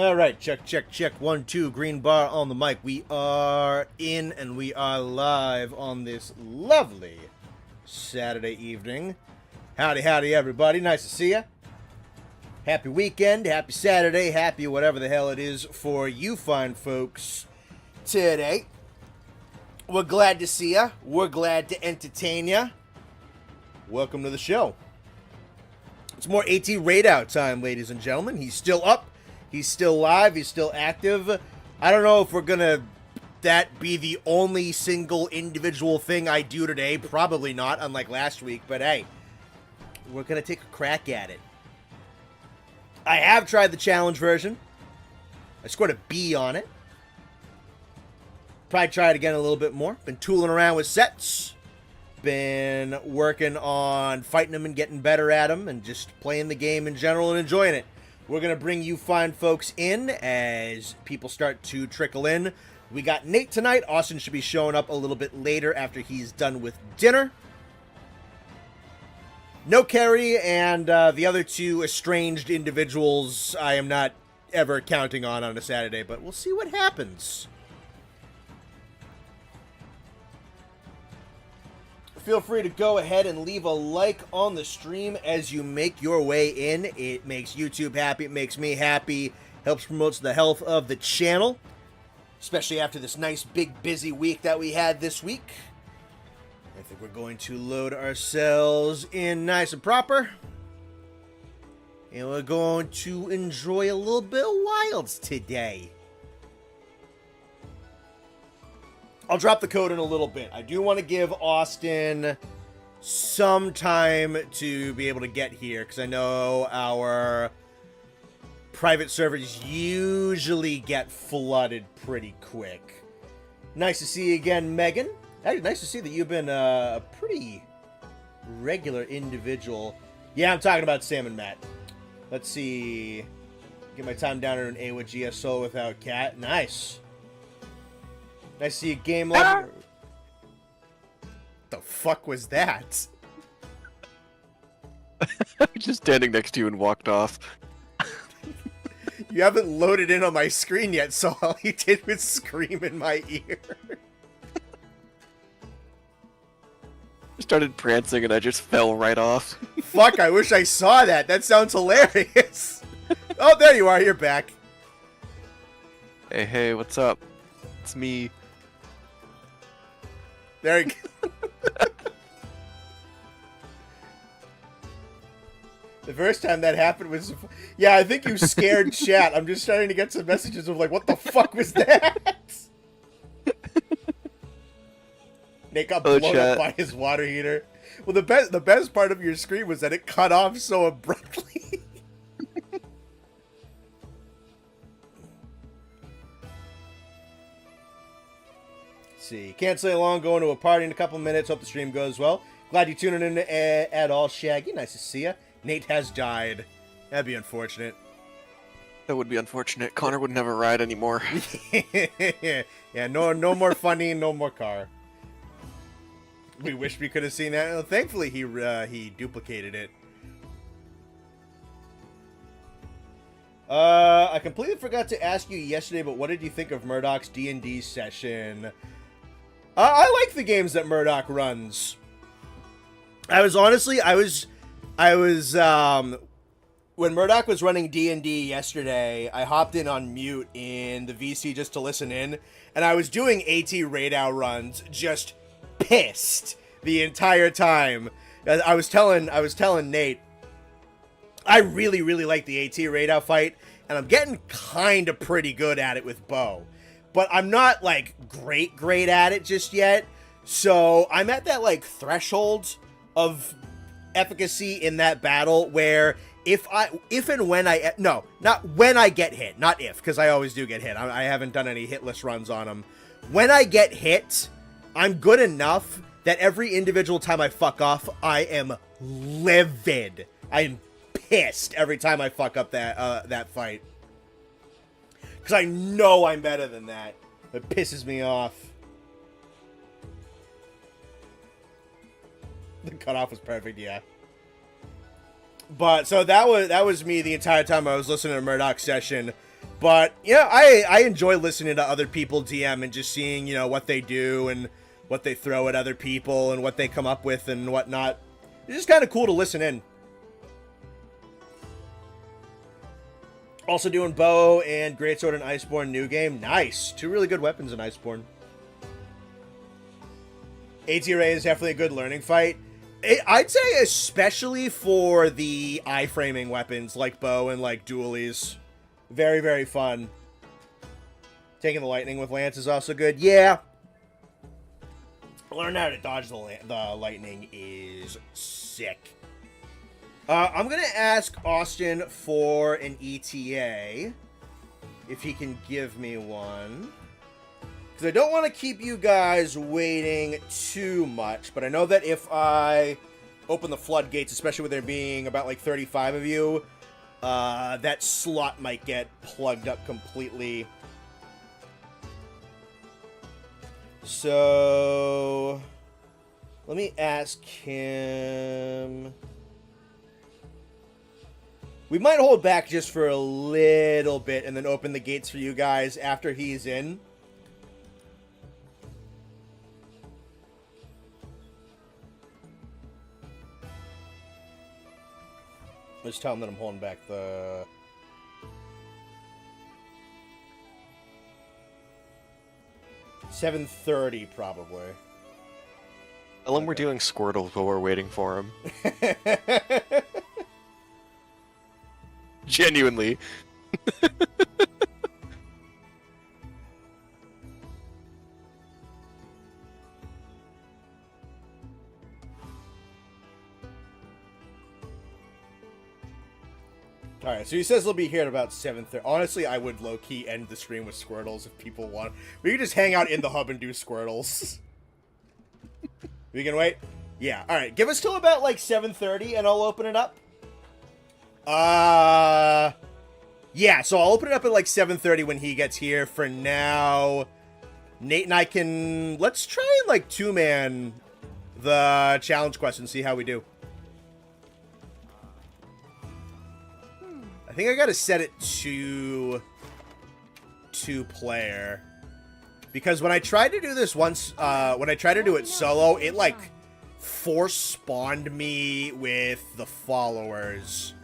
All right, check, check, check. 1, 2, green bar on the mic. We are in and we are live on this lovely Saturday evening. Howdy, howdy, everybody. Nice to see you. Happy weekend, happy Saturday, happy whatever the hell it is for you fine folks today. We're glad to see you. We're glad to entertain you. Welcome to the show. It's more AT Rey Dau time, ladies and gentlemen. He's still up. He's still live. He's still active. I don't know if we're gonna that be the only single individual thing I do today. Probably not, unlike last week. But hey, we're gonna take a crack at it. I have tried the challenge version. I scored a B on it. Probably try it again a little bit more. Been tooling around with sets. Been working on fighting them and getting better at them and just playing the game in general and enjoying it. We're going to bring you fine folks in as people start to trickle in. We got Nate tonight. Austin should be showing up a little bit later after he's done with dinner. No Kerry and the other two estranged individuals I am not ever counting on a Saturday, but we'll see what happens. Feel free to go ahead and leave a like on the stream as you make your way in. It makes YouTube happy. It makes me happy. Helps promote the health of the channel, especially after this nice, big, busy week that we had this week. I think we're going to load ourselves in nice and proper. And we're going to enjoy a little bit of Wilds today. I'll drop the code in a little bit. I do want to give Austin some time to be able to get here, because I know our private servers usually get flooded pretty quick. Nice to see you again, Megan. Hey, nice to see that you've been a pretty regular individual. Yeah, I'm talking about Sam and Matt. Let's see. Get my time down in an A with GSO without Cat. Nice. I see a game like... The fuck was that? I'm just standing next to you and walked off. You haven't loaded in on my screen yet, so all you did was scream in my ear. I started prancing and I just fell right off. Fuck, I wish I saw that. That sounds hilarious. Oh, there you are. You're back. Hey, what's up? It's me. There you go. The first time that happened was... Yeah, I think you scared chat. I'm just starting to get some messages of like, what the fuck was that? Nick got blown up by his water heater. Well, the best part of your screen was that it cut off so abruptly. See, can't stay long, going to a party in a couple minutes. Hope the stream goes well. Glad you tuning in at all, Shaggy. Nice to see you. Nate has died. That'd be unfortunate. That would be unfortunate. Connor would never ride anymore. Yeah, no more funny, no more car. We wish we could have seen that. Well, thankfully, he duplicated it. I completely forgot to ask you yesterday, but what did you think of Murdoch's D&D session? I like the games that Murdoch runs. When Murdoch was running D&D yesterday, I hopped in on mute in the VC just to listen in, and I was doing AT Rey Dau runs, just pissed the entire time. I was telling Nate, I really, really like the AT Rey Dau fight, and I'm getting kind of pretty good at it with Bo. But I'm not, like, great at it just yet. So I'm at that, like, threshold of efficacy in that battle where if and when I... No, not when I get hit. Not if, because I always do get hit. I haven't done any hitless runs on them. When I get hit, I'm good enough that every individual time I fuck off, I am livid. I am pissed every time I fuck up that fight. Because I know I'm better than that. It pisses me off. The cutoff was perfect, yeah. But so that was me the entire time I was listening to Murdoch's session. But, yeah, I enjoy listening to other people DM and just seeing, you know, what they do and what they throw at other people and what they come up with and whatnot. It's just kind of cool to listen in. Also doing bow and greatsword and Iceborne new game. Nice. 2 really good weapons in Iceborne. AT Rey is definitely a good learning fight. I'd say especially for the iframing weapons like bow and like dualies. Very, very fun. Taking the lightning with lance is also good. Yeah. Learn how to dodge the lightning is sick. I'm going to ask Austin for an ETA, if he can give me one. Because I don't want to keep you guys waiting too much, but I know that if I open the floodgates, especially with there being about like 35 of you, that slot might get plugged up completely. So, let me ask him... We might hold back just for a little bit and then open the gates for you guys after he's in. Just tell him that I'm holding back the... $7:30 probably. Tell him we're doing Squirtles while we're waiting for him. Genuinely. Alright, so he says he'll be here at about 7:30. Honestly, I would low-key end the stream with Squirtles if people want. We could just hang out in the hub and do Squirtles. We can wait? Yeah, alright. Give us till about, like, 7:30 and I'll open it up. Yeah, so I'll open it up at, like, 7:30 when he gets here. For now, Nate and I can... Let's try and, like, two-man the challenge quest and see how we do. I think I gotta set it to two-player. Because when I tried to do this once, when I tried to do it solo, it, like, force-spawned me with the followers.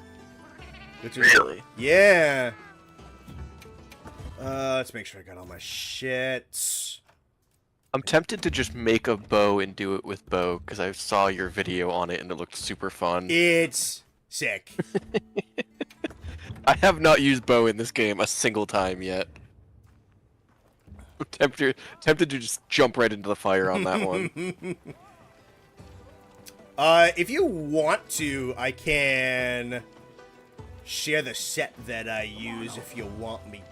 Which is, really? Yeah. Let's make sure I got all my shit. I'm tempted to just make a bow and do it with bow, because I saw your video on it and it looked super fun. It's sick. I have not used bow in this game a single time yet. I'm tempted to just jump right into the fire on that one. If you want to, I can share the set that I use if you want me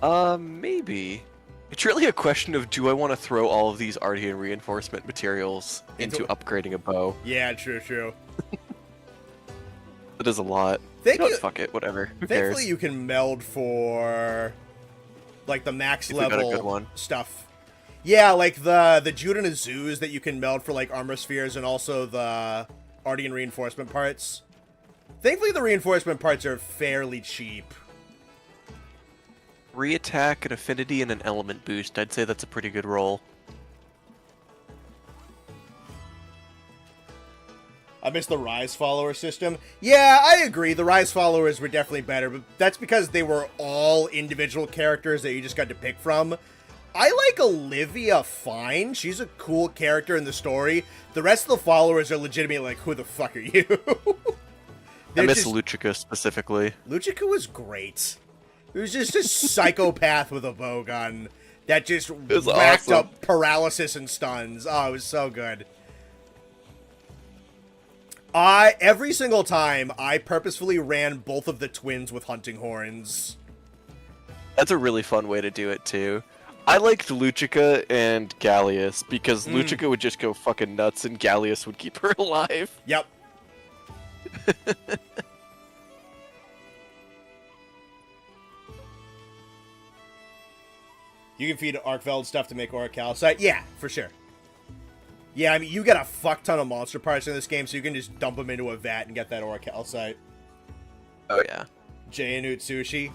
to. Maybe. It's really a question of, do I want to throw all of these Ardean reinforcement materials into upgrading a bow? Yeah, true. That is a lot. Fuck it, whatever. Who Thankfully, cares? you can meld for, like, the max level stuff. Yeah, like the Juden and Zeus that you can meld for, like, armor spheres and also the Ardean reinforcement parts. Thankfully, the reinforcement parts are fairly cheap. Re-attack, an affinity, and an element boost. I'd say that's a pretty good roll. I miss the Rise follower system. Yeah, I agree. The Rise followers were definitely better, but that's because they were all individual characters that you just got to pick from. I like Olivia fine. She's a cool character in the story. The rest of the followers are legitimately like, who the fuck are you? I miss Lucica specifically. Lucica was great. It was just a psychopath with a bow gun that just racked up paralysis and stuns. Oh, it was so good. Every single time, I purposefully ran both of the twins with hunting horns. That's a really fun way to do it, too. I liked Lucica and Gallius, because Lucica would just go fucking nuts, and Gallius would keep her alive. Yep. You can feed Arkveld stuff to make Aura Calcite. Yeah, for sure. Yeah, I mean, you get a fuck ton of monster parts in this game, so you can just dump them into a vat and get that Aura Calcite. Oh, yeah. Jay and Utsushi.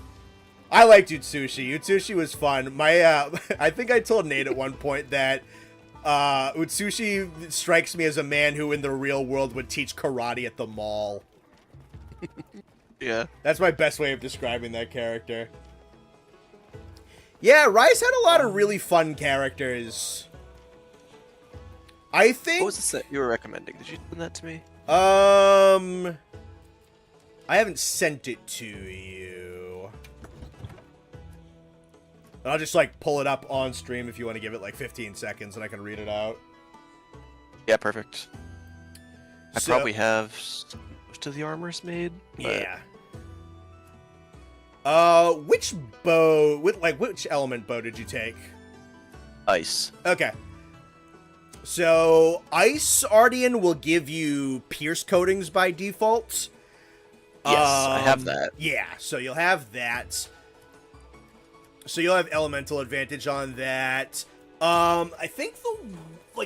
I liked Utsushi. Utsushi was fun. I think I told Nate at one point that Utsushi strikes me as a man who in the real world would teach karate at the mall. Yeah. That's my best way of describing that character. Yeah, Rise had a lot of really fun characters. I think... What was the set you were recommending? Did you send that to me? I haven't sent it to you. I'll just, like, pull it up on stream if you want to give it, like, 15 seconds and I can read it out. Yeah, perfect. I probably have most of the armors made. But... Yeah. Which bow, which element bow did you take? Ice. Okay. So, Ice Ardian will give you pierce coatings by default. Yes, I have that. Yeah, so you'll have that. So you'll have elemental advantage on that. I think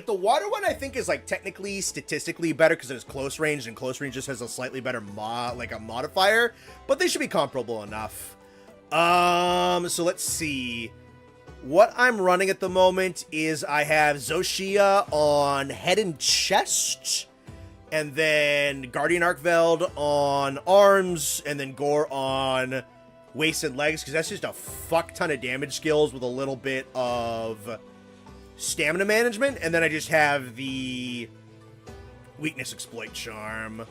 the water one I think is like technically statistically better because it is close range, and close range just has a slightly better modifier, but they should be comparable enough. So let's see. What I'm running at the moment is I have Zoshia on head and chest, and then Guardian Arkveld on arms, and then Gore on waist and legs, because that's just a fuck ton of damage skills with a little bit of stamina management, and then I just have the weakness exploit charm.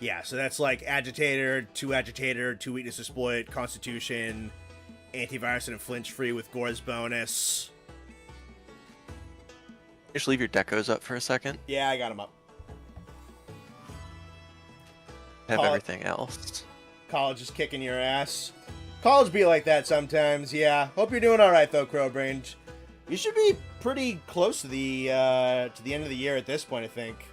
Yeah, so that's like Agitator, 2 weakness exploit, Constitution, Antivirus and Flinch free with Gore's bonus. Just leave your decos up for a second. Yeah, I got them up. Have everything else. College is kicking your ass. College be like that sometimes, yeah. Hope you're doing alright though, Crowbrain. You should be pretty close to the end of the year at this point, I think.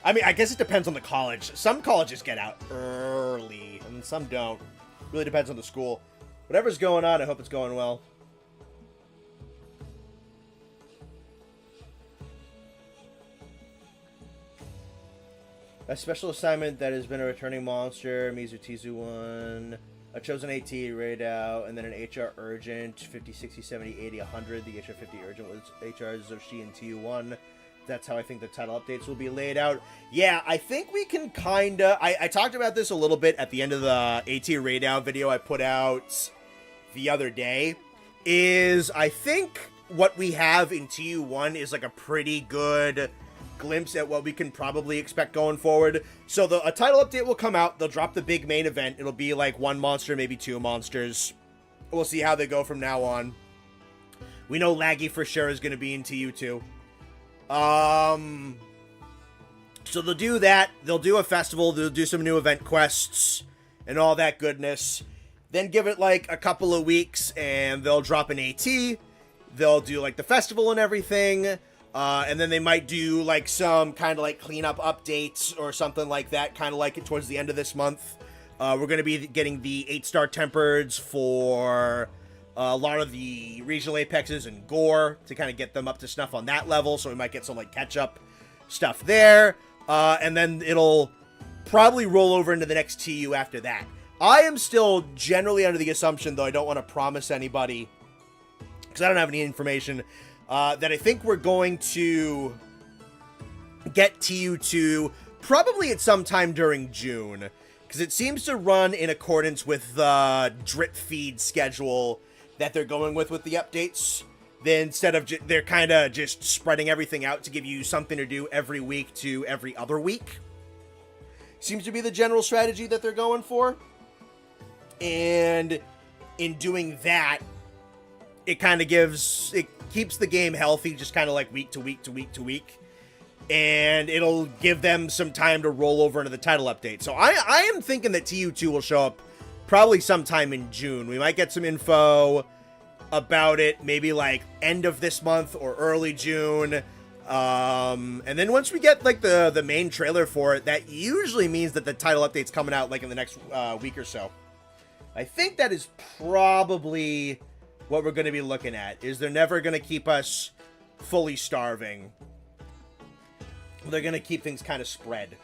I mean, I guess it depends on the college. Some colleges get out early, and some don't. Really depends on the school. Whatever's going on, I hope it's going well. A special assignment that has been a returning monster, Mizutizu 1, a chosen AT Rey Dau, and then an HR Urgent, 50, 60, 70, 80, 100. The HR 50 Urgent was HR Zoshi and TU1. That's how I think the title updates will be laid out. Yeah, I think we can kinda... I talked about this a little bit at the end of the AT Rey Dau video I put out the other day. I think what we have in TU1 is like a pretty good glimpse at what we can probably expect going forward. So a title update will come out. They'll drop the big main event. It'll be like 1 monster, maybe 2 monsters. We'll see how they go from now on. We know Laggy for sure is going to be in TU2. So they'll do that. They'll do a festival. They'll do some new event quests and all that goodness. Then give it like a couple of weeks and they'll drop an AT. They'll do like the festival and everything. And then they might do like some kind of like cleanup updates or something like that, kind of like it towards the end of this month. We're going to be getting the 8-star tempereds for a lot of the regional apexes and Gore to kind of get them up to snuff on that level. So we might get some like catch-up stuff there. And then it'll probably roll over into the next TU after that. I am still generally under the assumption, though I don't want to promise anybody, because I don't have any information, that I think we're going to get TU2 probably at some time during June, because it seems to run in accordance with the drip feed schedule that they're going with the updates. Then instead of they're kind of just spreading everything out to give you something to do every week to every other week. Seems to be the general strategy that they're going for. And in doing that, it kind of keeps the game healthy, just kind of like week to week to week to week. And it'll give them some time to roll over into the title update. So I am thinking that TU2 will show up probably sometime in June. We might get some info about it, maybe like end of this month or early June. And then once we get like the main trailer for it, that usually means that the title update's coming out like in the next week or so. I think that is probably what we're going to be looking at, is they're never going to keep us fully starving. They're going to keep things kind of spread.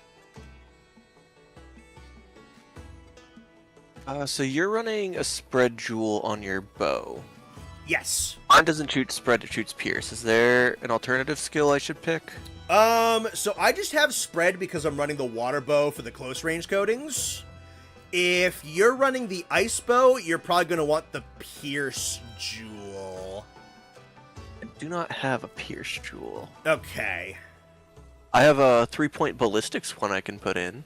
So you're running a spread jewel on your bow. Yes. Mine doesn't shoot spread, it shoots pierce. Is there an alternative skill I should pick? So I just have spread because I'm running the water bow for the close range coatings. If you're running the ice bow, you're probably going to want the pierce jewel. I do not have a pierce jewel. Okay. I have a 3-point ballistics one I can put in.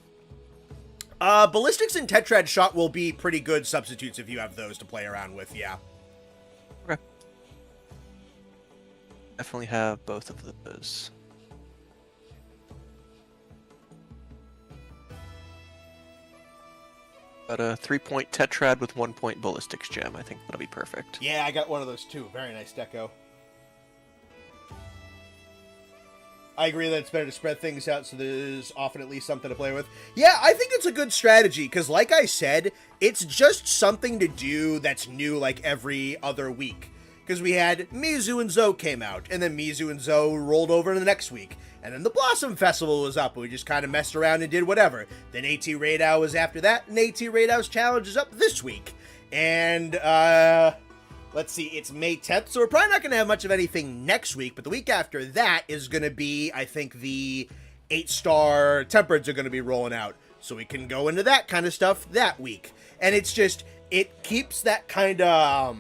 Ballistics and tetrad shot will be pretty good substitutes if you have those to play around with, yeah. Okay. Definitely have both of those. Got a 3-point tetrad with 1-point ballistics gem. I think that'll be perfect. Yeah, I got one of those too. Very nice deco. I agree that it's better to spread things out so there's often at least something to play with. Yeah, I think it's a good strategy, because like I said, it's just something to do that's new like every other week. Because we had Mizu and Zo came out, and then Mizu and Zo rolled over in the next week. And then the Blossom Festival was up, and we just kind of messed around and did whatever. Then AT Rey Dau was after that, and AT Rey Dau's challenge is up this week. And, let's see, it's May 10th, so we're probably not going to have much of anything next week, but the week after that is going to be, I think, the 8-star tempereds are going to be rolling out, so we can go into that kind of stuff that week. And it's just, it keeps that kind of,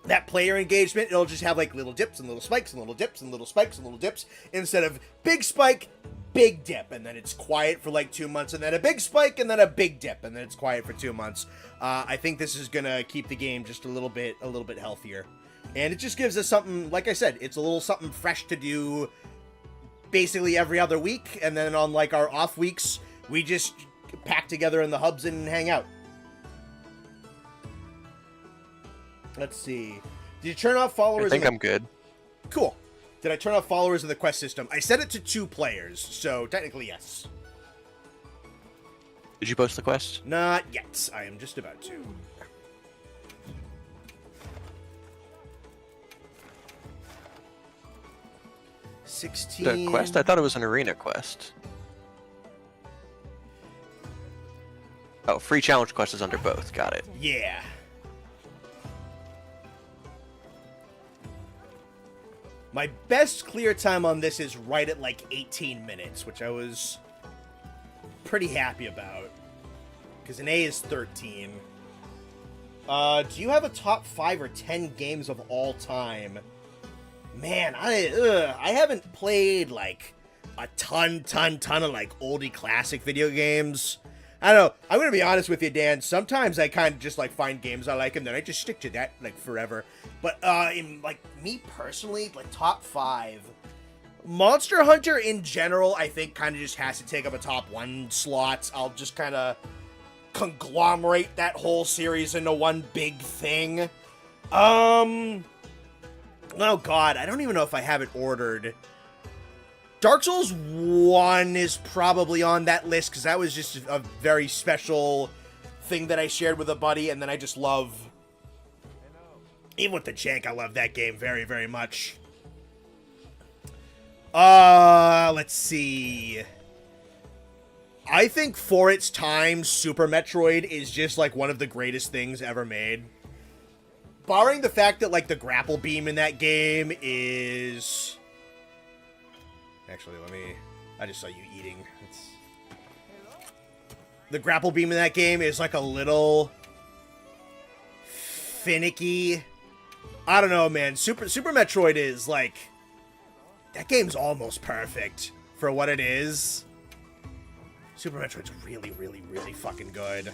that player engagement. It'll just have, like, little dips and little spikes and little dips and little spikes and little dips, instead of big spike, big dip, and then it's quiet for like 2 months, and then a big spike, and then a big dip, and then it's quiet for 2 months. I think this is gonna keep the game just a little bit healthier, and it just gives us something. Like I said, it's a little something fresh to do, basically every other week, and then on like our off weeks, we just pack together in the hubs and hang out. Let's see. Did you turn off followers? I think I'm good. Cool. Did I turn off followers in the quest system? I set it to 2 players, so technically yes. Did you post the quest? Not yet. I am just about to. The quest? I thought it was an arena quest. Oh, free challenge quest is under both. Got it. Yeah. My best clear time on this is right at like 18 minutes, which I was pretty happy about. Because an A is 13. Do you have a top 5 or 10 games of all time? Man, I haven't played like a ton of like oldie classic video games. I don't know. I'm going to be honest with you, Dan. Sometimes I kind of just like find games I like and then I just stick to that like forever. But in like me personally, like top 5, Monster Hunter in general, I think kind of just has to take up a top 1 slot. I'll just kind of conglomerate that whole series into one big thing. Oh god, I don't even know if I have it ordered. Dark Souls 1 is probably on that list, because that was just a very special thing that I shared with a buddy, and then I just love... Even with the jank, I love that game very, very much. Let's see... I think for its time, Super Metroid is just, like, one of the greatest things ever made. Barring the fact that, like, the grapple beam in that game is... Actually, I just saw you eating. The grapple beam in that game is, like, a little... finicky. I don't know, man. Super Metroid is, like... That game's almost perfect for what it is. Super Metroid's really, really, really fucking good.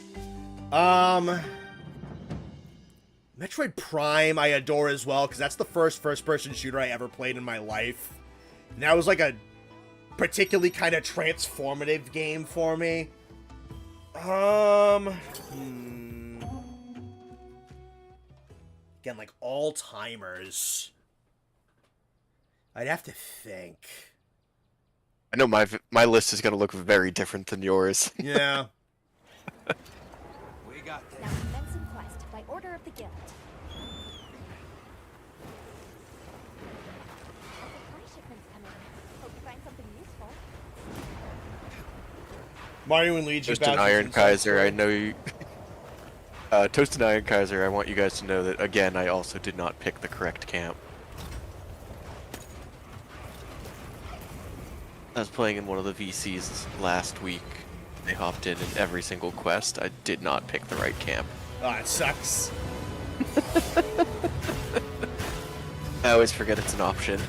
Metroid Prime I adore as well, because that's the first-person shooter I ever played in my life. And that was like a particularly kind of transformative game for me. Again, like all-timers. I'd have to think. I know my list is going to look very different than yours. Yeah. We got this. Now commence some quest by order of the guild. Supply shipments coming. Hope you find something useful. Mario and Luigi. Toast and Bowser's Iron Inside Kaiser, I Story. know you... Toast and Iron Kaiser, I want you guys to know that, again, I also did not pick the correct camp. I was playing in one of the VCs last week. They hopped in every single quest. I did not pick the right camp. Oh, it sucks. I always forget it's an option.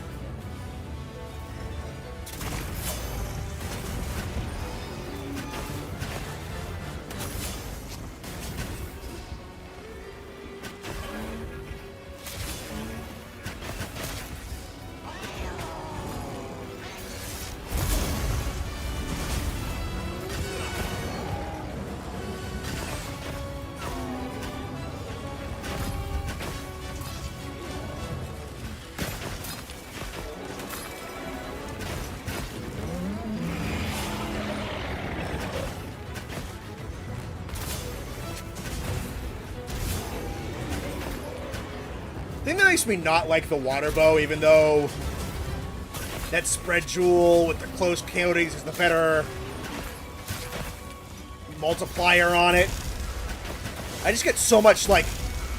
The thing that makes me not like the water bow, even though that spread jewel with the close coatings is the better multiplier on it. I just get so much, like,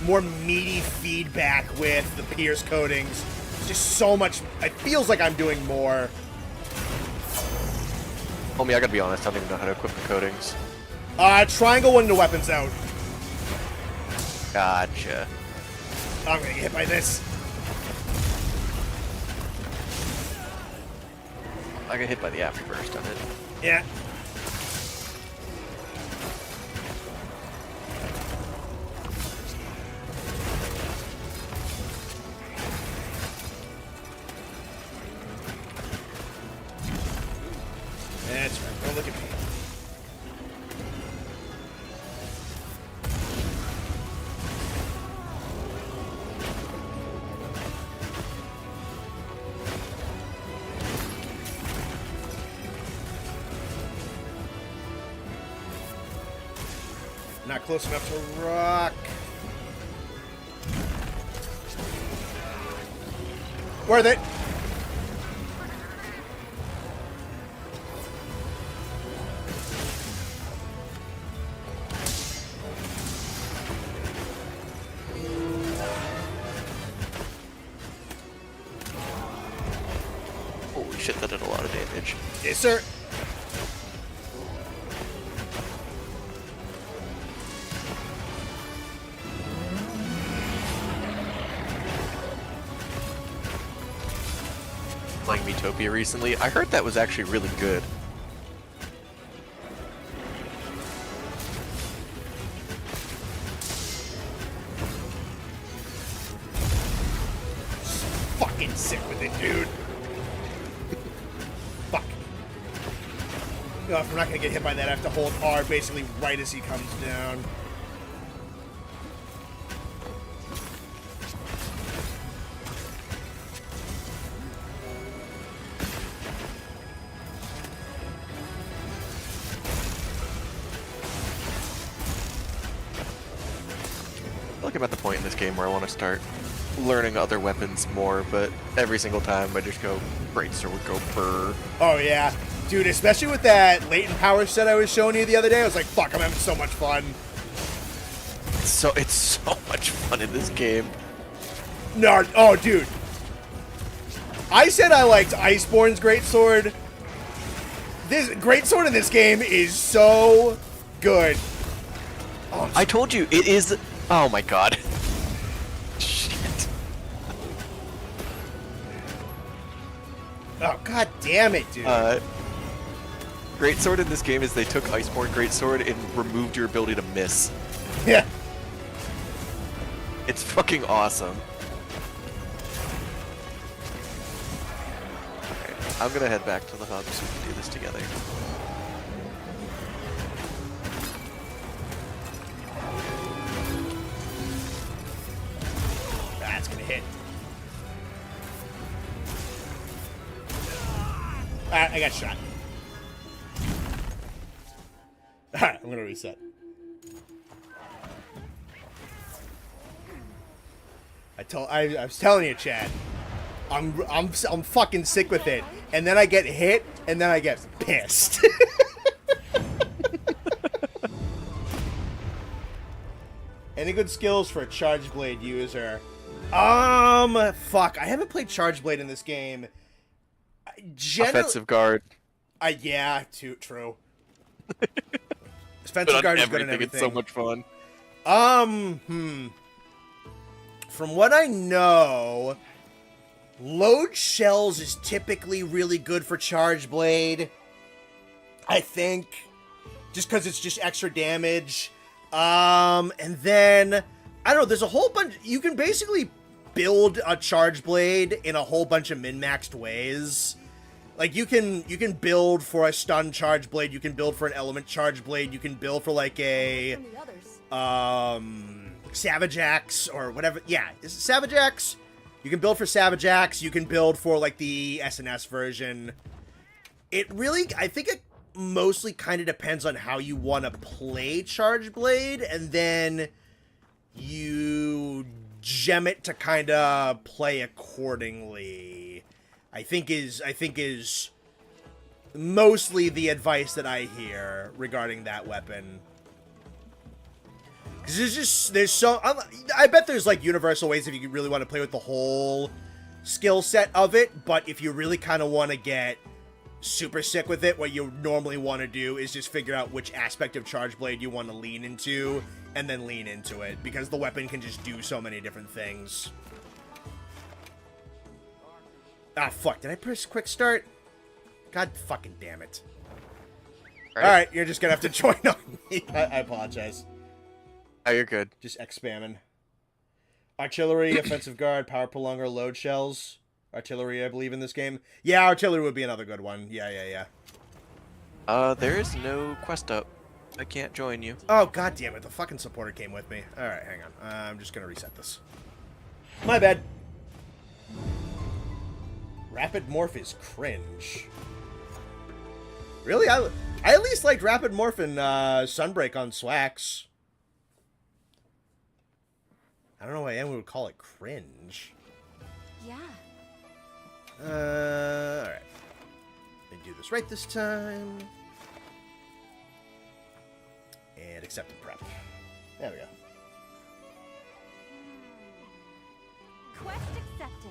more meaty feedback with the Pierce coatings. It's just so much. It feels like I'm doing more. Homie, I gotta be honest, I don't even know how to equip the coatings. Triangle when the weapon's out. Gotcha. I'm gonna get hit by this. I got hit by the afterburst on it. Yeah. That's right. Don't look at me. Not close enough to rock. Worth it. Holy shit, that did a lot of damage. Yes, sir. Playing Miitopia recently, I heard that was actually really good. Fucking sick with it, dude. Fuck. No, if I'm not gonna get hit by that, I have to hold R basically right as he comes down. I feel like I'm at the point in this game where I want to start learning other weapons more, but every single time I just go, greatsword, go brr. Oh, yeah. Dude, especially with that latent power set I was showing you the other day, I was like, fuck, I'm having so much fun. It's so much fun in this game. No, oh, dude. I said I liked Iceborne's greatsword. This greatsword in this game is so good. Oh, I told you, it is... Oh my god. Shit. oh, god damn it, dude. Greatsword in this game is they took Iceborne Greatsword and removed your ability to miss. Yeah. It's fucking awesome. Okay, I'm gonna head back to the hub so we can do this together. That's gonna hit. I got shot. Alright, I'm gonna reset. I was telling you, Chad. I'm fucking sick with it. And then I get hit, and then I get pissed. Any good skills for a Charge Blade user? Fuck. I haven't played Charge Blade in this game. Offensive guard. Yeah, true. Offensive guard is good in everything. It's so much fun. From what I know, load shells is typically really good for Charge Blade. I think. Just because it's just extra damage. And then, I don't know, there's a whole bunch. You can basically build a Charge Blade in a whole bunch of min-maxed ways. Like, you can build for a stun Charge Blade, you can build for an element Charge Blade, you can build for, like, a, Savage Axe, or whatever. Yeah, is it Savage Axe? You can build for Savage Axe, you can build for, like, the SNS version. It really, I think it mostly kind of depends on how you want to play Charge Blade, and then you gem it to kind of play accordingly. I think is mostly the advice that I hear regarding that weapon. Because there's so, I bet there's like universal ways if you really want to play with the whole skill set of it, but if you really kind of want to get super sick with it, what you normally want to do is just figure out which aspect of Charge Blade you want to lean into, and then lean into it, because the weapon can just do so many different things. Ah, fuck, did I press quick start? God fucking damn it. Alright, you're just gonna have to join on me. I apologize. Oh, you're good. Just X-spamming. Artillery, offensive guard, power prolonger, load shells. Artillery, I believe, in this game. Yeah, artillery would be another good one. Yeah. There is no quest up. I can't join you. Oh, god damn it. The fucking supporter came with me. Alright, hang on. I'm just gonna reset this. My bad. Rapid Morph is cringe. Really? I at least liked Rapid Morph and Sunbreak on Swax. I don't know why anyone would call it cringe. Yeah. Alright. Let me do this right this time. And accept and prep. There we go. Quest accepted.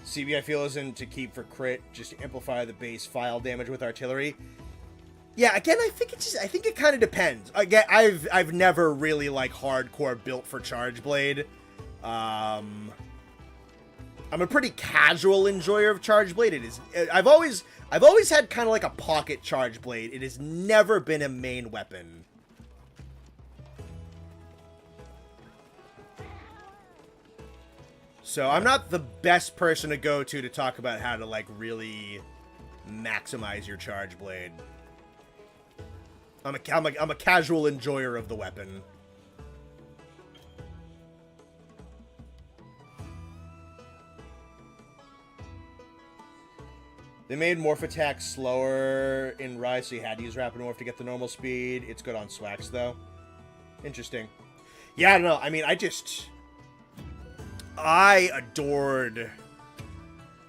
CB, I feel, isn't to keep for crit, just to amplify the base file damage with artillery. Yeah, again, I think it kind of depends. Again, I've never really like hardcore built for Charge Blade. I'm a pretty casual enjoyer of Charge Blade. It is. I've always had kind of like a pocket Charge Blade. It has never been a main weapon. So I'm not the best person to go to talk about how to like really maximize your Charge Blade. I'm a casual enjoyer of the weapon. They made Morph attacks slower in Rise, so you had to use Rapid Morph to get the normal speed. It's good on Swax, though. Interesting. Yeah, I don't know. I mean, I adored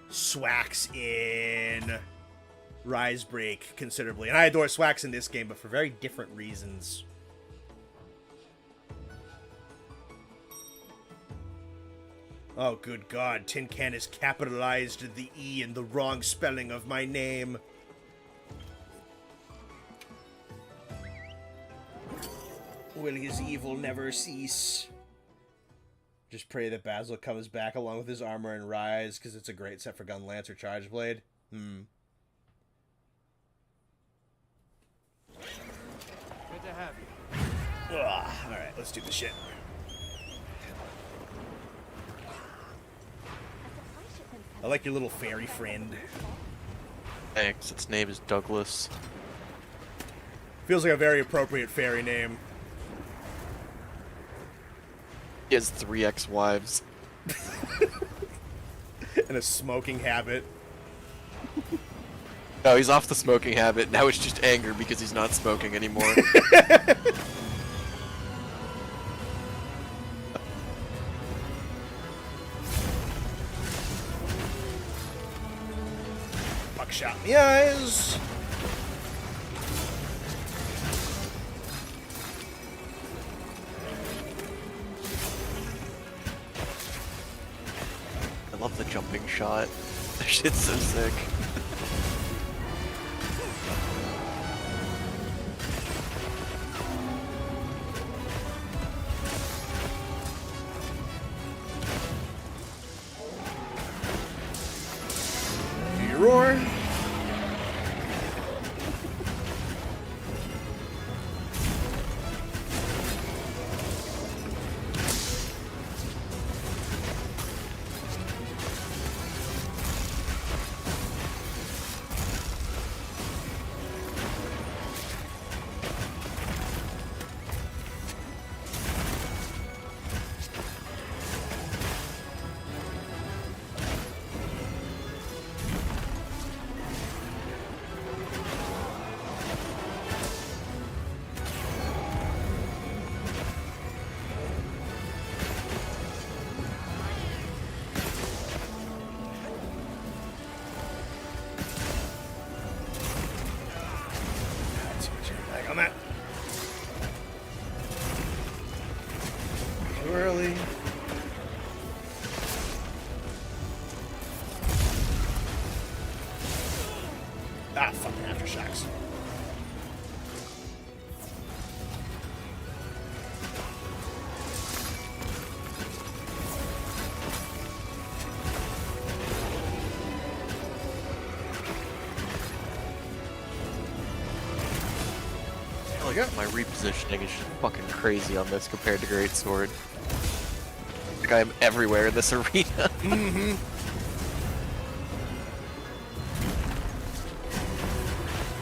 Swax in Rise Break considerably. And I adore Swax in this game, but for very different reasons. Oh, good God. Tin Can has capitalized the E in the wrong spelling of my name. Will his evil never cease? Just pray that Basil comes back along with his armor and Rise, because it's a great set for Gun Lance or Charge Blade. Good to have you. Alright, let's do the shit. I like your little fairy friend. Thanks. Its name is Douglas. Feels like a very appropriate fairy name. He has 3 ex-wives. And a smoking habit. No, he's off the smoking habit. Now it's just anger because he's not smoking anymore. Buckshot in the eyes. love the jumping shot. That shit's so sick. You roar. I'm at. Too early. Ah, fucking aftershocks. My repositioning is just fucking crazy on this compared to Greatsword. Like I am everywhere in this arena. Mm-hmm.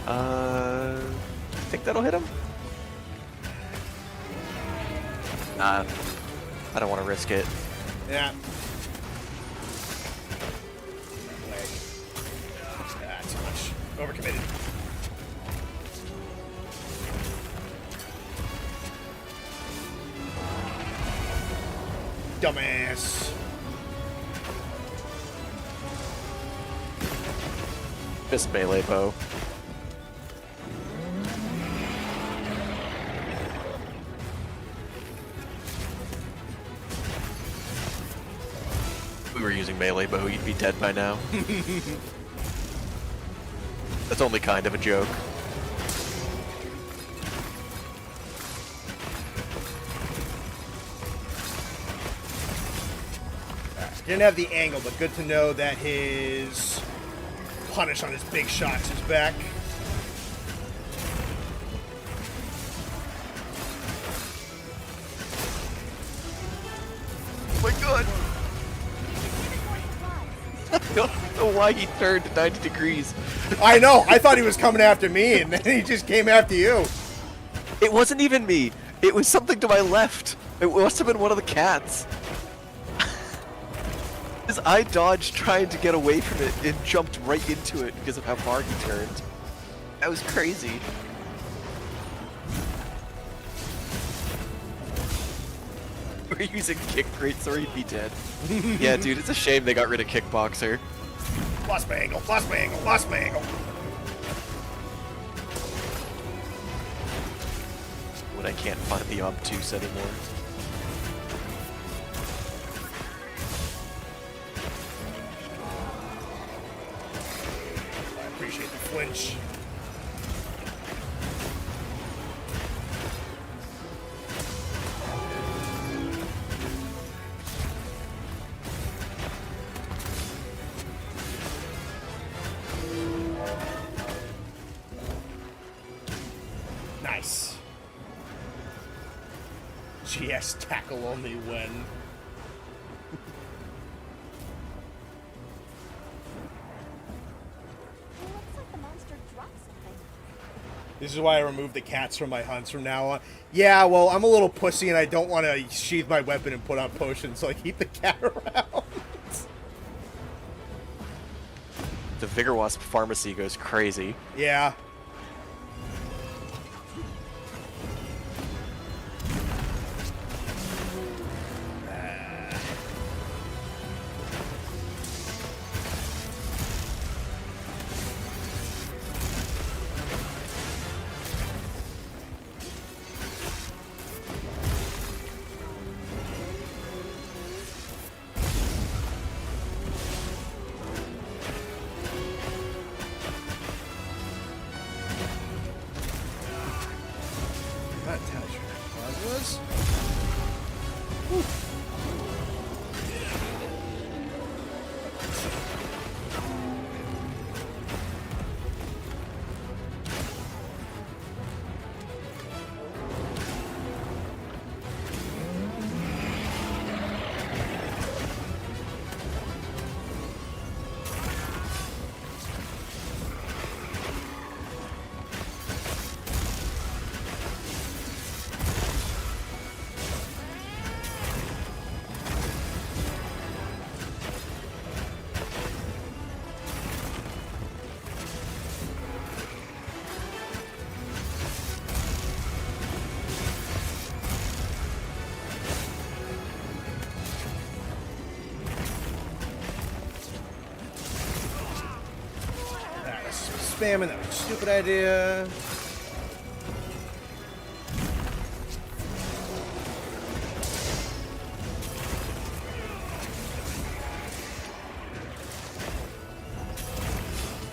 I think that'll hit him. Nah, I don't want to risk it. Yeah. Ah, too much. Overcommitted. Dumbass. Fist melee bow. If we were using melee bow, you'd be dead by now. That's only kind of a joke. Didn't have the angle, but good to know that his punish on his big shots is back. Oh my god! I don't know why he turned 90 degrees. I know, I thought he was coming after me, and then he just came after you. It wasn't even me. It was something to my left. It must have been one of the cats. Because I dodged trying to get away from it and jumped right into it because of how far he turned. That was crazy. We're using kick greatsword, he'd be dead. Yeah, dude, it's a shame they got rid of Kickboxer. Lost my angle, lost my angle, lost my angle. When I can't find the obtuse anymore. I appreciate the flinch. Nice. GS tackle only when. Looks like the monster dropped something. This is why I remove the cats from my hunts from now on. Yeah, well, I'm a little pussy and I don't want to sheath my weapon and put on potions, so I keep the cat around. The Vigor Wasp pharmacy goes crazy. Yeah. spamming. That was a stupid idea.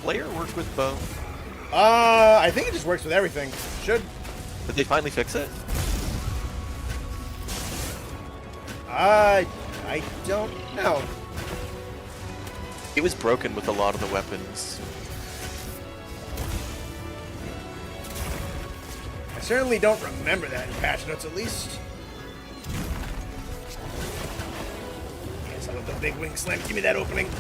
Flare work with bow? I think it just works with everything. Should. Did they finally fix it? I don't know. It was broken with a lot of the weapons. I certainly don't remember that in patch notes, at least. Yes, I love the big wing slam. Give me that opening.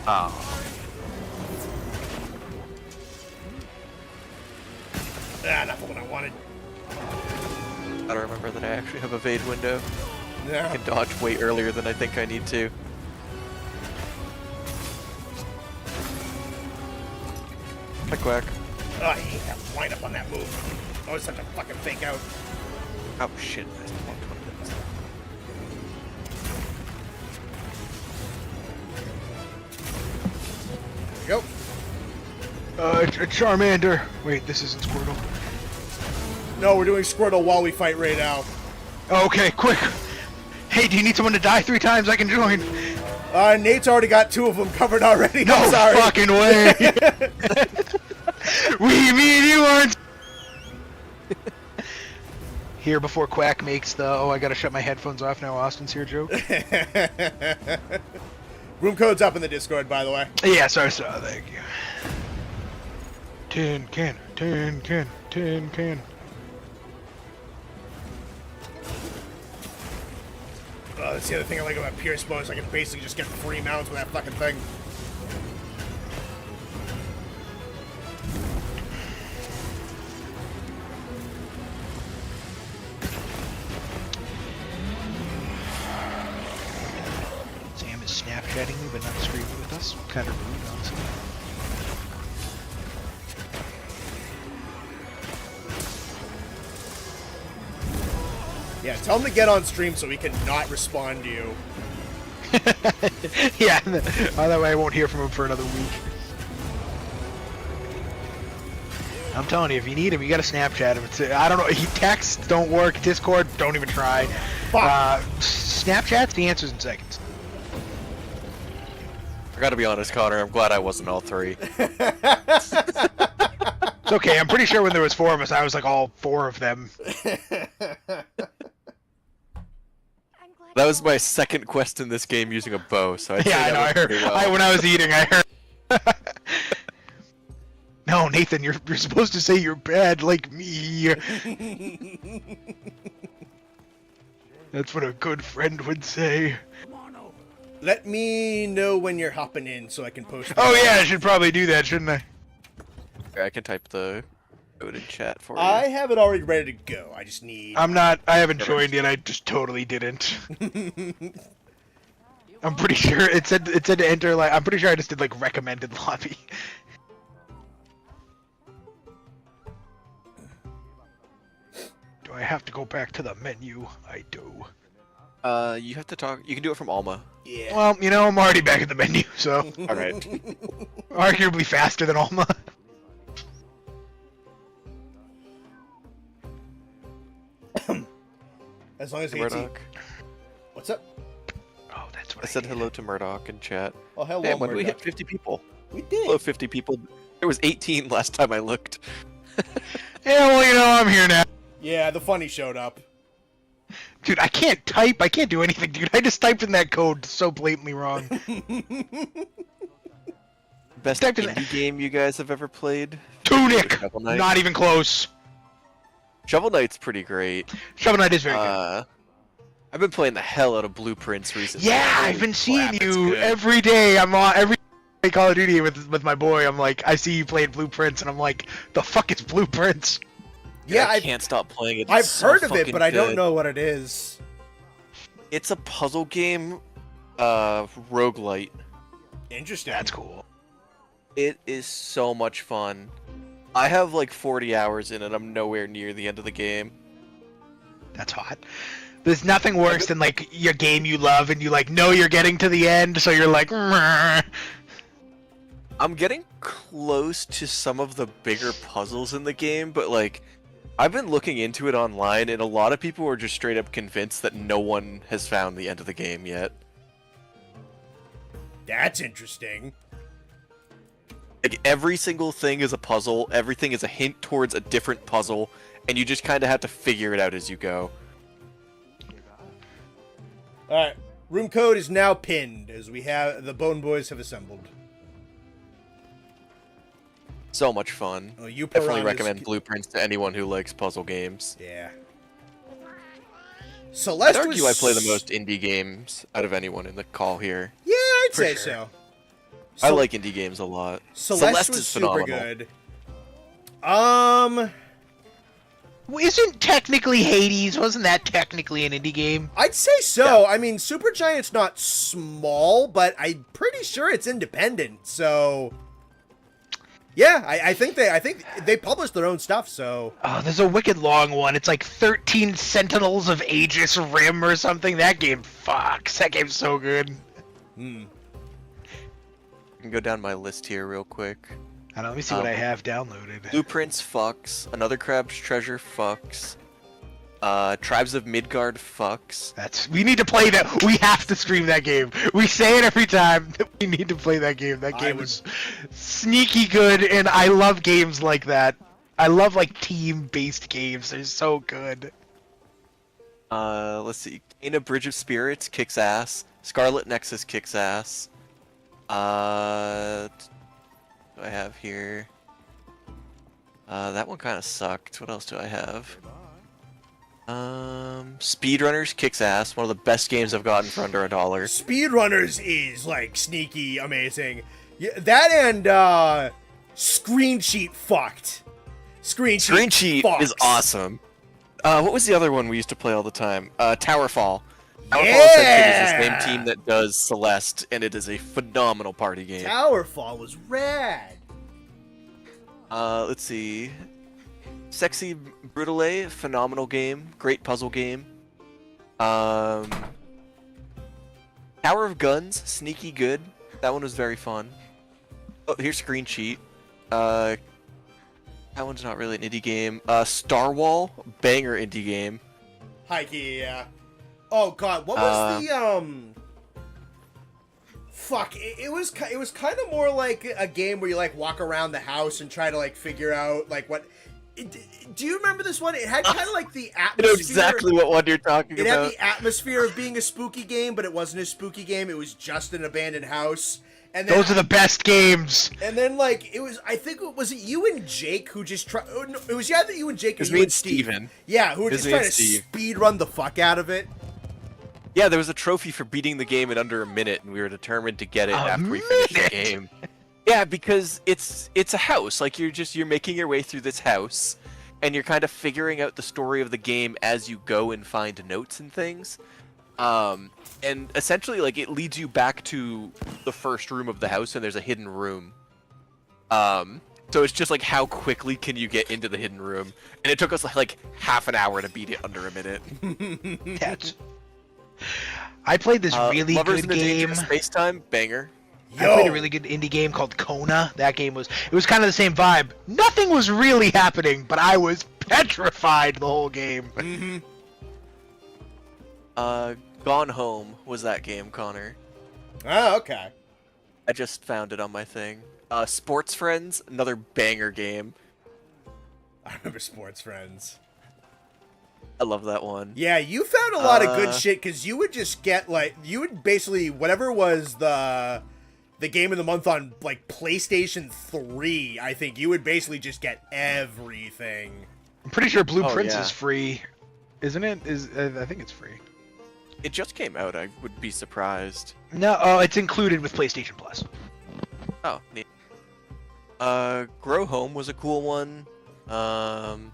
Oh. Ah, not the one I wanted. I don't remember that I actually have a evade window. No. I can dodge way earlier than I think I need to. Quack quack. Oh, I hate that wind up on that move. Always such a fucking fake out. Oh shit. I just walked on it. There we go. Charmander. Wait, this isn't Squirtle. No, we're doing Squirtle while we fight Rey Dau. Okay, quick. Hey, do you need someone to die 3 times? I can join. Nate's already got 2 of them covered already. No I'm sorry. fucking way. Me and you aren't. Here before Quack makes the I gotta shut my headphones off now Austin's here joke. Room code's up in the Discord, by the way. Yeah, sorry, thank you. Tin can. Oh, that's the other thing I like about Pierce Bow is I can basically just get free mounts with that fucking thing. Sam is Snapchatting me but not streaming with us. Kind of rude, honestly. Yeah, tell him to get on stream so we can not respond to you. Yeah, that way I won't hear from him for another week. I'm telling you, if you need him, you gotta Snapchat him. I don't know, texts don't work, Discord, don't even try. Snapchat's the answers in seconds. I gotta be honest, Connor, I'm glad I wasn't all 3. It's okay, I'm pretty sure when there was 4 of us, I was like all 4 of them. That was my second quest in this game using a bow, so I'd say Yeah, I know, I that heard. went pretty well. When I was eating, I heard. No, Nathan, you're supposed to say you're bad like me. That's what a good friend would say. Let me know when you're hopping in so I can post. Oh yeah, I should probably do that, shouldn't I? I can type the code in chat for you. I have it already ready to go. I just need. I haven't joined yet. I just totally didn't. I'm pretty sure it said to enter like. I'm pretty sure I just did like recommended lobby. Do I have to go back to the menu? I do. You have to talk. You can do it from Alma. Yeah. Well, you know, I'm already back at the menu, so All right. arguably faster than Alma. As long as AT. Murdoch. What's up? Oh, that's what I said hello to Murdoch in chat. Oh, hello, Damn, when did we hit Murdoch. 50 people? We did. Hello, 50 people. There was 18 last time I looked. Yeah, well, you know, I'm here now. Yeah, the funny showed up. Dude, I can't type. I can't do anything, dude. I just typed in that code so blatantly wrong. Best Typed in indie game you guys have ever played? Tunic! Shovel Knight. Not even close. Shovel Knight's pretty great. Shovel Knight is very good. I've been playing the hell out of Blueprints recently. Yeah, Holy I've been seeing crap, it's you good. every day. I'm on every day Call of Duty with my boy. I'm like, I see you playing Blueprints, and I'm like, the fuck is Blueprints? Yeah, I can't stop playing it. I've It's so heard of it, fucking but I don't good. know what it is. It's a puzzle game, roguelite. Interesting. That's cool. It is so much fun. I have like 40 hours in and I'm nowhere near the end of the game. That's hot. There's nothing worse than like your game you love and you like know you're getting to the end, so you're like. "Meh." I'm getting close to some of the bigger puzzles in the game, but like, I've been looking into it online, and a lot of people are just straight up convinced that no one has found the end of the game yet. That's interesting. Like, every single thing is a puzzle, everything is a hint towards a different puzzle, and you just kind of have to figure it out as you go. Alright, room code is now pinned, as the Bone Boys have assembled. So much fun. Oh, you Definitely piranhas- recommend Blueprints to anyone who likes puzzle games. Yeah. I'd Celeste argue was... I play the most indie games out of anyone in the call here. Yeah, I'd For say sure. so. I like indie games a lot. Celeste was is super phenomenal. good. Isn't technically Hades? Wasn't that technically an indie game? I'd say so. I mean, Supergiant's not small, but I'm pretty sure it's independent. So, yeah, I think they publish their own stuff. So, Oh, there's a wicked long one. It's like 13 Sentinels of Aegis Rim or something. That game fucks. That game's so good. I can go down my list here real quick. I don't know, let me see what I have downloaded. Blueprints fucks. Another Crab's Treasure fucks. Tribes of Midgard fucks. We need to play that. We have to stream that game. We say it every time that we need to play that game. That game is sneaky good, and I love games like that. I love like team-based games. They're so good. Let's see. Kena Bridge of Spirits kicks ass. Scarlet Nexus kicks ass. What do I have here? That one kind of sucked. What else do I have? Speedrunners kicks ass. One of the best games I've gotten for under $1. Speedrunners is like sneaky amazing. Yeah, that and Screen Sheet fucked. Screen Sheet is fucks. awesome. What was the other one we used to play all the time? Towerfall. Towerfall Yeah! essentially is the same team that does Celeste, and it is a phenomenal party game. Towerfall was rad. Let's see. Sexy Brutale, phenomenal game, great puzzle game. Tower of Guns, sneaky good. That one was very fun. Oh, here's Screen Sheet. That one's not really an indie game. Star Wall, banger indie game. Hikey, yeah. Oh god, what was the Fuck! It was kind of more like a game where you like walk around the house and try to like figure out like what. Do you remember this one? It had kind of like the I atmosphere. know exactly what one you're talking It about. had the atmosphere of being a spooky game, but it wasn't a spooky game. It was just an abandoned house. And then, Those are the best games. And then like it was, I think was it you and Jake who just tried? Oh, no, it was either you and Jake. It was or me you and Steven. Yeah, who were It was just me trying and to Steve. speed run the fuck out of it. Yeah, there was a trophy for beating the game in under a minute, and we were determined to get it A after we finished the minute? game. Yeah, because it's a house. Like you're making your way through this house, and you're kind of figuring out the story of the game as you go and find notes and things. And essentially, like it leads you back to the first room of the house, and there's a hidden room. So it's just like how quickly can you get into the hidden room? And it took us like half an hour to beat it under a minute. That's... I played this really Lovers good in the game. Dangerous Space-Time, banger. I played a really good indie game called Kona. That game was kind of the same vibe. Nothing was really happening, but I was petrified the whole game. Mm-hmm. Gone Home was that game, Connor. Oh, okay. I just found it on my thing. Sports Friends, another banger game. I remember Sports Friends. I love that one. Yeah, you found a lot of good Uh, shit because you would just get like you would basically whatever was the game of the month on like PlayStation 3. I think you would basically just get everything. I'm pretty sure Blueprints yeah. is free, isn't it? I think it's free. It just came out. I would be surprised. No, it's included with PlayStation Plus. Oh, neat. Grow Home was a cool one. I'm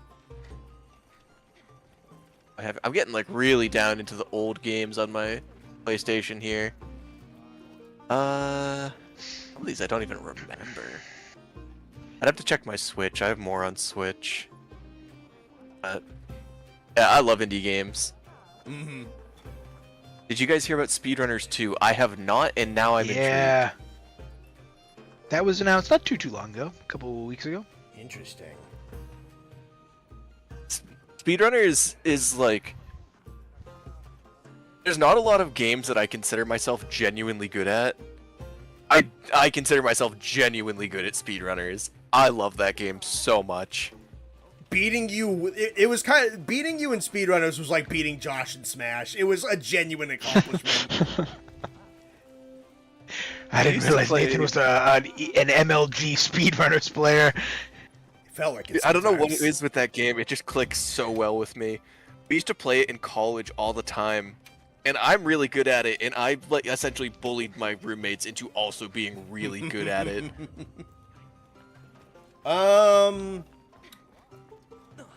getting like really down into the old games on my PlayStation here. Some of these I don't even remember. I'd have to check my Switch. I have more on Switch. Yeah, I love indie games. Mm-hmm. Did you guys hear about Speedrunners 2? I have not, and now I'm Yeah. intrigued. That was announced not too long ago, a couple weeks ago. Interesting. Speedrunners is like... There's not a lot of games that I consider myself genuinely good at. I consider myself genuinely good at Speedrunners. I love that game so much. Beating you, it was kind of beating you in Speedrunners was like beating Josh in Smash. It was a genuine accomplishment. I didn't used to realize play- Nathan was an MLG Speedrunners player. It felt like it. I don't know what it sometimes. is with that game. It just clicks so well with me. We used to play it in college all the time, and I'm really good at it. And I like essentially bullied my roommates into also being really good at it.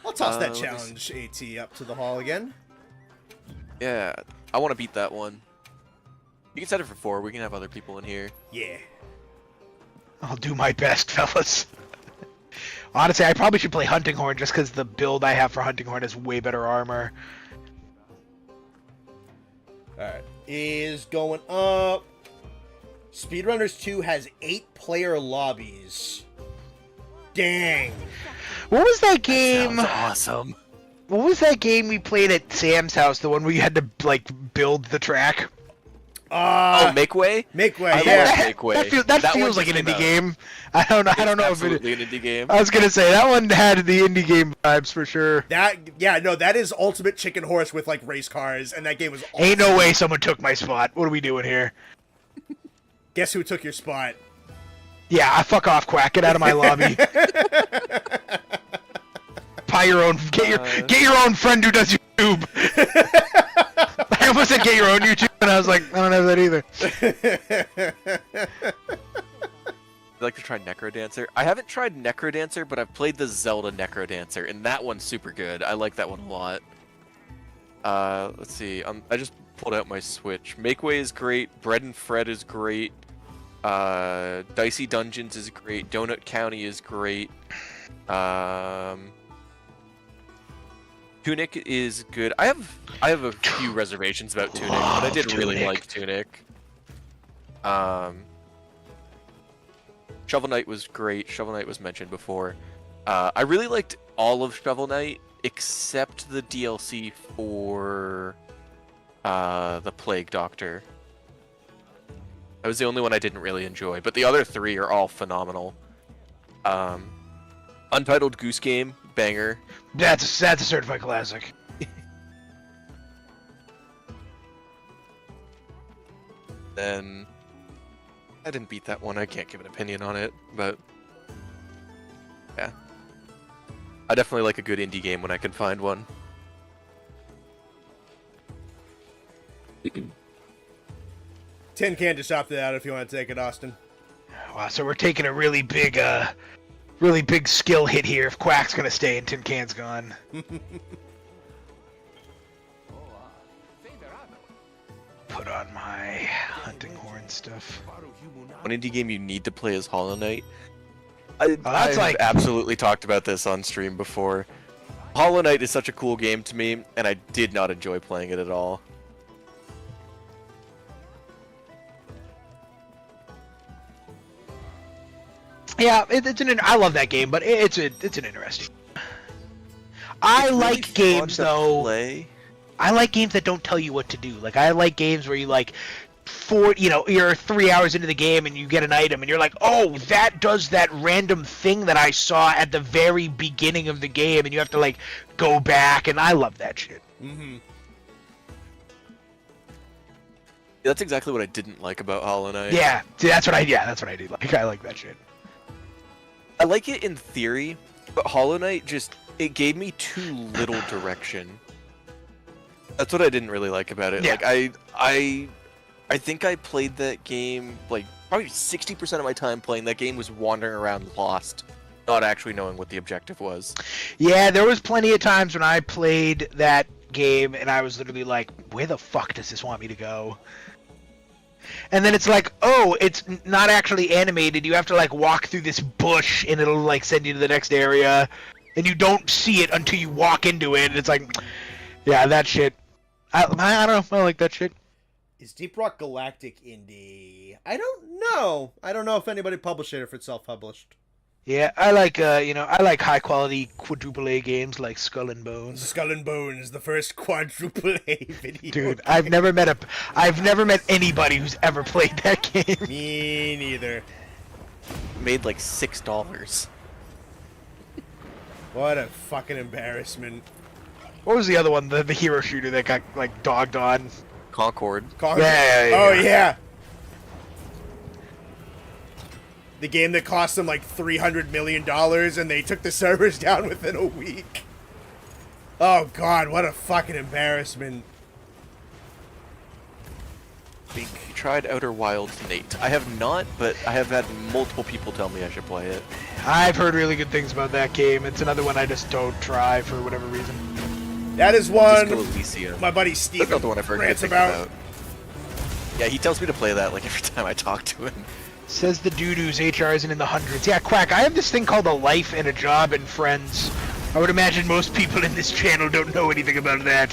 I'll toss that let me challenge AT up to the hall again. Yeah, I want to beat that one. You can set it for 4. We can have other people in here. Yeah. I'll do my best, fellas. Honestly, I probably should play Hunting Horn just because the build I have for Hunting Horn has way better armor. Alright. Is going up. Speedrunners 2 has 8-player lobbies. Dang. What was that game? Sounds awesome. What was that game we played at Sam's house? The one where you had to like build the track. Oh, Make Way? Make Way, I yeah. love Make Way. That one feels like an just indie came out. game. I don't know if it. Absolutely an indie game. I was gonna say that one had the indie game vibes for sure. That is Ultimate Chicken Horse with like race cars, and that game was awesome. Ain't no way someone took my spot. What are we doing here? Guess who took your spot? Yeah, fuck off, Quack. Get out of my lobby. Buy your own. Get your own friend who does YouTube. I almost said get your own YouTube, and I was like, I don't have that either. I'd like to try Necrodancer. I haven't tried Necrodancer, but I've played the Zelda Necrodancer, and that one's super good. I like that one a lot. Let's see. I just pulled out my Switch. Make Way is great. Bread and Fred is great. Dicey Dungeons is great. Donut County is great. Tunic is good. I have a few reservations about Tunic, but I did really Tunic. like Tunic. Shovel Knight was great. Shovel Knight was mentioned before. I really liked all of Shovel Knight except the DLC for the Plague Doctor. That was the only one I didn't really enjoy, but the other 3 are all phenomenal. Untitled Goose Game, banger. That's a certified classic. Then I didn't beat that one. I can't give an opinion on it, but yeah. I definitely like a good indie game when I can find one. Tin Can just opted out if you want to take it, Austin. Wow, so we're taking a really big skill hit here if Quack's gonna stay and Tin Can's gone. Put on my Hunting Horn stuff. One indie game you need to play is Hollow Knight. that's I've like- absolutely talked about this on stream before. Hollow Knight is such a cool game to me, and I did not enjoy playing it at all. Yeah, I love that game, but it's an interesting. I It's really like fun games to though. play. I like games that don't tell you what to do. Like I like games where you like, you're 3 hours into the game and you get an item and you're like, oh, that does that random thing that I saw at the very beginning of the game, and you have to like go back, and I love that shit. Mm-hmm. That's exactly what I didn't like about Hollow Knight. Yeah, see, that's what I do like. I like that shit. I like it in theory, but Hollow Knight it gave me too little direction. That's what I didn't really like about it. Yeah. Like I think I played that game like probably 60% of my time playing that game was wandering around lost, not actually knowing what the objective was. Yeah, there was plenty of times when I played that game and I was literally like, where the fuck does this want me to go? And then it's like, oh, it's not actually animated. You have to like walk through this bush, and it'll like send you to the next area, and you don't see it until you walk into it. And it's like, yeah, that shit. I don't know. I like that shit. Is Deep Rock Galactic indie? I don't know. I don't know if anybody published it or if it's self-published. Yeah, I like I like high quality quadruple A games like Skull and Bones. Skull and Bones, the first quadruple A video. Dude, I've never met anybody who's ever played that game. Me neither. Made like $6. What a fucking embarrassment. What was the other one? The hero shooter that got like dogged on. Concord. Yeah. Oh yeah. The game that cost them like $300 million and they took the servers down within a week. Oh god, what a fucking embarrassment. You tried Outer Wilds, Nate. I have not, but I have had multiple people tell me I should play it. I've heard really good things about that game. It's another one I just don't try for whatever reason. That is one Disco Elysium. my buddy Steve That's not the one I've heard good rants things about. Yeah, he tells me to play that like every time I talk to him. Says the dude whose HR isn't in the hundreds. Yeah, Quack, I have this thing called a life and a job and friends. I would imagine most people in this channel don't know anything about that.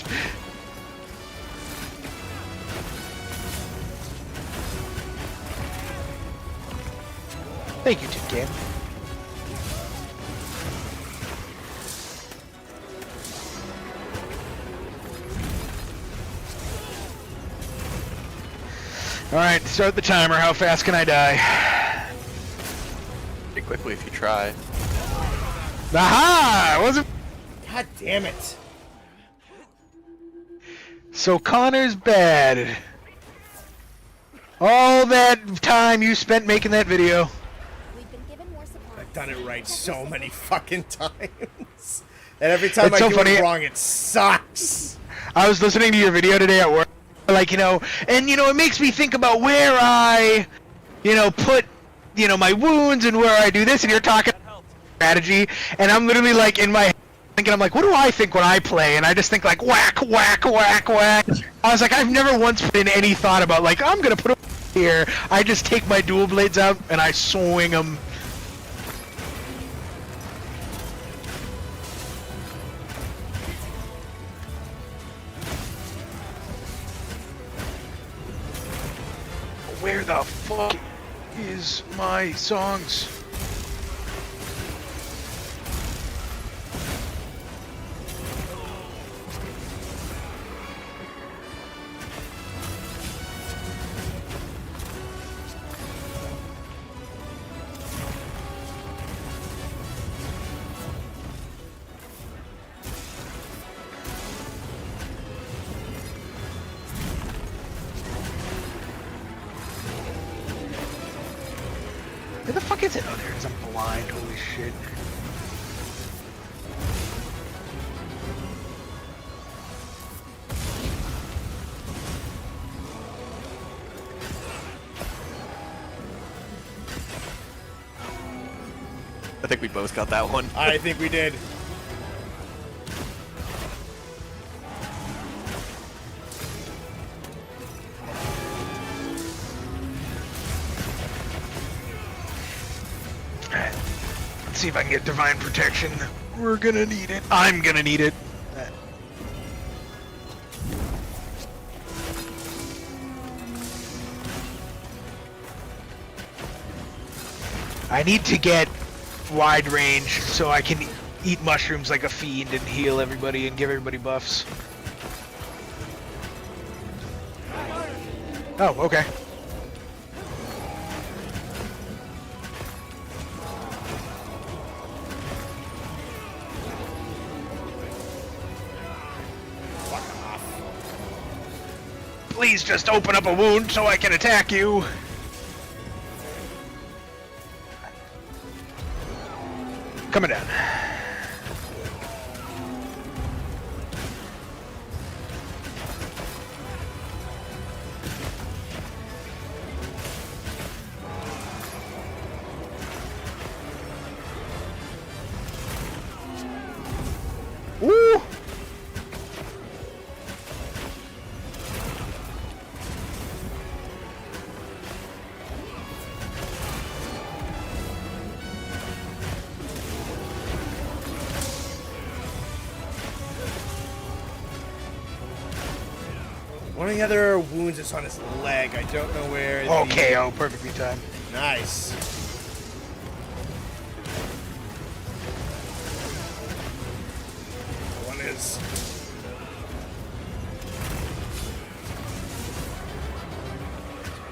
Thank you, Tin Can. Alright, start the timer. How fast can I die? Pretty quickly if you try. Aha! Wasn't. God damn it. So Connor's bad. All that time you spent making that video. We've been given more support. I've done it right so many fucking times. And every time It's I so do funny. it wrong, it sucks. I was listening to your video today at work, like, and it makes me think about where I, put, my wounds and where I do this, and you're talking strategy, and I'm literally like in my head thinking, I'm like, what do I think when I play? And I just think like whack, whack, whack, whack. I was like, I've never once put in any thought about like, I'm gonna put them here. I just take my dual blades out and I swing them. Where the fuck is my songs? Where the fuck is it? Oh, there it is. I'm blind. Holy shit. I think we both got that one. I think we did. Alright. Let's see if I can get divine protection. We're gonna need it. I'm gonna need it. I need to get wide range so I can eat mushrooms like a fiend and heal everybody and give everybody buffs. Oh, okay. Please just open up a wound so I can attack you. Coming down. Woo! only other wounds is on his leg. I don't know where. Oh, KO, perfectly timed. Nice. One is.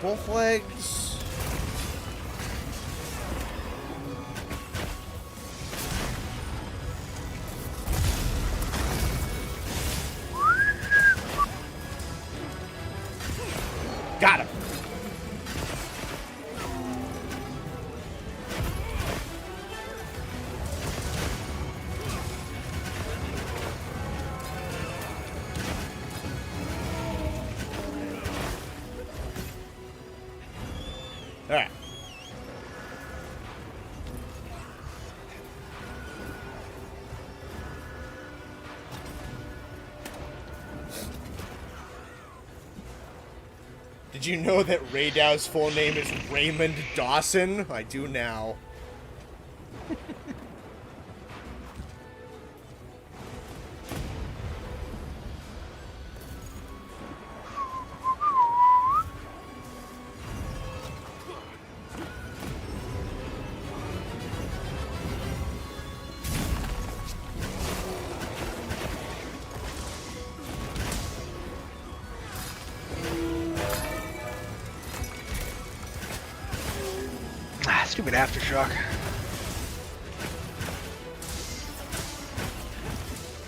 Both legs. Got him. All right. Did you know that Rey Dau's full name is Raymond Dawson? I do now. Stupid aftershock.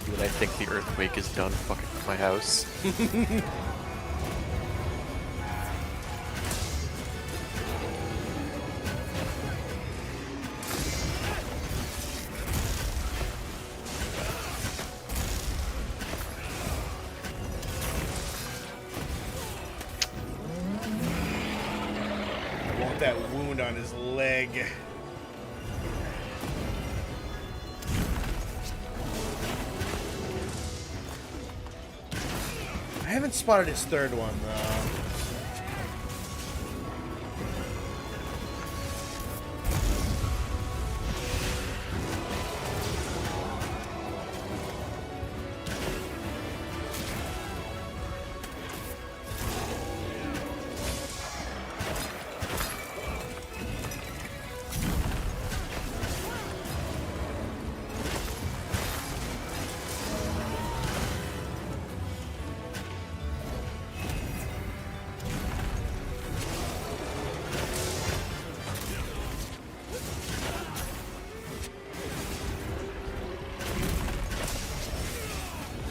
When I think the earthquake is done fucking with my house. I want that wound on his leg. I haven't spotted his third one, though.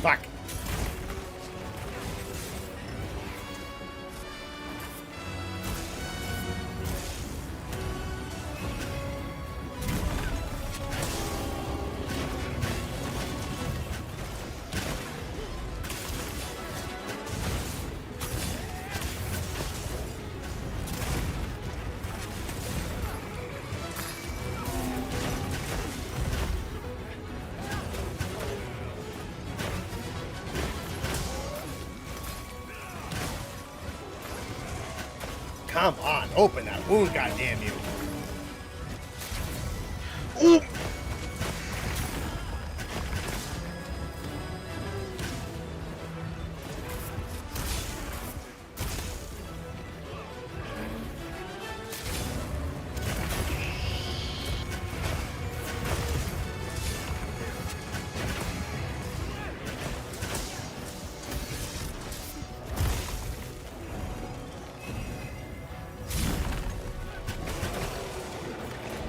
Fuck. Come on, open that wound, goddamn you. Ooh.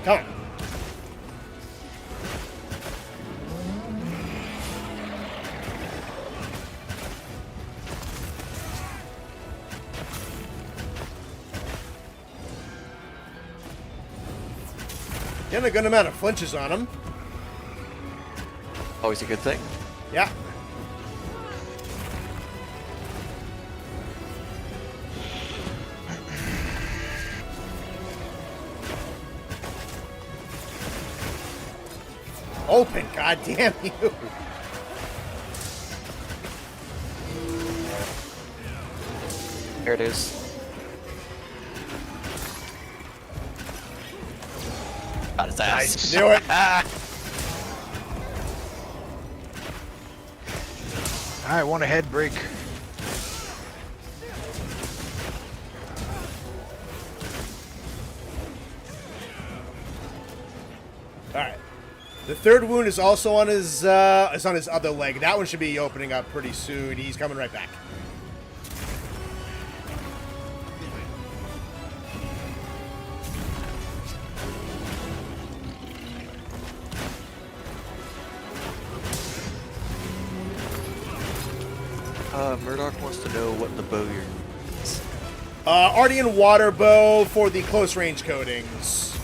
Come on. Getting a good amount of flinches on him. Always a good thing. Yeah. Open, goddamn you! Here it is. Got his ass. Knew it. I want a head break. Alright. The third wound is also on his other leg. That one should be opening up pretty soon. He's coming right back. Murdoch wants to know what the bow you're... Ardean water bow for the close range coatings.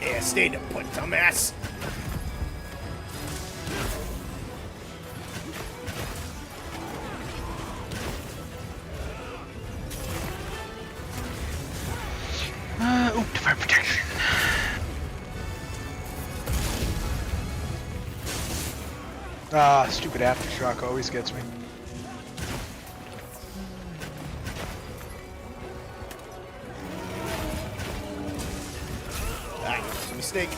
Yeah, stay to put, dumbass. Divine protection. Ah, stupid aftershock always gets me. Ah, it's a mistake.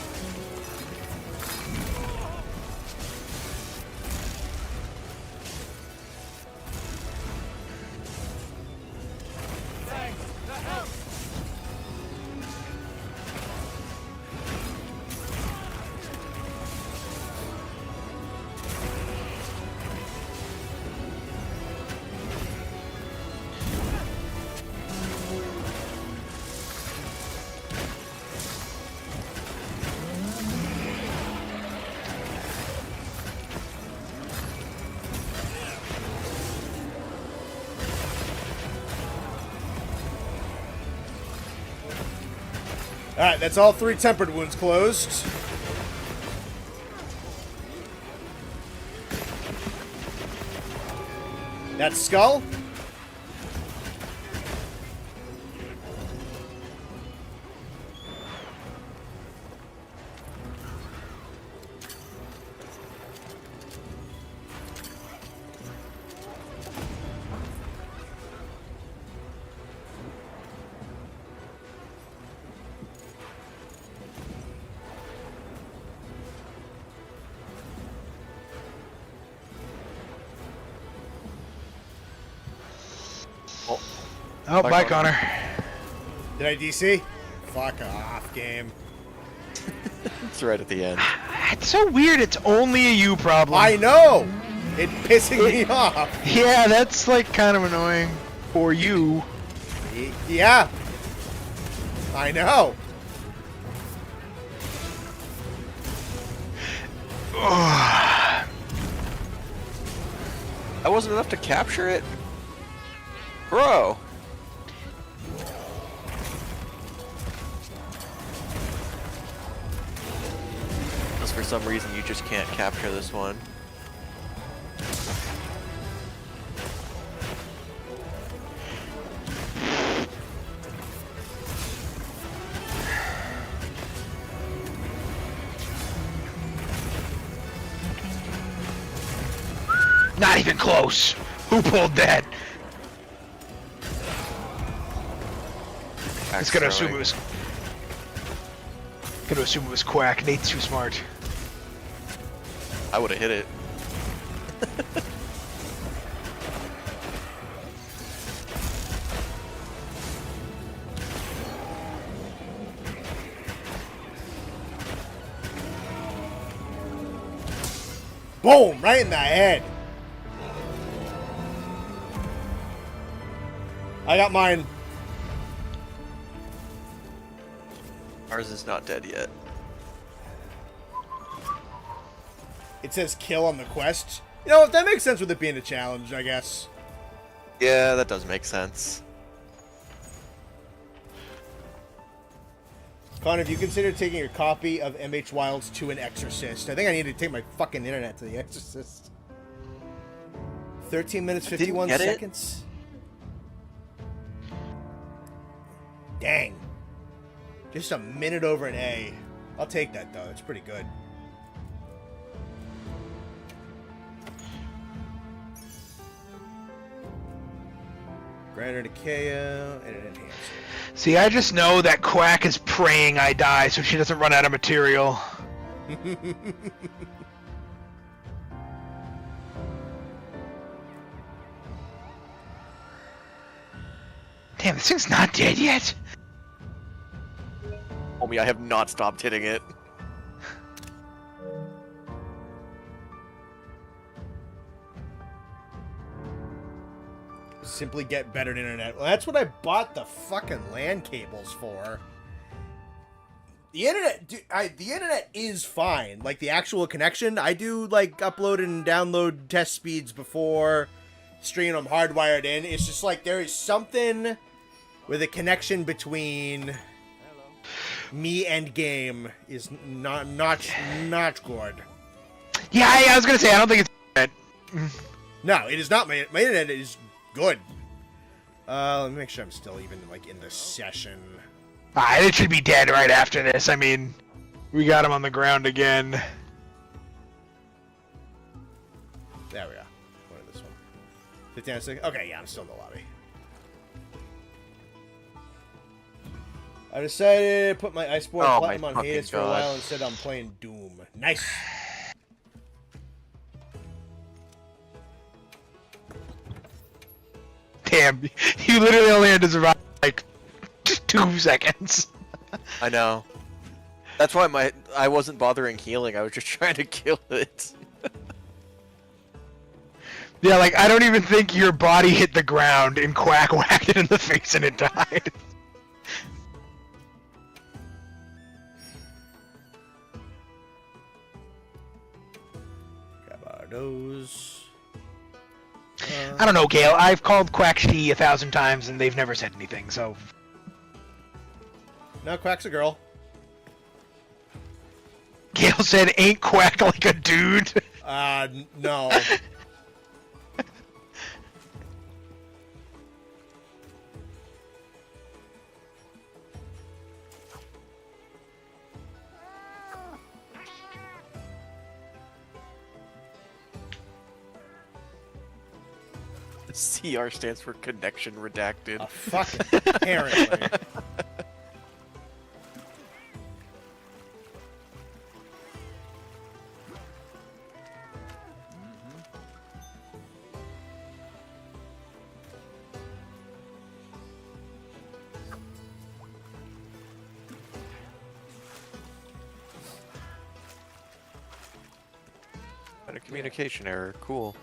Alright, that's all 3 tempered wounds closed. That's skull. Oh, bye, Connor. Did I DC? Fuck off, game. It's right at the end. It's so weird. It's only a you problem. I know! It's pissing me off. Yeah, that's like kind of annoying for you. Yeah. I know. That wasn't enough to capture it? Bro! Unless for some reason you just can't capture this one. Not even close. Who pulled that? It's gonna assume it was. Gonna assume it was Quack. Nate's too smart. I would have hit it. Boom! Right in the head. I got mine. Ours is not dead yet. It says kill on the quest. You know, if that makes sense with it being a challenge, I guess. Yeah, that does make sense. Connor, have you considered taking your copy of MH Wilds to an Exorcist? I think I need to take my fucking internet to the Exorcist. 13 minutes, 51 seconds. Dang. Just a minute over an A. I'll take that, though. It's pretty good. Grinder to KO and an enhancer. See, I just know that Quack is praying I die so she doesn't run out of material. Damn, this thing's not dead yet. Homie, I have not stopped hitting it. Simply get better internet. Well, that's what I bought the fucking LAN cables for. The internet, the internet is fine. Like, the actual connection, I do, like, upload and download test speeds before stream them hardwired in. It's just, like, there is something with a connection between me and game is not good. Yeah, I was gonna say, I don't think it's... No, it is not. My internet is good. Let me make sure I'm still even, like, in the session. Alright, it should be dead right after this. I mean, we got him on the ground again. There we go. What is this one? 15 seconds. Okay, yeah, I'm still in the lobby. I decided to put my Iceborne Platinum on fucking Hades for a God. while. Instead, I'm playing Doom. Nice. Damn, you literally only had to survive, like, 2 seconds. I know. That's why I wasn't bothering healing. I was just trying to kill it. Yeah, like, I don't even think your body hit the ground and Quack whacked it in the face and it died. Grab our those. I don't know, Gale. I've called Quack T 1,000 times and they've never said anything, so... No, Quack's a girl. Gale said, ain't Quack like a dude? No. CR stands for connection redacted. Fucking apparently. Had a communication error. Cool.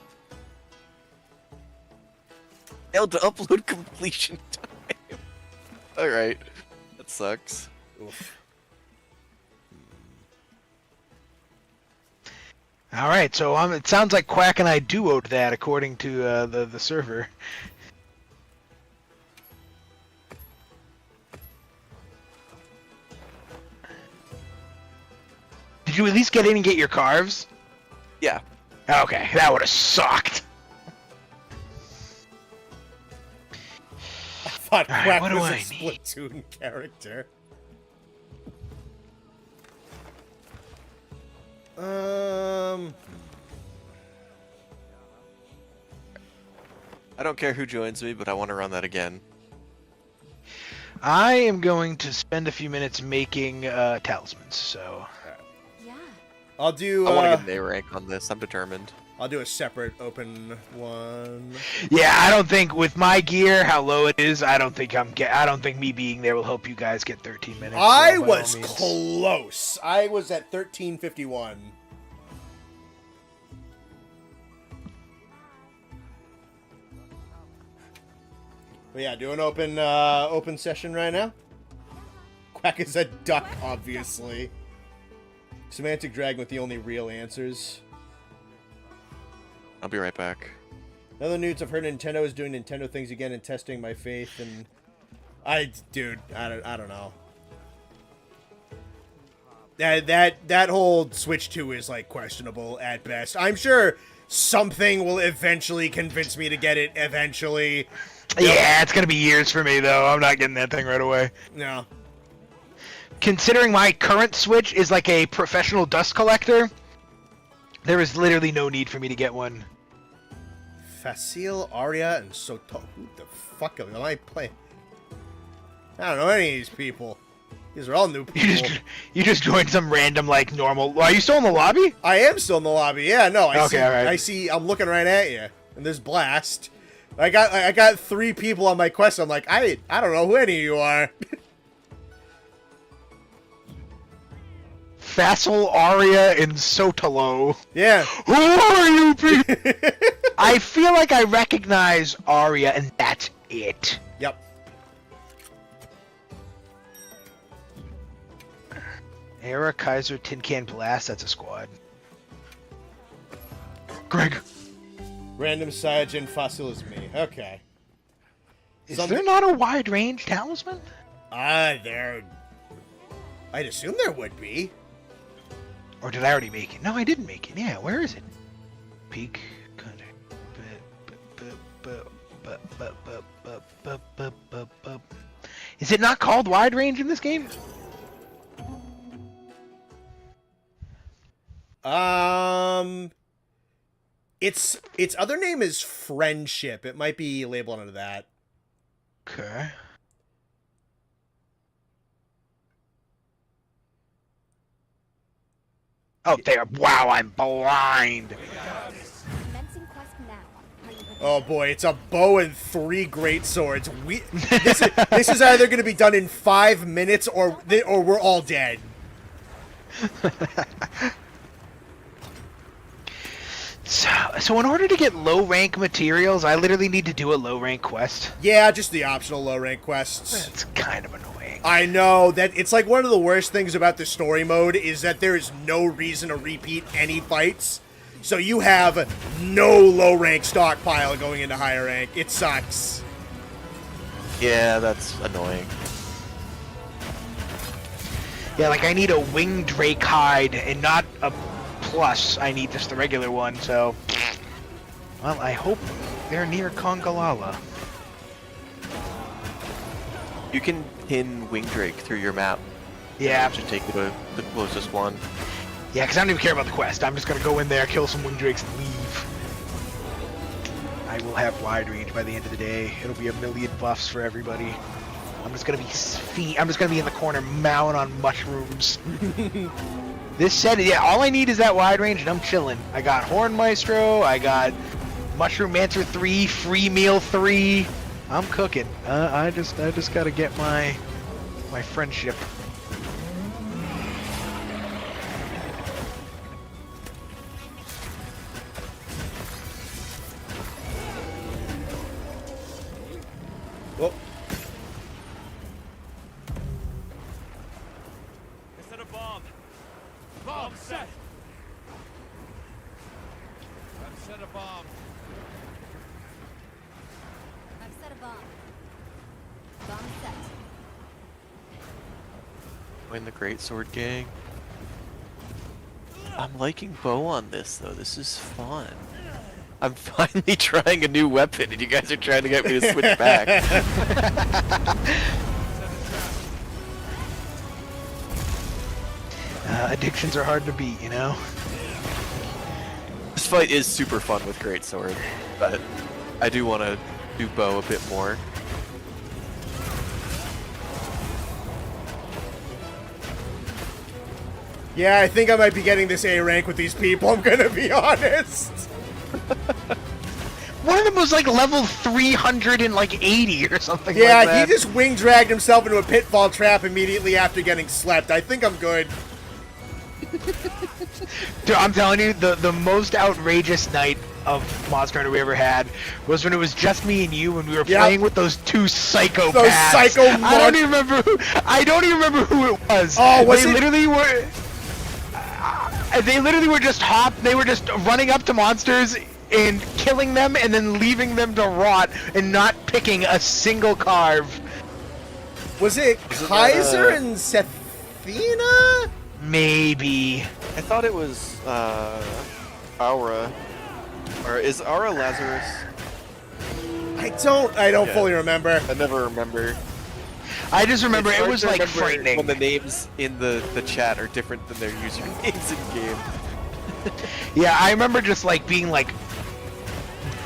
Failed to upload completion time. Alright. That sucks. Oof. Alright, so it sounds like Quack and I duoed that according to the server. Did you at least get in and get your carves? Yeah. Okay, that would have sucked. I thought Alright, Quack what do was a I need? Splatoon character. I don't care who joins me, but I want to run that again. I am going to spend a few minutes making talismans, so... Yeah. I'll do. I want to get an A rank on this. I'm determined. I'll do a separate open one. Yeah, I don't think with my gear, how low it is, I don't think me being there will help you guys get 13 minutes. I so by all was means. close. I was at 13:51. But yeah, do an open session right now. Quack is a duck, obviously. Semantic Dragon with the only real answers. I'll be right back. Another news I've heard Nintendo is doing Nintendo things again and testing my faith, and I don't know. That whole Switch 2 is like questionable at best. I'm sure something will eventually convince me to get it eventually. Yeah, it's gonna be years for me though. I'm not getting that thing right away. No. Considering my current Switch is like a professional dust collector, there is literally no need for me to get one. Facile, Aria, and Soto. Who the fuck am I playing? I don't know any of these people. These are all new people. You just joined some random like normal. Are you still in the lobby? I am still in the lobby. Yeah, no. I Okay, see. all right. I see. I'm looking right at you, and there's Blast, I got 3 people on my quest. I'm like, I don't know who any of you are. Fassel, Arya, and Sotelo. Yeah. Who are you people? I feel like I recognize Arya, and that's it. Yep. Era, Kaiser, Tin Can Blast, that's a squad. Greg. Random Saiyajin Fossil is me. Okay. Is there not a wide range talisman? There. I'd assume there would be. Or did I already make it? No, I didn't make it. Yeah, where is it? Peak. Is it not called wide range in this game? Its other name is Friendship. It might be labeled under that. Okay. Oh, there. Wow, I'm blind. Commencing quest now. Are you ready? Oh boy, it's a bow and 3 great swords. This is either going to be done in 5 minutes or we're all dead. So in order to get low rank materials, I literally need to do a low rank quest. Yeah, just the optional low rank quests. It's kind of annoying. I know that it's like one of the worst things about the story mode is that there is no reason to repeat any fights. So you have no low rank stockpile going into higher rank. It sucks. Yeah, that's annoying. Yeah, like I need a wing drake hide and not a plus. I need just the regular one, so... Well, I hope they're near Kongalala. You can pin Wing Drake through your map. Yeah. To take you to the closest one. Yeah, because I don't even care about the quest. I'm just going to go in there, kill some wing drakes, and leave. I will have wide range by the end of the day. It'll be a million buffs for everybody. I'm just going to be in the corner mowing on mushrooms. This set, yeah, all I need is that wide range, and I'm chilling. I got Horn Maestro, I got Mushroom Mancer 3, Free Meal 3. I'm cooking. I just got to get my friendship. Well, Set a bomb. Bomb set. I've set a bomb. I've set a bomb. Bomb set. Join the Great Sword Gang. I'm liking bow on this though. This is fun. I'm finally trying a new weapon, and you guys are trying to get me to switch back. Addictions are hard to beat, you know? This fight is super fun with Great Sword, but I do want to do bow a bit more. yeah, I think I might be getting this A rank with these people, I'm gonna be honest. One of them was like level 380 or something Yeah, like that. he just wing dragged himself into a pitfall trap immediately after getting slept. I think I'm good. Dude, I'm telling you, the most outrageous night of Monster Hunter we ever had was when it was just me and you when we were playing with those two psychopaths. Those psycho I don't even remember who it was. Oh, was they it? literally were they literally were just they were just running up to monsters and killing them and then leaving them to rot and not picking a single carve. Was it Kaiser and Sethina? Maybe. I thought it was Aura, or is Aura Lazarus? I don't fully remember. I never remember. I just remember It's it hard was to like remember frightening. when the names in the chat are different than their usernames in game. Yeah, I remember just like being like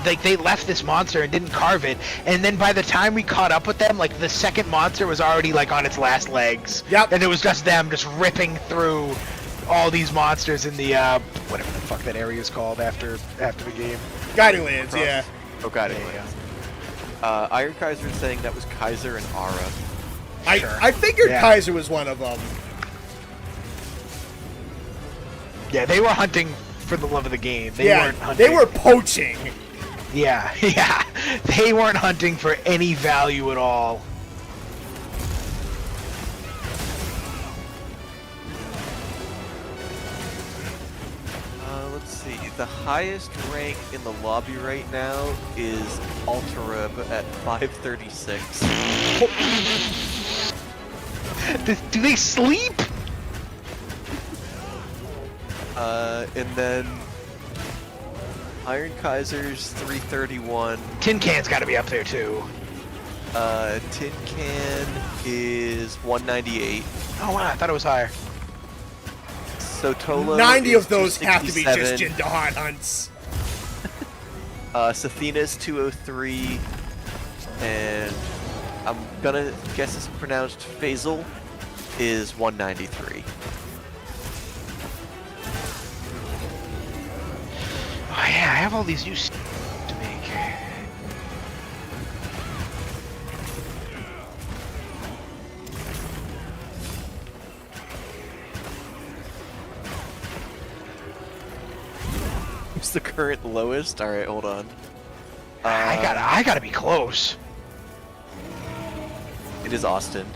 they left this monster and didn't carve it, and then by the time we caught up with them, like the second monster was already like on its last legs. Yep. And it was just them just ripping through all these monsters in the whatever the fuck that area is called after the game. Guiding Lands, yeah. Oh god, Yeah. Iron Kaiser is saying that was Kaiser and Ara. I figured Yeah. Kaiser was one of them. Yeah, they were hunting for the love of the game. They Yeah, weren't hunting. they were poaching. Yeah, yeah. They weren't hunting for any value at all. Let's see. The highest rank in the lobby right now is Alterib at 536. Do they sleep? And then Iron Kaiser's 331. Tin Can's got to be up there too. Tin Can is 198. Oh wow, I thought it was higher. Sotolo 90 is of those have to be just 267. Jindahan hunts. Sathina's 203. And I'm gonna guess it's pronounced Faisal is 193. Oh yeah, I have all these new to make. Who's the current lowest? Alright, hold on. I gotta be close. It is Austin.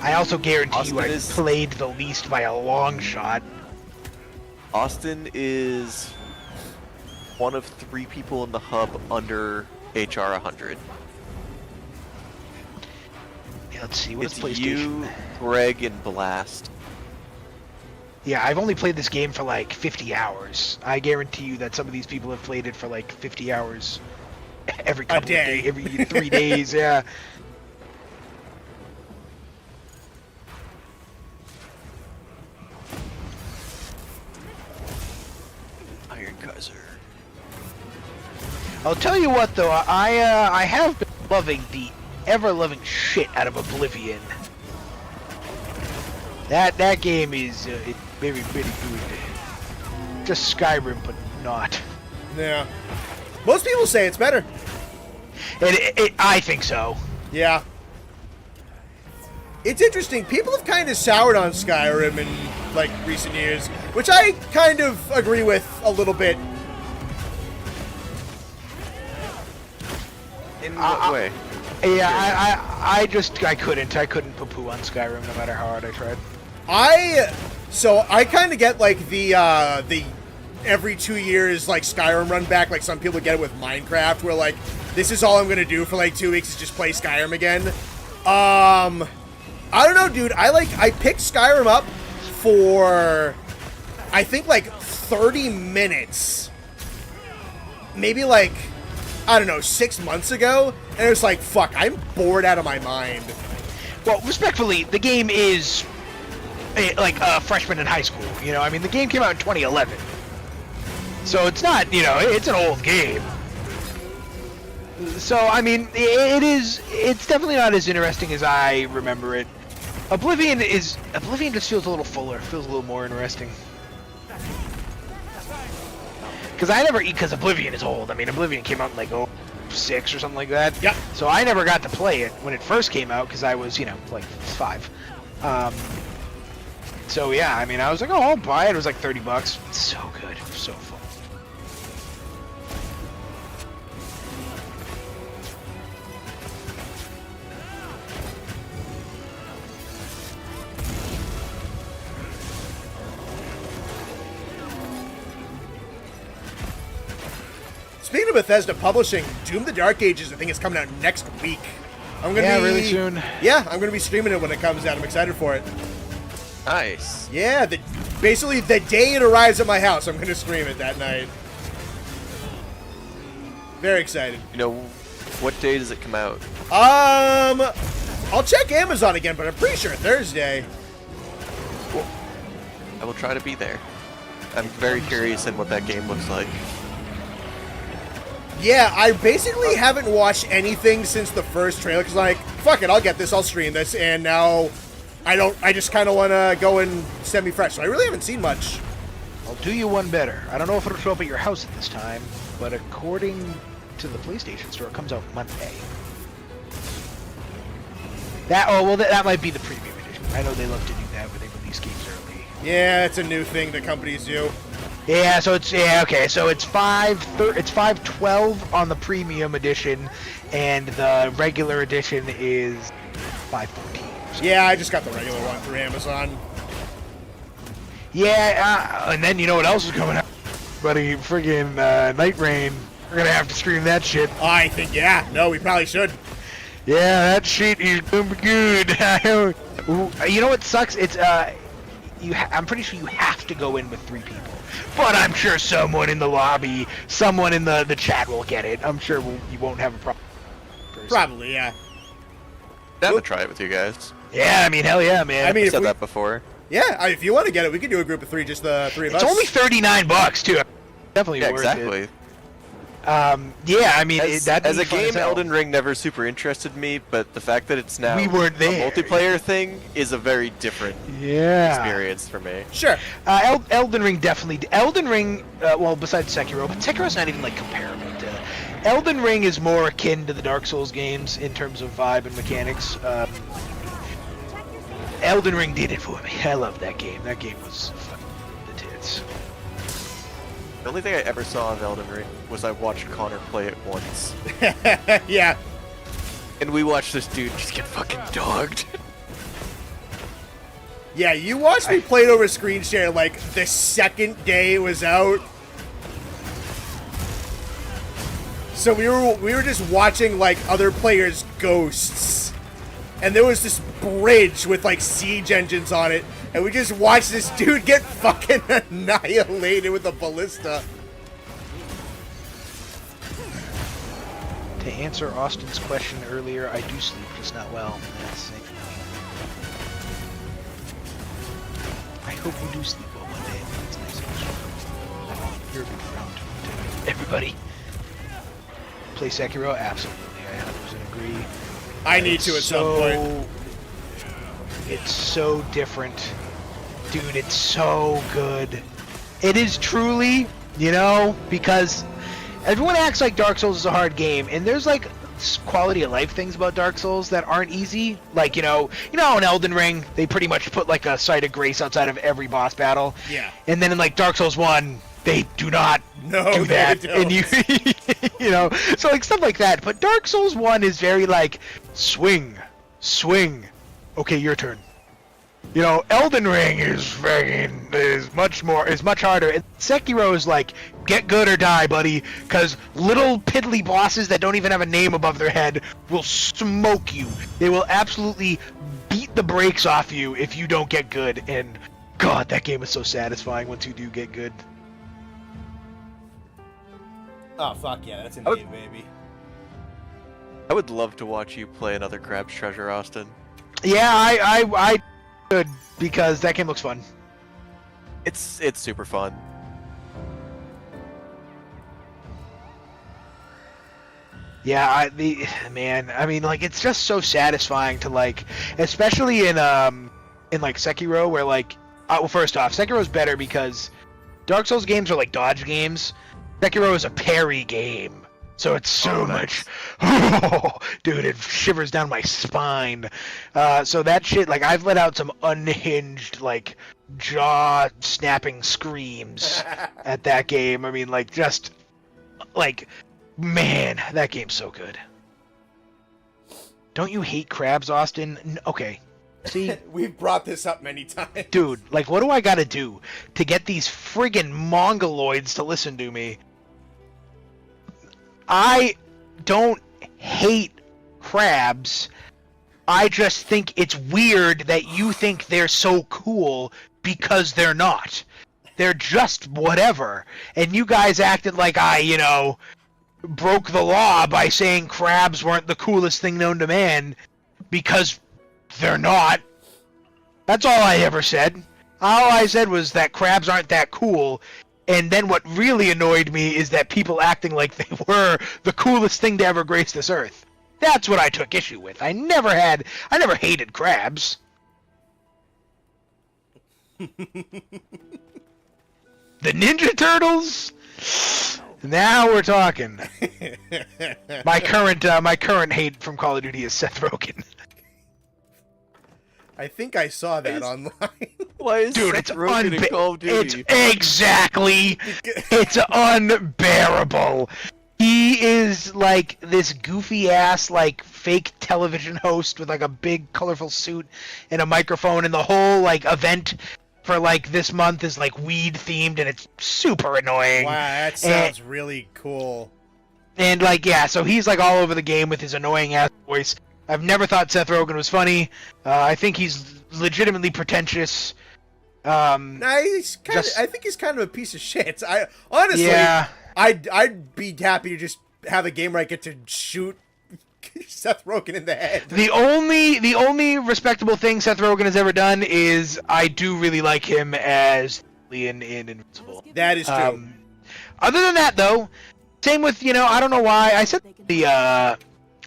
I also guarantee Austin you I is- played the least by a long shot. Austin is one of 3 people in the hub under HR 100. Yeah, let's see, what's It's PlayStation? you, Greg, and Blast. Yeah, I've only played this game for like 50 hours. I guarantee you that some of these people have played it for like 50 hours every couple day. of days, every 3 days, yeah. Iron Kaiser. I'll tell you what though, I have been loving the ever-loving shit out of Oblivion. That game is very, very good. Just Skyrim, but not. Yeah. Most people say it's better. I think so. Yeah. It's interesting. People have kind of soured on Skyrim in, like, recent years, which I kind of agree with a little bit. In what way? Yeah, I couldn't poo-poo on Skyrim no matter how hard I tried. So I kind of get, like, the every 2 years, like, Skyrim run back, like some people get it with Minecraft, where, like, this is all I'm gonna do for, like, 2 weeks is just play Skyrim again. I don't know, dude. I picked Skyrim up for, I think, like, 30 minutes. Maybe, like, I don't know, 6 months ago. And it was like, fuck, I'm bored out of my mind. Well, respectfully, the game is like a freshman in high school. You know, I mean, the game came out in 2011, so it's not, you know, it's an old game. So I mean, it's definitely not as interesting as I remember it. Oblivion just feels a little fuller, feels a little more interesting. Because Oblivion is old. I mean, Oblivion came out in like 06 or something like that. Yep. So I never got to play it when it first came out because I was, you know, like 5. So yeah, I mean, I was like, oh, I'll buy it. It was like $30. It's so good, so fun. Speaking of Bethesda Publishing, Doom the Dark Ages, I think, is coming out next week. I'm gonna be really soon. Yeah, I'm gonna be streaming it when it comes out. I'm excited for it. Nice. Yeah, basically the day it arrives at my house, I'm gonna stream it that night. Very excited. You know, what day does it come out? I'll check Amazon again, but I'm pretty sure Thursday. I will try to be there. I'm very curious in what that game looks like. Yeah, I basically haven't watched anything since the first trailer, because I'm like, fuck it, I'll get this, I'll stream this, and now I just kind of want to go and semi-fresh, so I really haven't seen much. I'll do you one better. I don't know if it'll show up at your house at this time, but according to the PlayStation Store. It comes out Monday. That might be the premium edition. I know they love to do that where they release games early. Yeah, it's a new thing that companies do. Yeah, so it's okay. So it's $512 on the premium edition, and the regular edition is $514. Yeah, I just got the regular one through Amazon. Yeah, and then you know what else is coming out, buddy? Friggin' Night Rain. We're gonna have to stream that shit. I think, yeah. No, we probably should. Yeah, that shit is gonna be good. You know what sucks? It's I'm pretty sure you have to go in with 3 people. But I'm sure someone in the lobby, someone in the chat will get it. I'm sure you won't have a problem. Probably, yeah. Down to try it with you guys. Yeah, I mean, hell yeah, man. I mean, I've said that before. Yeah, if you want to get it, we could do a group of 3, just the 3 of us. It's only $39 too. Definitely Yeah, worth exactly. it. Yeah, I mean, As a game, Elden Ring never super interested me, but the fact that it's now We weren't there. a multiplayer thing is a very different experience for me. Sure. Elden Ring definitely. Elden Ring, well, besides Sekiro, but Sekiro's not even like comparable to. Elden Ring is more akin to the Dark Souls games in terms of vibe and mechanics. Elden Ring did it for me. I love that game. That game was fucking the tits. The only thing I ever saw of Elden Ring was I watched Connor play it once. Yeah. And we watched this dude just get fucking dogged. Yeah, you watched me play it over screen share like the second day it was out. So we were just watching like other players' ghosts. And there was this bridge with like siege engines on it, and we just watched this dude get fucking annihilated with a ballista. To answer Austin's question earlier, I do sleep, just not well. That's it. I hope you do sleep well one day. It's nice of you. You're a big round to everybody. Play Sekiro? Absolutely. I 100% agree. I need to at some point. It's so different. Dude, it's so good. It is truly, because everyone acts like Dark Souls is a hard game, and there's like quality of life things about Dark Souls that aren't easy. Like, in Elden Ring, they pretty much put like a site of grace outside of every boss battle. Yeah. And then in like Dark Souls 1, they do not do that. They don't. And you so like stuff like that. But Dark Souls 1 is very like swing. Okay, your turn. Elden Ring is much harder. And Sekiro is like, get good or die, buddy, because little piddly bosses that don't even have a name above their head will smoke you. They will absolutely beat the brakes off you if you don't get good. And God, that game is so satisfying once you do get good. Oh fuck yeah, that's indeed, baby. I would love to watch you play another Crab's Treasure, Austin. Yeah, I could, because that game looks fun. It's super fun. Yeah, it's just so satisfying to like, especially in like Sekiro, where like, well, first off, Sekiro's better because Dark Souls games are like dodge games. Sekiro is a parry game, so it's so much. Oh, dude, it shivers down my spine. So that shit, like, I've let out some unhinged, like, jaw-snapping screams at that game. I mean, like, just, like, man, that game's so good. Don't you hate crabs, Austin? Okay. See? We've brought this up many times. Dude, like, what do I gotta do to get these friggin' mongoloids to listen to me? I don't hate crabs. I just think it's weird that you think they're so cool because they're not. They're just whatever. And you guys acted like I, broke the law by saying crabs weren't the coolest thing known to man because they're not. That's all I ever said. All I said was that crabs aren't that cool. And then what really annoyed me is that people acting like they were the coolest thing to ever grace this earth. That's what I took issue with. I never hated crabs. The Ninja Turtles? Now we're talking. My current hate from Call of Duty is Seth Rogen. I think I saw that online. Why is Dude, Seth it's Rogen in Call of Duty? It's unbearable. He is like this goofy ass like fake television host with like a big colorful suit and a microphone, and the whole like event for like this month is like weed themed, and it's super annoying. Wow, that sounds really cool. And like, yeah, so he's like all over the game with his annoying ass voice. I've never thought Seth Rogen was funny. I think he's legitimately pretentious. Nah, he's kind of. I think he's kind of a piece of shit. I honestly, yeah. I'd be happy to just have a game where I get to shoot Seth Rogen in the head. The only respectable thing Seth Rogen has ever done is I do really like him as in Invincible. That is true. Other than that, though, same with I don't know why I said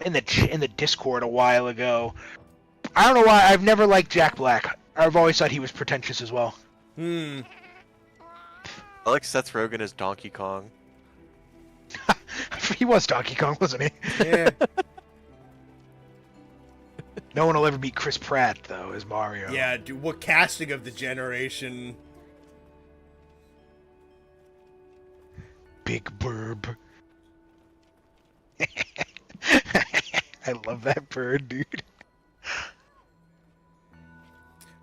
in the Discord a while ago. I don't know why I've never liked Jack Black. I've always thought he was pretentious as well. I like Seth Rogen as Donkey Kong. He was Donkey Kong, wasn't he? Yeah. No one will ever beat Chris Pratt though as Mario. Yeah, dude, what casting of the generation? Big Burb. I love that bird, dude.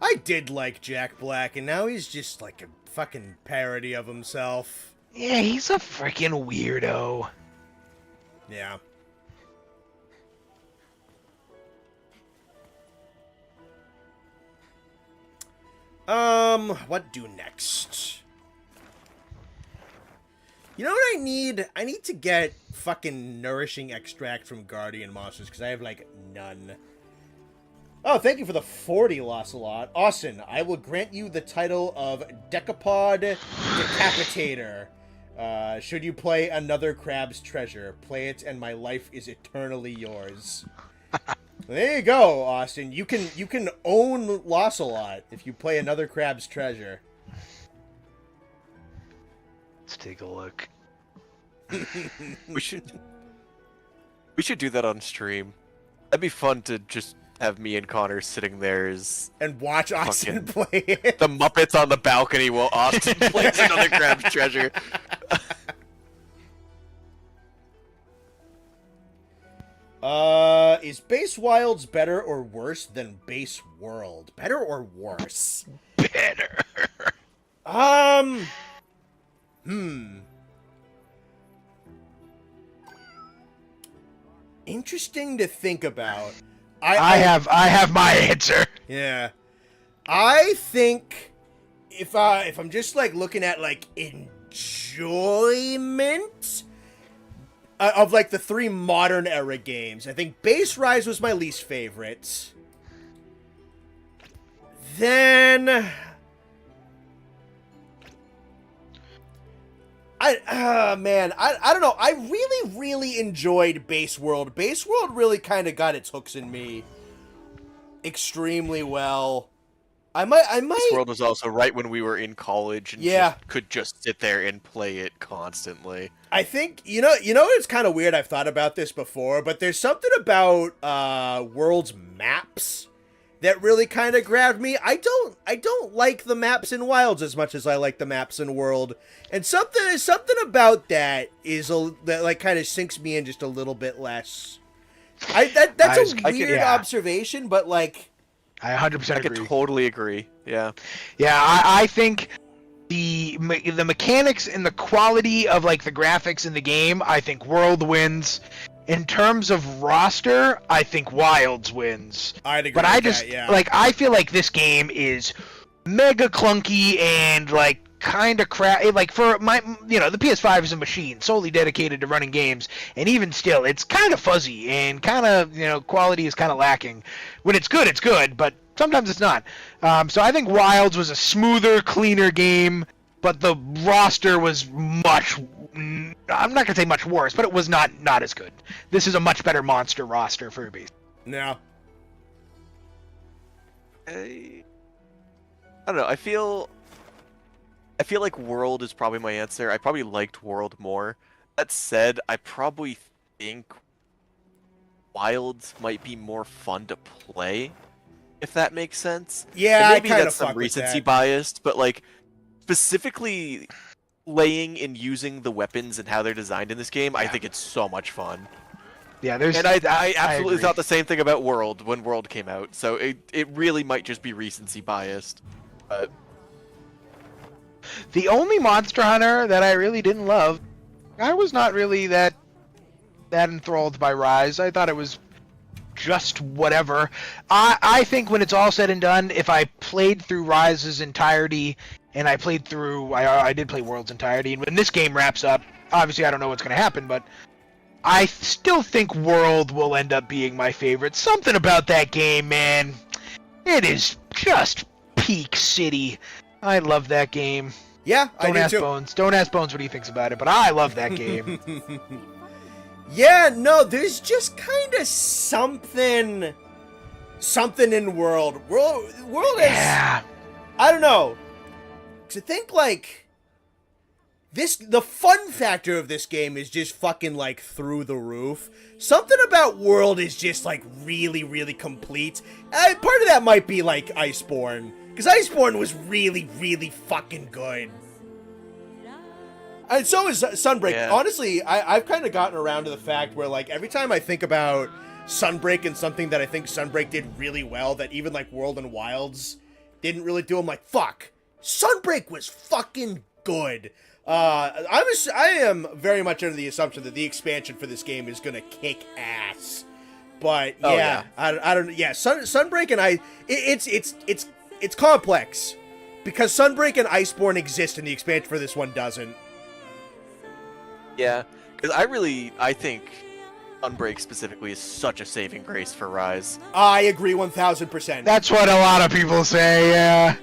I did like Jack Black, and now he's just like a fucking parody of himself. Yeah, he's a freaking weirdo. Yeah. What do next? You know what I need? I need to get fucking nourishing extract from Guardian monsters, because I have, like, none. Oh, thank you for the 40, Locelot. Austin, I will grant you the title of Decapod Decapitator. Should you play another Crab's Treasure, play it and my life is eternally yours. There you go, Austin. You can own Locelot if you play another Crab's Treasure. Let's take a look. We should do that on stream. That'd be fun to just have me and Connor sitting there as And watch Austin play it. the Muppets on the balcony while Austin plays another Crab's Treasure. Is Base Wilds better or worse than Base World? Better or worse? Better. Interesting to think about. I have my answer. Yeah. I think if I'm just like looking at like enjoyment of like the three modern era games, I think Base Rise was my least favorite. Then I don't know. I really enjoyed Base World. Base World really kind of got its hooks in me extremely well. I might. This world was also right when we were in college and could just sit there and play it constantly. I think you know it's kind of weird. I've thought about this before, but there's something about World's maps that really kind of grabbed me. I don't like the maps in Wilds as much as I like the maps in World, and something about that that like kind of sinks me in just a little bit less. That's a weird observation, but like. I 100% agree. I could totally agree. Yeah. Yeah, I think the mechanics and the quality of like the graphics in the game, I think World wins. In terms of roster, I think Wilds wins. I'd agree. But I just like I feel like this game is mega clunky and like kind of crap. Like for my, the PS5 is a machine solely dedicated to running games, and even still, it's kind of fuzzy and kind of quality is kind of lacking. When it's good, but sometimes it's not. So I think Wilds was a smoother, cleaner game, but the roster was much. I'm not gonna say much worse, but it was not as good. This is a much better monster roster for Base. No. I don't know. I feel like World is probably my answer. I probably liked World more, That said, I probably think Wilds might be more fun to play, if that makes sense. Yeah, And I maybe kind of that's some fuck with recency that. biased, but like specifically playing and using the weapons and how they're designed in this game, I think it's so much fun. Yeah, there's. And I absolutely agree. thought the same thing about World when World came out, so it really might just be recency biased. But The only Monster Hunter that I really didn't love, I was not really that enthralled by Rise. I thought it was just whatever. I think when it's all said and done, if I played through Rise's entirety, and I played through, I did play World's entirety, and when this game wraps up, obviously I don't know what's going to happen, but I still think World will end up being my favorite. Something about that game, man. It is just peak city. I love that game. Yeah, I Don't do ask too. Bones. Don't ask Bones what he thinks about it, but I love that game. Yeah, no, there's just kind of something in World. World is, Yeah. I don't know. 'Cause I think like the fun factor of this game is just fucking like through the roof. Something about World is just like really, really complete. Part of that might be like Iceborne, because Iceborne was really, really fucking good. And so is Sunbreak. Yeah. Honestly, I've kind of gotten around to the fact where, like, every time I think about Sunbreak and something that I think Sunbreak did really well, that even, like, World and Wilds didn't really do, I'm like, fuck, Sunbreak was fucking good. I am very much under the assumption that the expansion for this game is gonna kick ass. But, yeah, Oh, yeah. I don't, yeah, Sunbreak and it's complex. Because Sunbreak and Iceborne exist and the expansion for this one doesn't. yeah, because I think Sunbreak specifically is such a saving grace for Rise. I agree 1000%. That's what a lot of people say, yeah.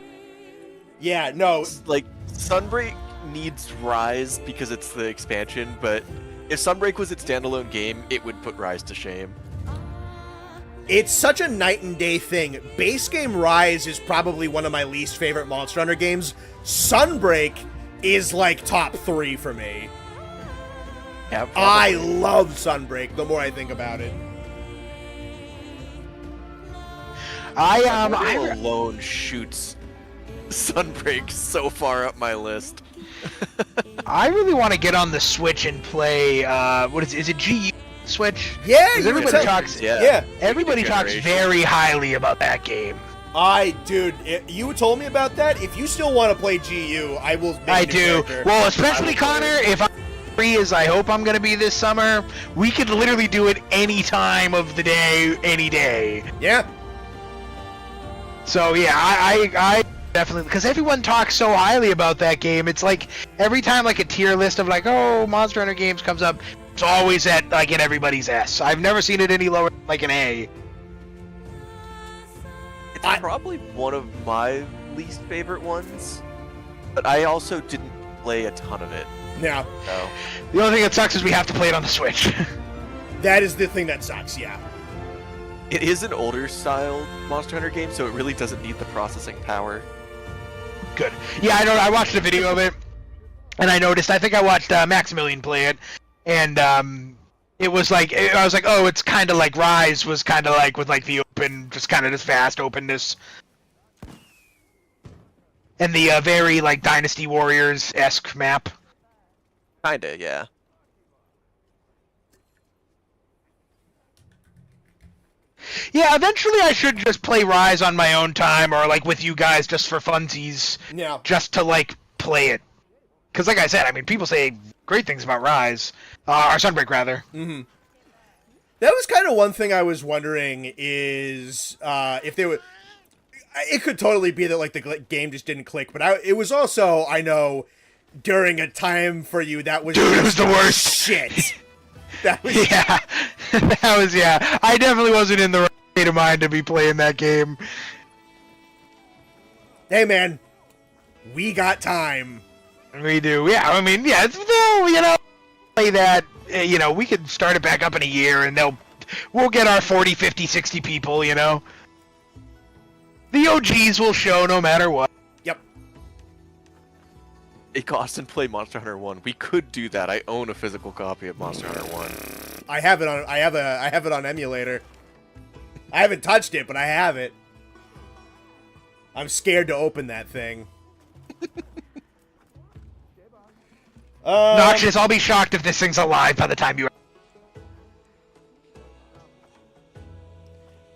Yeah, no, Like, Sunbreak needs Rise because it's the expansion, but if Sunbreak was its standalone game, it would put Rise to shame. it's such a night and day thing. Base game Rise is probably one of my least favorite Monster Hunter games. Sunbreak is like top 3 for me. Yeah, I love Sunbreak the more I think about it. I alone shoots Sunbreak so far up my list. I really want to get on the Switch and play, what is it GU Switch? Yeah, 'Cause you everybody tell- talks, Yeah. everybody talks generation. very highly about that game. Dude, you told me about that. If you still want to play GU, I will make I a new do. character. Well, I especially will play Connor, it. if I'm free as I hope I'm going to be this summer, we could literally do it any time of the day, any day. Yeah. So yeah, I definitely, because everyone talks so highly about that game. It's like every time like a tier list of like, oh, Monster Hunter games comes up, it's always at like in everybody's S. I've never seen it any lower than like an A. It's probably one of my least favorite ones, but I also didn't play a ton of it. No, So The only thing that sucks is we have to play it on the Switch. that is the thing that sucks, yeah. it is an older style Monster Hunter game, so it really doesn't need the processing power. Good. Yeah, I know. I watched a video of it, and I noticed. I think I watched Maximilian play it, and it was like I was like, oh, it's kind of like Rise was kind of like with like the open, just kind of this vast openness, and the very like Dynasty Warriors-esque map. Kinda, yeah. Yeah, eventually I should just play Rise on my own time, or like with you guys just for funsies, Yeah. just to like play it. Because like I said, I mean, people say great things about Rise, or Sunbreak rather. Mm-hmm. That was kind of one thing I was wondering is if they would. It could totally be that like the game just didn't click, but it was also, I know, during a time for you that was Dude, it was the worst. shit. That was Yeah, that was, yeah. I definitely wasn't in the right state of mind to be playing that game. Hey man, we got time. We do, yeah. I mean, yeah, it's still, you know, play that. You know, we could start it back up in a year, and we'll get our 40, 50, 60 people. You know, the OGs will show no matter what. Yep. cost and play Monster Hunter 1. We could do that. I own a physical copy of Monster Hunter 1. I have it on emulator. I haven't touched it, but I have it. I'm scared to open that thing. Noxious, I'll be shocked if this thing's alive by the time you...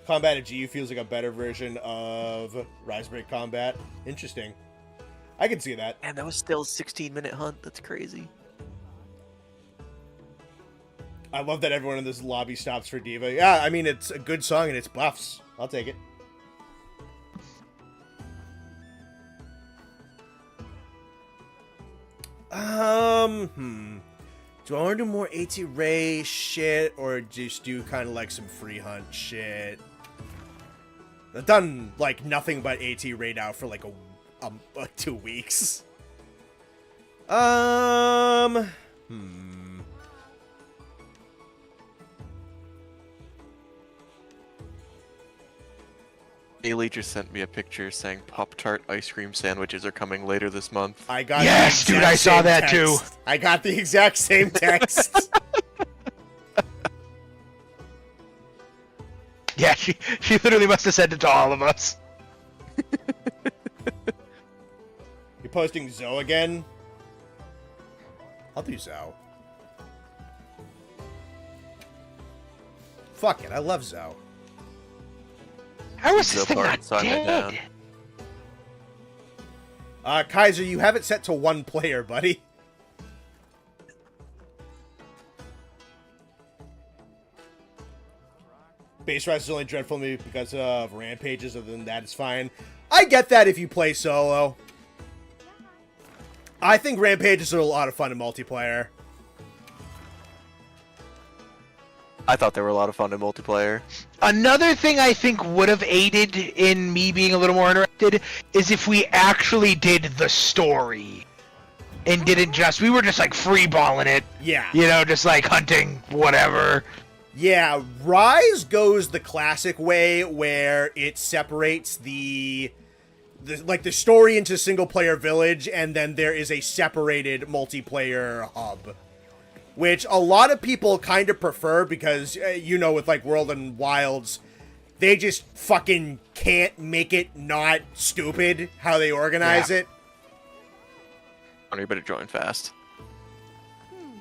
Combat at GU feels like a better version of Rise Break Combat. Interesting. I can see that. And that was still a 16-minute hunt. That's crazy. I love that everyone in this lobby stops for Diva. Yeah, I mean, it's a good song and it's buffs. I'll take it. Do I want to do more AT Rey shit or just do kind of like some free hunt shit? I've done like nothing but AT Rey Dau for like 2 weeks. Ailey just sent me a picture saying Pop-Tart ice cream sandwiches are coming later this month. I got Yes, dude, I saw that too. I got the exact same text. Yeah, she literally must have sent it to all of us. You're posting Zoe again? I'll do Zoe. Fuck it, I love Zoe. How is this thing Zopar, not sign it dead? down. Kaiser, you have it set to 1 player, buddy. Base Rise is only dreadful to me because of rampages. Other than that, it's fine. I get that if you play solo. I think rampages are a lot of fun in multiplayer. I thought they were a lot of fun in multiplayer. Another thing I think would have aided in me being a little more interested is if we actually did the story. And didn't just... We were just, like, freeballing it. Yeah. You know, just, like, hunting, whatever. Yeah, Rise goes the classic way where it separates the story into single-player village, and then there is a separated multiplayer hub. Which a lot of people kind of prefer because, you know, with, like, World and Wilds, they just fucking can't make it not stupid how they organize it. You better join fast.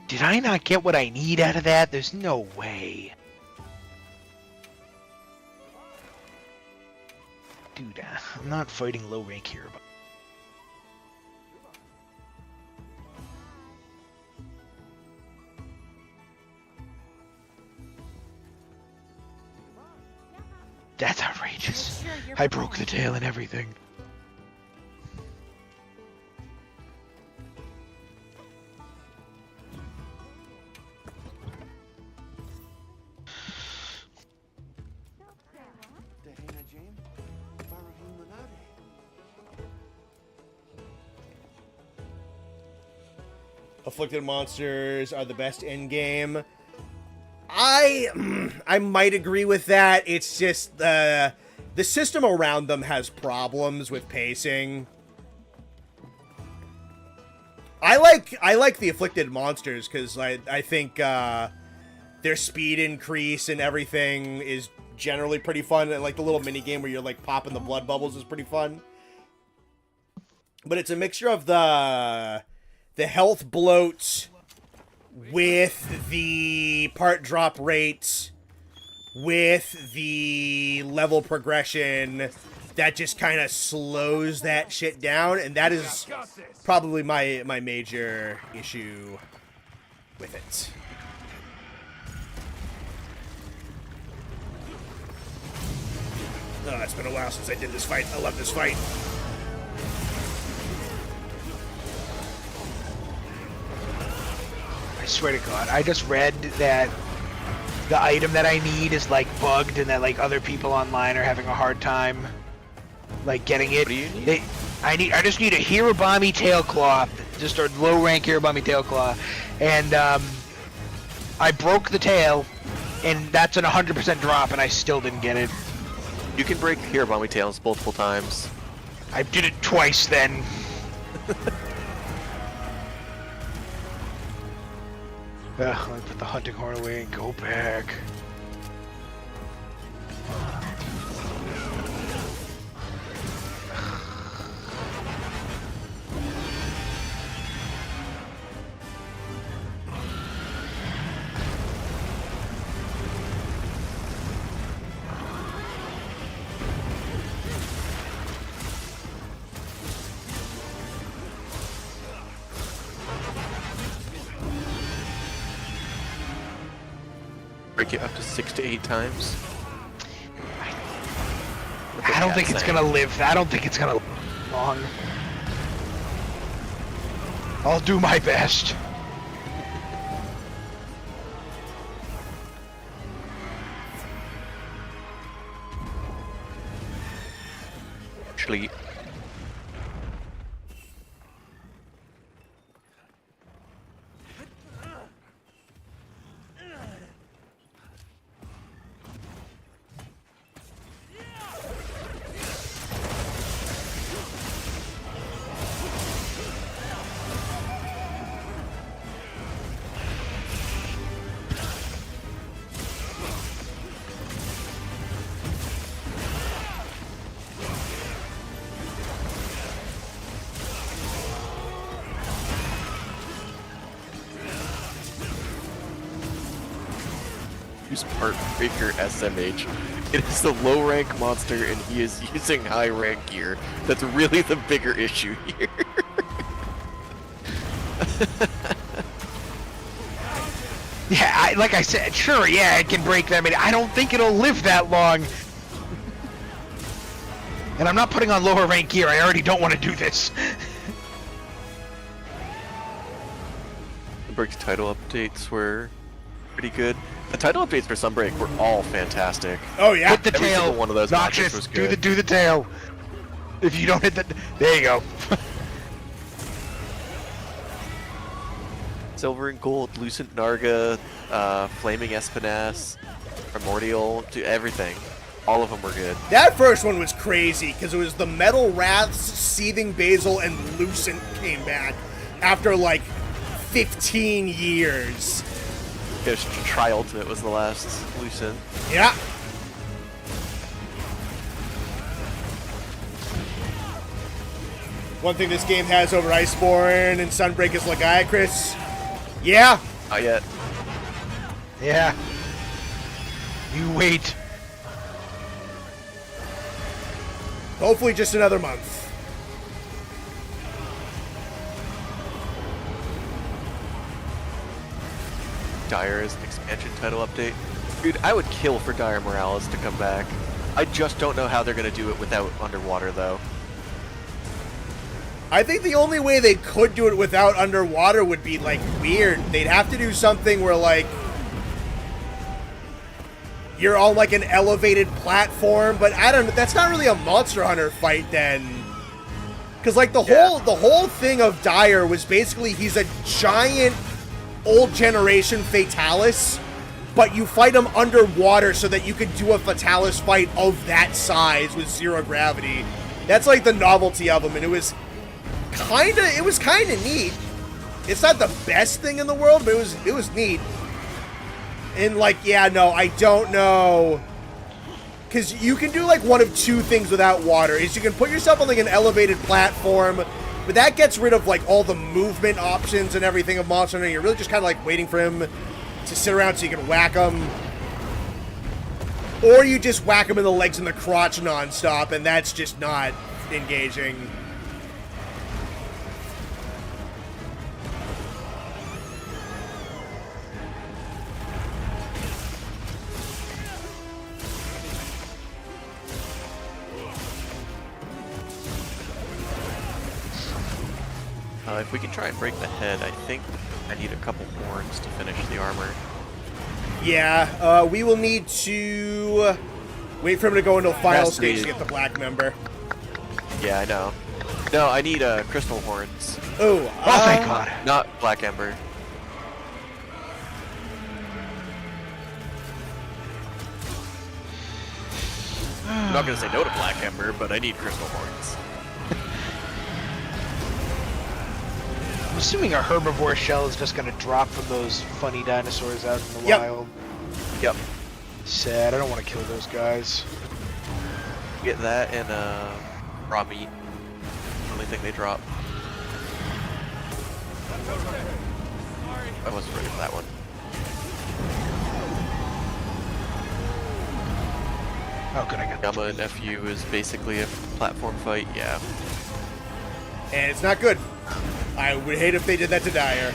Did I not get what I need out of that? There's no way. Dude, I'm not fighting low rank here. But... That's outrageous. I broke the tail and everything. Afflicted monsters are the best in-game. I might agree with that. It's just the system around them has problems with pacing. I like the afflicted monsters because I think their speed increase and everything is generally pretty fun. And like the little mini game where you're like popping the blood bubbles is pretty fun. But it's a mixture of the health bloat with the part drop rates, with the level progression that just kind of slows that shit down, and that is probably my major issue with it. Oh, it's been a while since I did this fight. I love this fight. I swear to God, I just read that the item that I need is like bugged and that like other people online are having a hard time like getting it. What do you need? I just need a Hirobami Tailclaw, just a low rank Hirobami Tailclaw, and I broke the tail, and that's an 100% drop, and I still didn't get it. You can break Hirobami tails multiple times. I did it twice then. Let me put the hunting horn away and go back. Break it up to 6 to 8 times. I don't think it's gonna live. I don't think it's gonna live long. I'll do my best. Actually, use part Breaker SMH. It is the low rank monster and he is using high rank gear. That's really the bigger issue here. Yeah, like I said, sure, yeah, it can break them. I don't think it'll live that long. And I'm not putting on lower rank gear. I already don't want to do this. Sunbreak's title updates were pretty good. The title updates for Sunbreak were all fantastic. Oh yeah. Hit the Every tail. single one of those Noxious, was good. do the tail. If you don't hit the, there you go. Silver and Gold, Lucent Narga, Flaming Espinas, Primordial, everything. All of them were good. That first one was crazy because it was the Metal Wraths, Seething Basil, and Lucent came back after like 15 years. Tri-Ultimate was the last Lucent. Yeah. One thing this game has over Iceborne and Sunbreak is Lagiacrus. Yeah. Not yet. Yeah. You wait. Hopefully just another month. Dire is an expansion title update. Dude, I would kill for Dire Morales to come back. I just don't know how they're going to do it without underwater, though. I think the only way they could do it without underwater would be, like, weird. They'd have to do something where, like, you're on, like, an elevated platform, but I don't know. That's not really a Monster Hunter fight, then. Because, like, the whole thing of Dire was basically he's a giant old generation Fatalis, but you fight him underwater so that you could do a Fatalis fight of that size with zero gravity. That's, like, the novelty of him, and it was kinda neat. It's not the best thing in the world, but it was neat. And like, yeah, no, I don't know. Because you can do like one of two things without water. Is you can put yourself on like an elevated platform, but that gets rid of like all the movement options and everything of Monster Hunter. You're really just kind of like waiting for him to sit around so you can whack him. Or you just whack him in the legs and the crotch nonstop, and that's just not engaging. If we can try and break the head, I think I need a couple horns to finish the armor. Yeah, we will need to wait for him to go into a final Rest stage to need- get the black member. Yeah, I know. No, I need crystal horns, Oh, Thank God. not black ember. I'm not gonna say no to black ember, but I need crystal horns. assuming a herbivore shell is just gonna drop from those funny dinosaurs out in the Yep. wild. Yep. Sad. I don't want to kill those guys. Get that and raw meat. Only thing they drop. I wasn't ready for that one. Oh, good. I got Gamma and FU is basically a platform fight. Yeah. And it's not good. I would hate if they did that to Dyer.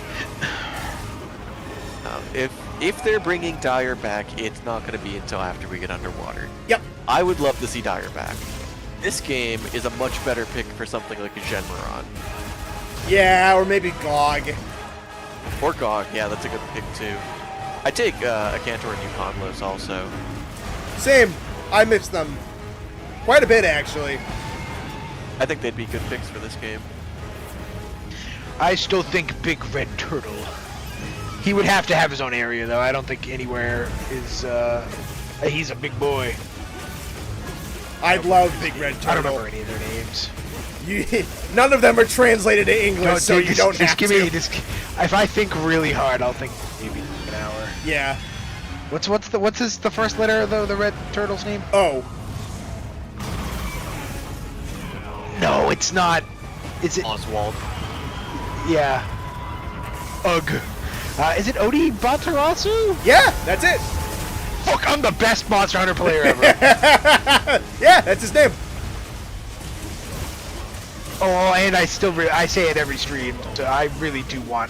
If they're bringing Dyer back, it's not going to be until after we get underwater. Yep. I would love to see Dyer back. This game is a much better pick for something like a Shenmue. Yeah, or maybe GOG. Or GOG, yeah, that's a good pick too. I take a Cantor and Euconlos also. Same. I miss them. Quite a bit, actually. I think they'd be good picks for this game. I still think Big Red Turtle. He would have to have his own area, though. I don't think anywhere is. He's a big boy. I'd love Big Red Turtle. I don't remember any of their names. None of them are translated to English, No, so you don't just have give to. me. If I think really hard, I'll think maybe an hour. Yeah. What's the first letter of the Red Turtle's name? Oh. No, it's not. Is it? Oswald. Yeah. Ugh. Is it Odi Batarasu? Yeah, that's it. Fuck, I'm the best Monster Hunter player ever. Yeah, that's his name. Oh, and I say it every stream. So I really do want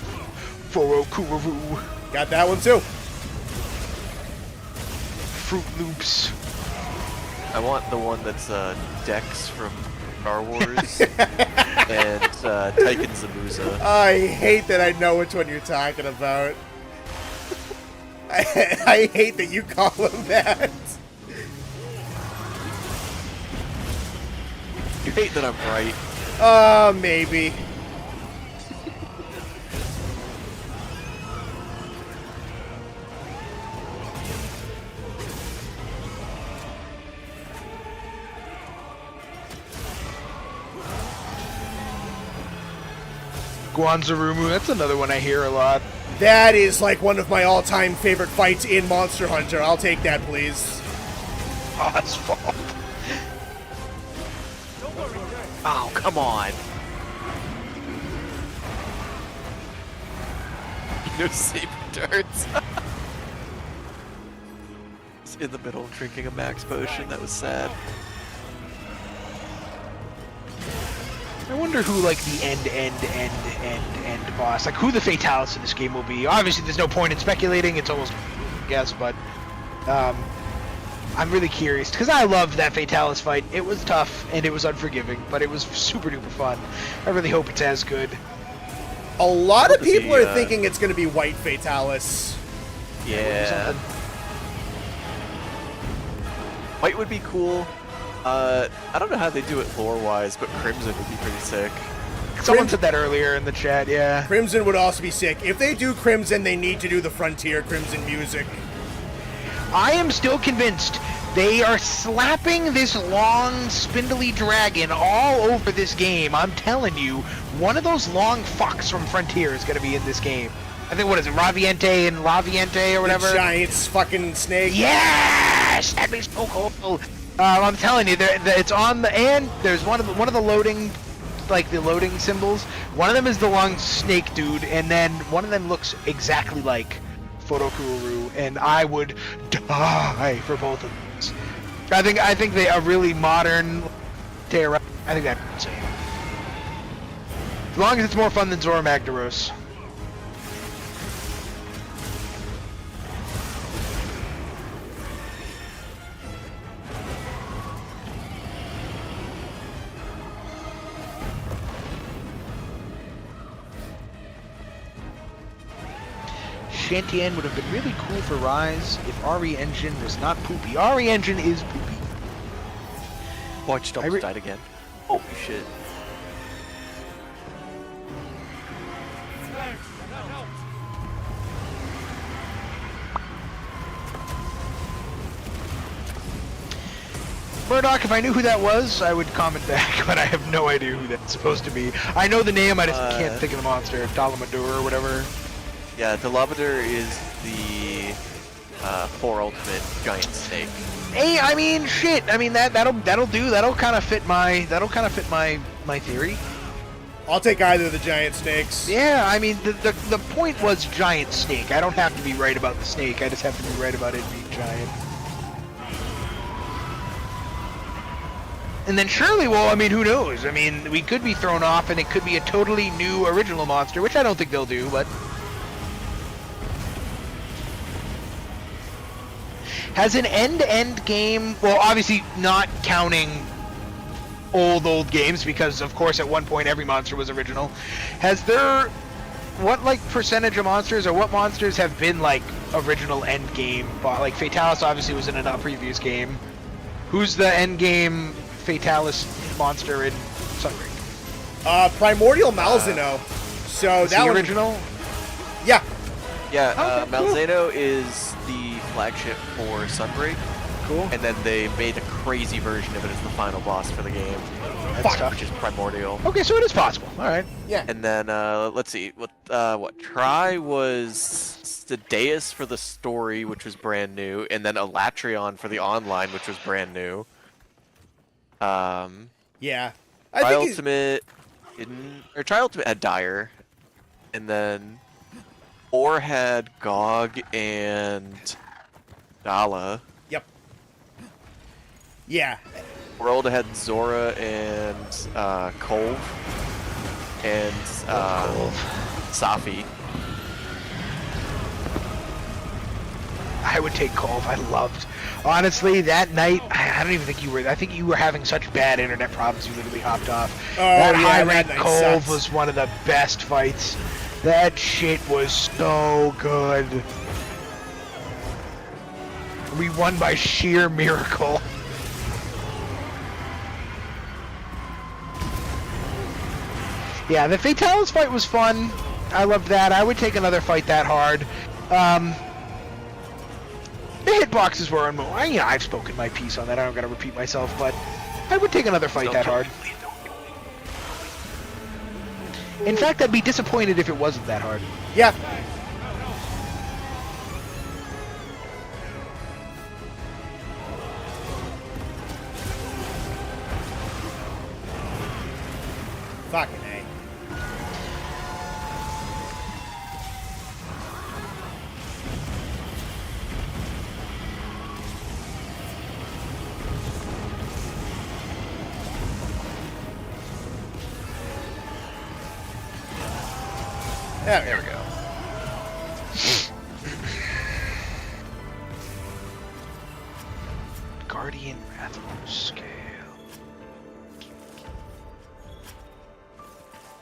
Furokuraru. Got that one too. Fruit Loops. I want the one that's Dex from Star Wars and Taiken Zabuza. I hate that I know which one you're talking about. I hate that you call him that. You hate that I'm right. Maybe. Guanzarumu, that's another one I hear a lot. That is like one of my all-time favorite fights in Monster Hunter. I'll take that, please. Oswald. Oh, come on. No saber darts. It's in the middle of drinking a max potion. That was sad. I wonder who, like, the end boss, like, who the Fatalis in this game will be. Obviously, there's no point in speculating, it's almost a guess, but, I'm really curious, because I loved that Fatalis fight. It was tough, and it was unforgiving, but it was super duper fun. I really hope it's as good. A lot of What was people he, are thinking it's going to be White Fatalis. Yeah. White would be cool. I don't know how they do it lore-wise, but Crimson would be pretty sick. Someone said that earlier in the chat, yeah. Crimson would also be sick. If they do Crimson, they need to do the Frontier Crimson music. I am still convinced they are slapping this long, spindly dragon all over this game. I'm telling you, one of those long fucks from Frontier is going to be in this game. I think, what is it, Raviente and Laviente or whatever? The giant fucking snake. Yes! That'd be so cool. I'm telling you, it's on the, and there's one of the loading, like the loading symbols. One of them is the long snake dude, and then one of them looks exactly like Furokuraru, and I would die for both of those. I think they are really modern. I think that's insane. As long as it's more fun than Zora Magdaros. Shantian would have been really cool for Rise if RE Engine was not poopy. RE Engine is poopy. Watch Doubles died again. Holy shit. Murdoch, if I knew who that was, I would comment back, but I have no idea who that's supposed to be. I know the name, I just can't think of the monster. Dalamadur or whatever. Yeah, the Lobador is the 4 ultimate giant snake. Hey, I mean, shit. I mean that'll do. That'll kind of fit my theory. I'll take either of the giant snakes. Yeah, I mean the point was giant snake. I don't have to be right about the snake. I just have to be right about it being giant. And then surely, well, I mean, who knows? I mean, we could be thrown off, and it could be a totally new original monster, which I don't think they'll do, but. Has an end-to-end game, well, obviously not counting old games, because of course at one point every monster was original. Has there, what like percentage of monsters, or what monsters have been like original end game? Like Fatalis obviously was in a previous game. Who's the end game Fatalis monster in Sunbreak? Primordial Malzeno. So Is that he one, original? Yeah. Yeah, Okay, cool. Malzeno is the flagship for Sunbreak. Cool. And then they made a crazy version of it as the final boss for the game. That's tough. Which is Primordial. Okay, so it is possible. All right. Yeah. And then let's see, what Try was Stedaeus for the story, which was brand new, and then Elatrion for the online, which was brand new. Yeah. Tri Ultimate Tri Ultimate had Dire, and then Or had Gog and Dala. Yep. Yeah. World had Zora and Kolv and Safi. I would take Kolv. I loved. Honestly, that night, I don't even think you were. I think you were having such bad internet problems you literally hopped off. Oh, that yeah, high that rank night Kolv sucks. was one of the best fights. That shit was so good. We won by sheer miracle. Yeah, the Fatalis fight was fun. I loved that. I would take another fight that hard. The hitboxes were I've spoken my piece on that. I don't gotta repeat myself, but I would take another fight that hard. In fact, I'd be disappointed if it wasn't that hard. Yeah. Fucking A. There we go. Guardian Rathmore Scale.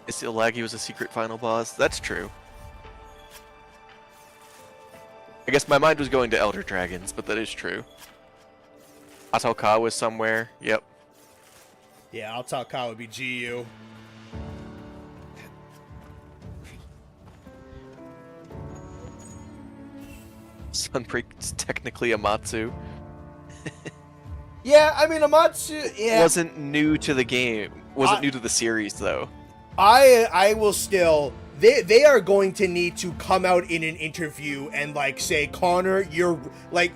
Ilagi was a secret final boss. That's true. I guess my mind was going to Elder Dragons, but that is true. Atoka was somewhere. Yep. Yeah, I'll tell Kyle would be GU. Sunbreak's technically Amatsu. Yeah, I mean Amatsu. Yeah, Wasn't new to the game. Wasn't new to the series though. I will still. They are going to need to come out in an interview and like say, Connor, you're like.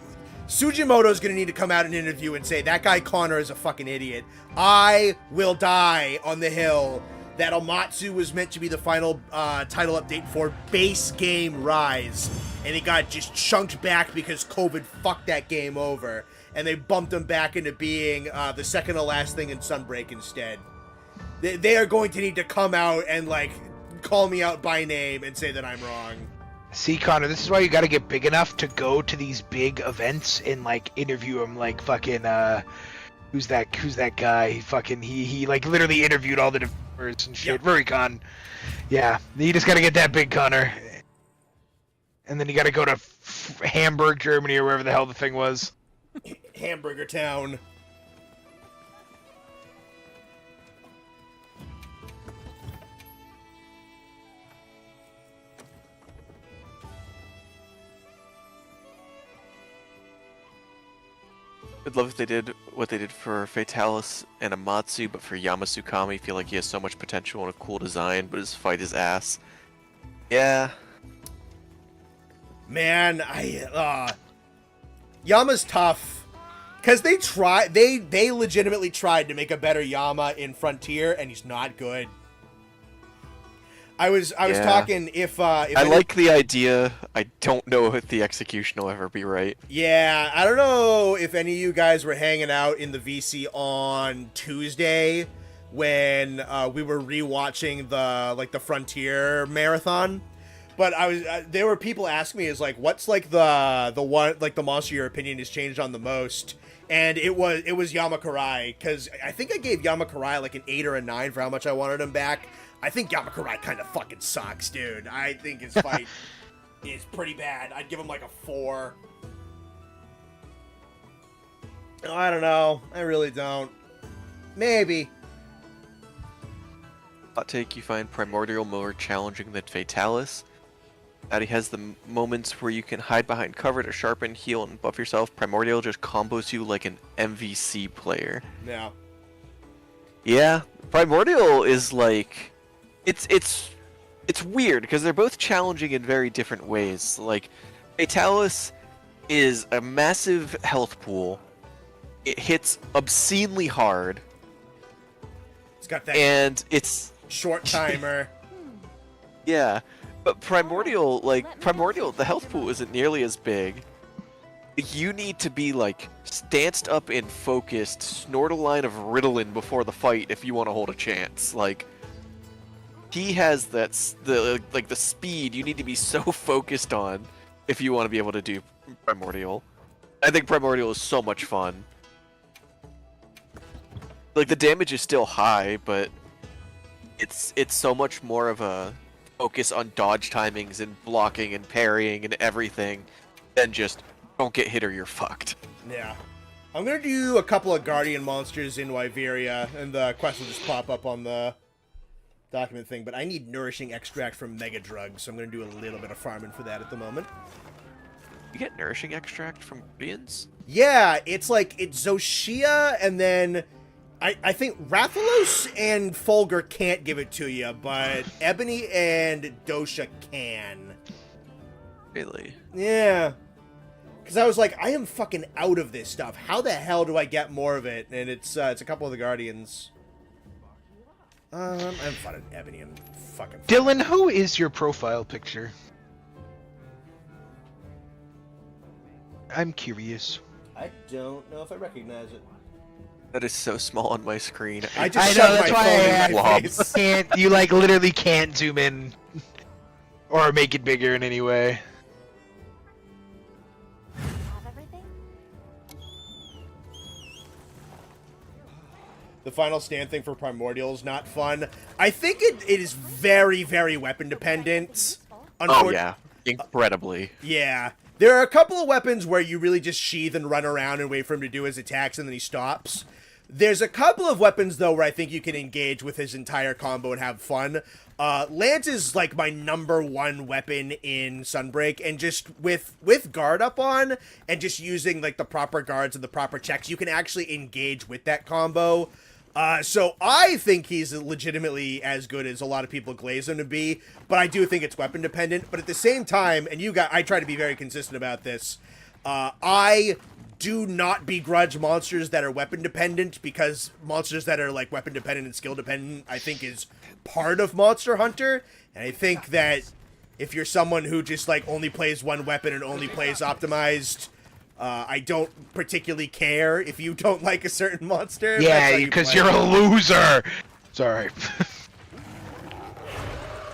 Sujimoto's gonna need to come out in an interview and say that guy Connor is a fucking idiot. I will die on the hill that Amatsu was meant to be the final title update for base game Rise, and it got just chunked back because COVID fucked that game over, and they bumped him back into being the second to last thing in Sunbreak instead. They are going to need to come out and like call me out by name and say that I'm wrong. See, Connor, this is why you gotta get big enough to go to these big events and, like, interview him, like, fucking, who's that guy? He like, literally interviewed all the developers and shit. Yep. Rurikon. Yeah, you just gotta get that big, Connor. And then you gotta go to Hamburg, Germany, or wherever the hell the thing was. Hamburger Town. I'd love if they did what they did for Fatalis and Amatsu, but for Yamasukami, I feel like he has so much potential and a cool design, but his fight is ass. Yeah. Man, Yama's tough. Cause they legitimately tried to make a better Yama in Frontier, and he's not good. I was talking if I like the idea. I don't know if the execution will ever be right. Yeah, I don't know if any of you guys were hanging out in the VC on Tuesday when we were rewatching the Frontier marathon. But there were people asking me is like, what's like the one like the monster your opinion has changed on the most? And it was Yamakurai, because I think I gave Yamakurai like an 8 or a 9 for how much I wanted him back. I think Yamakurai kind of fucking sucks, dude. I think his fight is pretty bad. I'd give him like a 4. Oh, I don't know. I really don't. Maybe. Hot take, you find Primordial more challenging than Fatalis. That he has the moments where you can hide behind cover to sharpen, heal, and buff yourself. Primordial just combos you like an MVC player. Yeah. Yeah, Primordial is like... It's weird, because they're both challenging in very different ways. Like, Fatalis is a massive health pool. It hits obscenely hard. It's got that and it's short timer. Yeah. But Primordial, the health pool isn't nearly as big. You need to be, like, stanced up and focused, snort a line of Ritalin before the fight if you want to hold a chance. Like, he has the speed you need to be so focused on if you want to be able to do Primordial. I think Primordial is so much fun. Like, the damage is still high, but it's so much more of a focus on dodge timings and blocking and parrying and everything than just don't get hit or you're fucked. Yeah. I'm gonna do a couple of Guardian monsters in Wyveria, and the quest will just pop up on the document thing, but I need Nourishing Extract from Mega Drugs, so I'm gonna do a little bit of farming for that at the moment. You get Nourishing Extract from Guardians? Yeah, it's Zoshia, and then I think Rathalos and Fulgur can't give it to you, but Ebony and Dosha can. Really? Yeah. Because I was like, I am fucking out of this stuff. How the hell do I get more of it? And it's a couple of the Guardians. I'm fun at Ebony and fucking... Dylan, who is your profile picture? I'm curious. I don't know if I recognize it. That is so small on my screen. I just I know, shoved that's my why phone in my I face. You like literally can't zoom in or make it bigger in any way. Have everything? The final stand thing for Primordial is not fun. I think it is very, very weapon dependent. Oh yeah, incredibly. Yeah. There are a couple of weapons where you really just sheath and run around and wait for him to do his attacks and then he stops. There's a couple of weapons, though, where I think you can engage with his entire combo and have fun. Lance is, like, my #1 weapon in Sunbreak, and just with guard up on, and just using, like, the proper guards and the proper checks, you can actually engage with that combo. So I think he's legitimately as good as a lot of people glaze him to be, but I do think it's weapon dependent. But at the same time, and I try to be very consistent about this, I do not begrudge monsters that are weapon dependent, because monsters that are like weapon dependent and skill dependent, I think is part of Monster Hunter. And I think that if you're someone who just like only plays one weapon and only plays optimized, I don't particularly care if you don't like a certain monster. Yeah, because you're a loser. Sorry.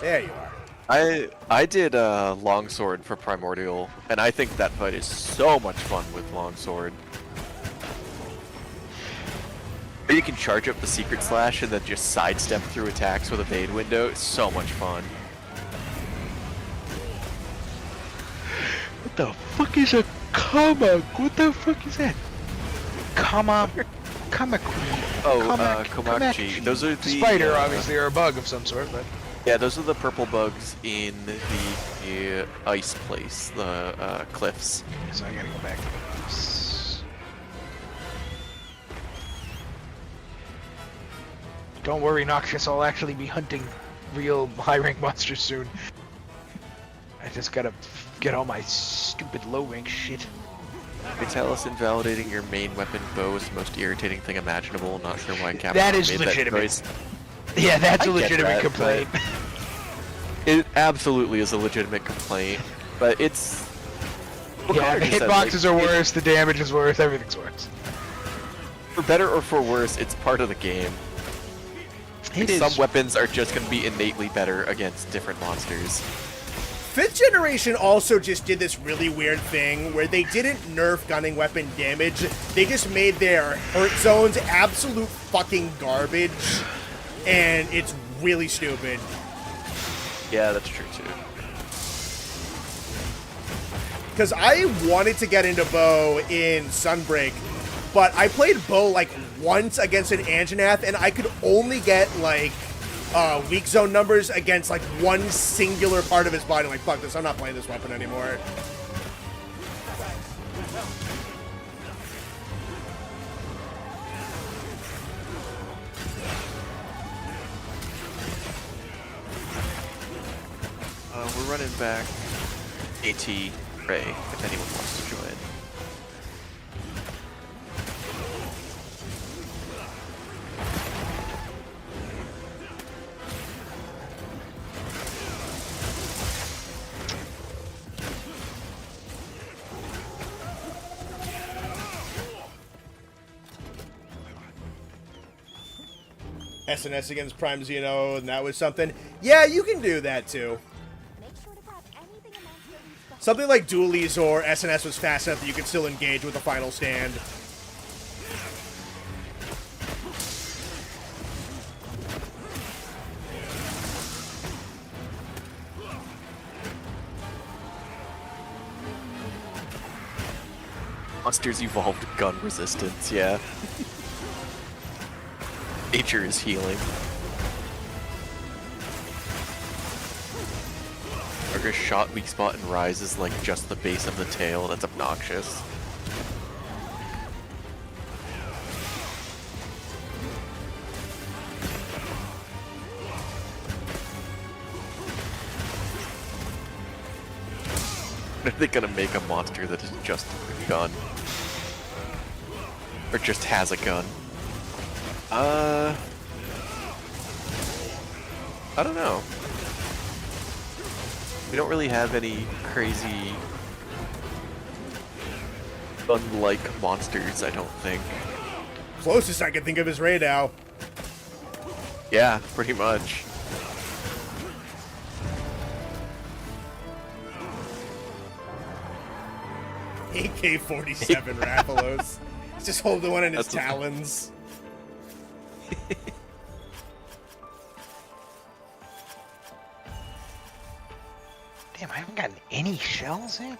There you are. I did Longsword for Primordial, and I think that fight is so much fun with Longsword. Or you can charge up the Secret Slash and then just sidestep through attacks with Evade window. It's so much fun. What the fuck is a Kama? What the fuck is that? Kama Queen. Oh, Komachi. Those are the spider, obviously, or a bug of some sort, but yeah, those are the purple bugs in the ice place, the cliffs. so I gotta go back. Don't worry, Noxious. I'll actually be hunting real high-rank monsters soon. I just gotta get all my stupid low-rank shit. Vitalis invalidating your main weapon bow is the most irritating thing imaginable. Not sure why Capcom That is made legitimate. that choice. Yeah, that's I a get legitimate that, complaint. It absolutely is a legitimate complaint, but it's... Yeah, the hitboxes are worse, the damage is worse, everything's worse. For better or for worse, it's part of the game. It is. Some weapons are just going to be innately better against different monsters. 5th generation also just did this really weird thing where they didn't nerf gunning weapon damage. They just made their hurt zones absolute fucking garbage. And it's really stupid. Yeah, that's true too. Because I wanted to get into bow in Sunbreak, but I played bow like once against an Anjanath, and I could only get like weak zone numbers against like one singular part of his body. Like, fuck this, I'm not playing this weapon anymore. We're running back AT Rey, if anyone wants to join. SNS against Prime Xeno, and that was something. Yeah, you can do that too. Make sure to grab anything a monster eats behind. Something like Dualies or SNS was fast enough that you could still engage with the final stand. Monsters evolved gun resistance, yeah. Nature is healing. Argus shot, weak spot, and rise is like just the base of the tail. That's obnoxious. When are they gonna make a monster that is just a gun? Or just has a gun? I don't know. We don't really have any crazy gun-like monsters, I don't think. Closest I can think of is Rey Dau. Yeah, pretty much. AK-47 Rathalos. He's just holding one in his That's talons. Damn, I haven't gotten any shells yet?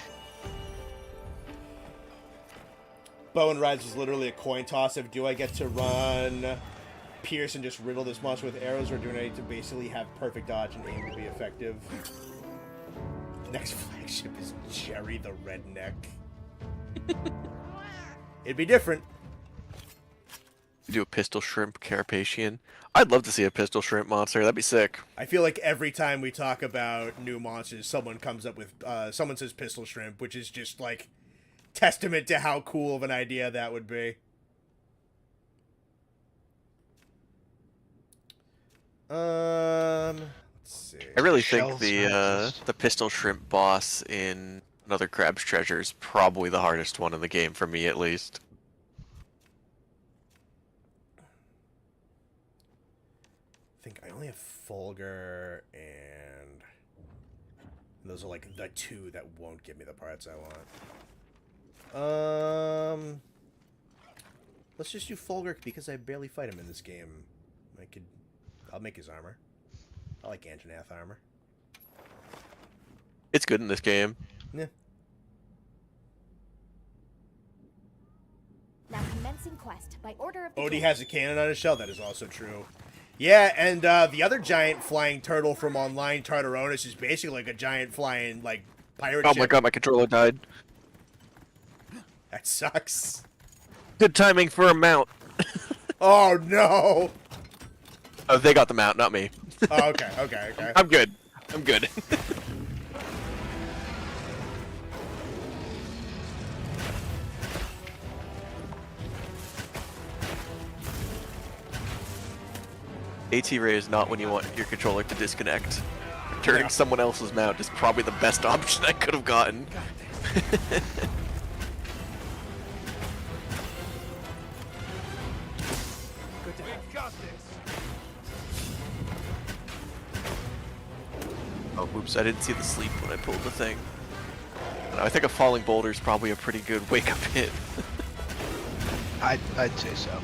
Bow and Rise was literally a coin toss of do I get to run Pierce and just riddle this monster with arrows, or do I need to basically have perfect dodge and aim to be effective? Next flagship is Jerry the Redneck. It'd be different. Do a pistol shrimp carapacian. I'd love to see a pistol shrimp monster. That'd be sick. I feel like every time we talk about new monsters, someone comes up with someone says pistol shrimp, which is just like testament to how cool of an idea that would be. Let's see. I really think Shells the pistol shrimp boss in Another Crab's Treasure is probably the hardest one in the game for me, at least. I think I only have Fulgur, and those are like the two that won't give me the parts I want. Let's just do Fulgur because I barely fight him in this game. I'll make his armor. I like Anjanath armor. It's good in this game. Yeah. Now commencing quest by order of the Odie king. has a cannon on his shell. That is also true. Yeah, and the other giant flying turtle from online, Tartaronus, is basically like a giant flying like pirate Oh ship. my god, my controller died. That sucks. Good timing for a mount. Oh no! Oh, they got the mount, not me. Oh, okay, okay, okay. I'm good. I'm good. AT Rey is not when you want your controller to disconnect. Turning Yeah. someone else's mount is probably the best option I could have gotten. We've got this. Oh, oops, I didn't see the sleep when I pulled the thing. I think a falling boulder is probably a pretty good wake-up hit. I'd say so.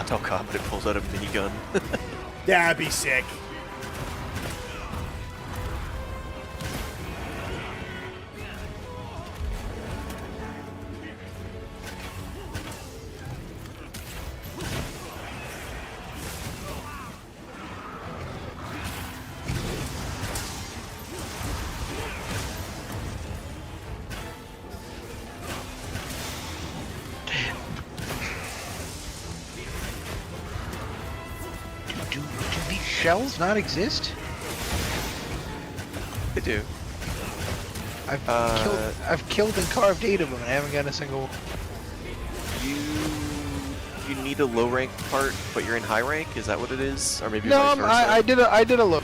Until Combat pulls out a minigun. That'd be sick. Do these shells not exist? They do. I've killed and carved 8 of them and I haven't gotten a single. You need a low rank part, but you're in high rank. Is that what it is, or maybe No, vice versa? I did a look.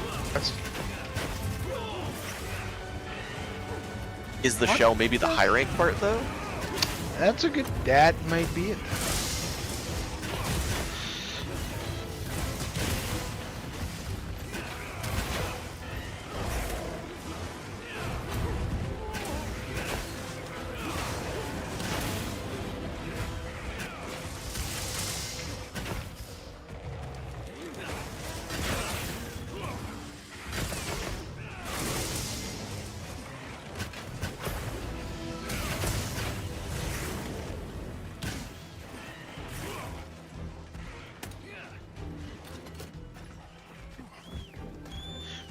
Is the shell maybe the high rank part though? That's a good. That might be it.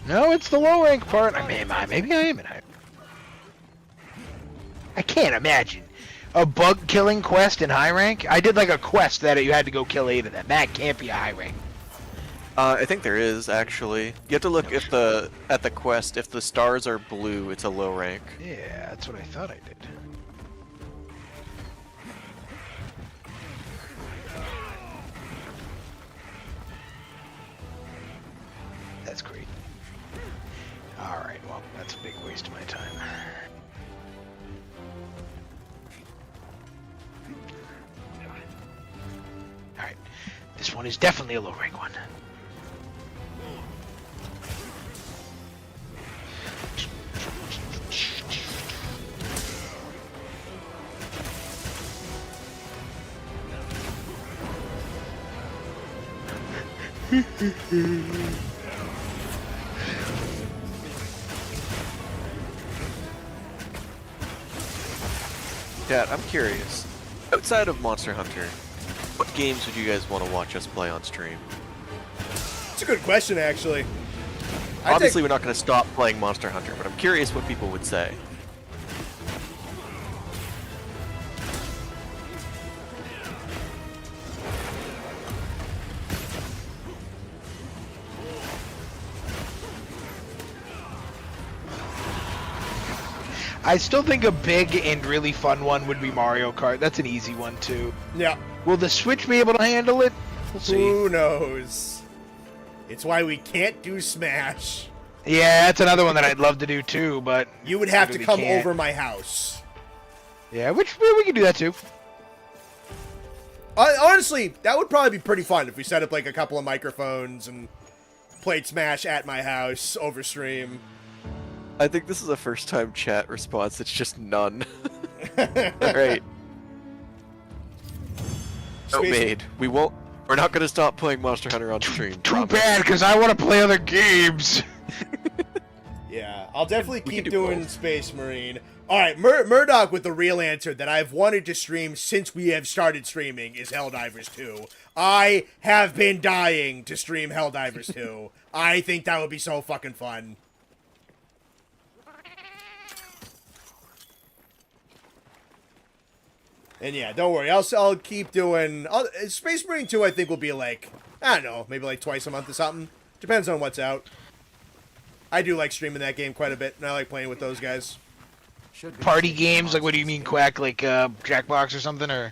No, it's the low rank part. I mean, maybe I am in high. I can't imagine a bug killing quest in high rank. I did like a quest that you had to go kill 8 of them. That can't be a high rank. I think there is actually. You have to look at the quest. If the stars are blue, it's a low rank. Yeah, that's what I thought I did. That's great. Alright, well, that's a big waste of my time. Alright, this one is definitely a low rank one. Dad, I'm curious. Outside of Monster Hunter, what games would you guys want to watch us play on stream? It's a good question, actually. Obviously, we're not going to stop playing Monster Hunter, but I'm curious what people would say. I still think a big and really fun one would be Mario Kart. That's an easy one, too. Yeah. Will the Switch be able to handle it? We'll see. Who knows? It's why we can't do Smash. Yeah, that's another one that I'd love to do, too, but... You would have to really come can't. over my house. Yeah, we can do that, too. Honestly, that would probably be pretty fun if we set up like a couple of microphones and played Smash at my house over stream. I think this is a first-time chat response. It's just none. Alright. Note made. We're not going to stop playing Monster Hunter on stream. Too bad, because I want to play other games. Yeah. I'll definitely we can keep do doing both. Space Marine. All right, Murdoch with the real answer that I've wanted to stream since we have started streaming is Helldivers 2. I have been dying to stream Helldivers 2. I think that would be so fucking fun. And yeah, don't worry. I'll keep doing... Space Marine 2, I think, will be like... I don't know, maybe like twice a month or something. Depends on what's out. I do like streaming that game quite a bit, and I like playing with those guys. Party games? Like, what do you mean, Quack? Like, Jackbox or something, or...?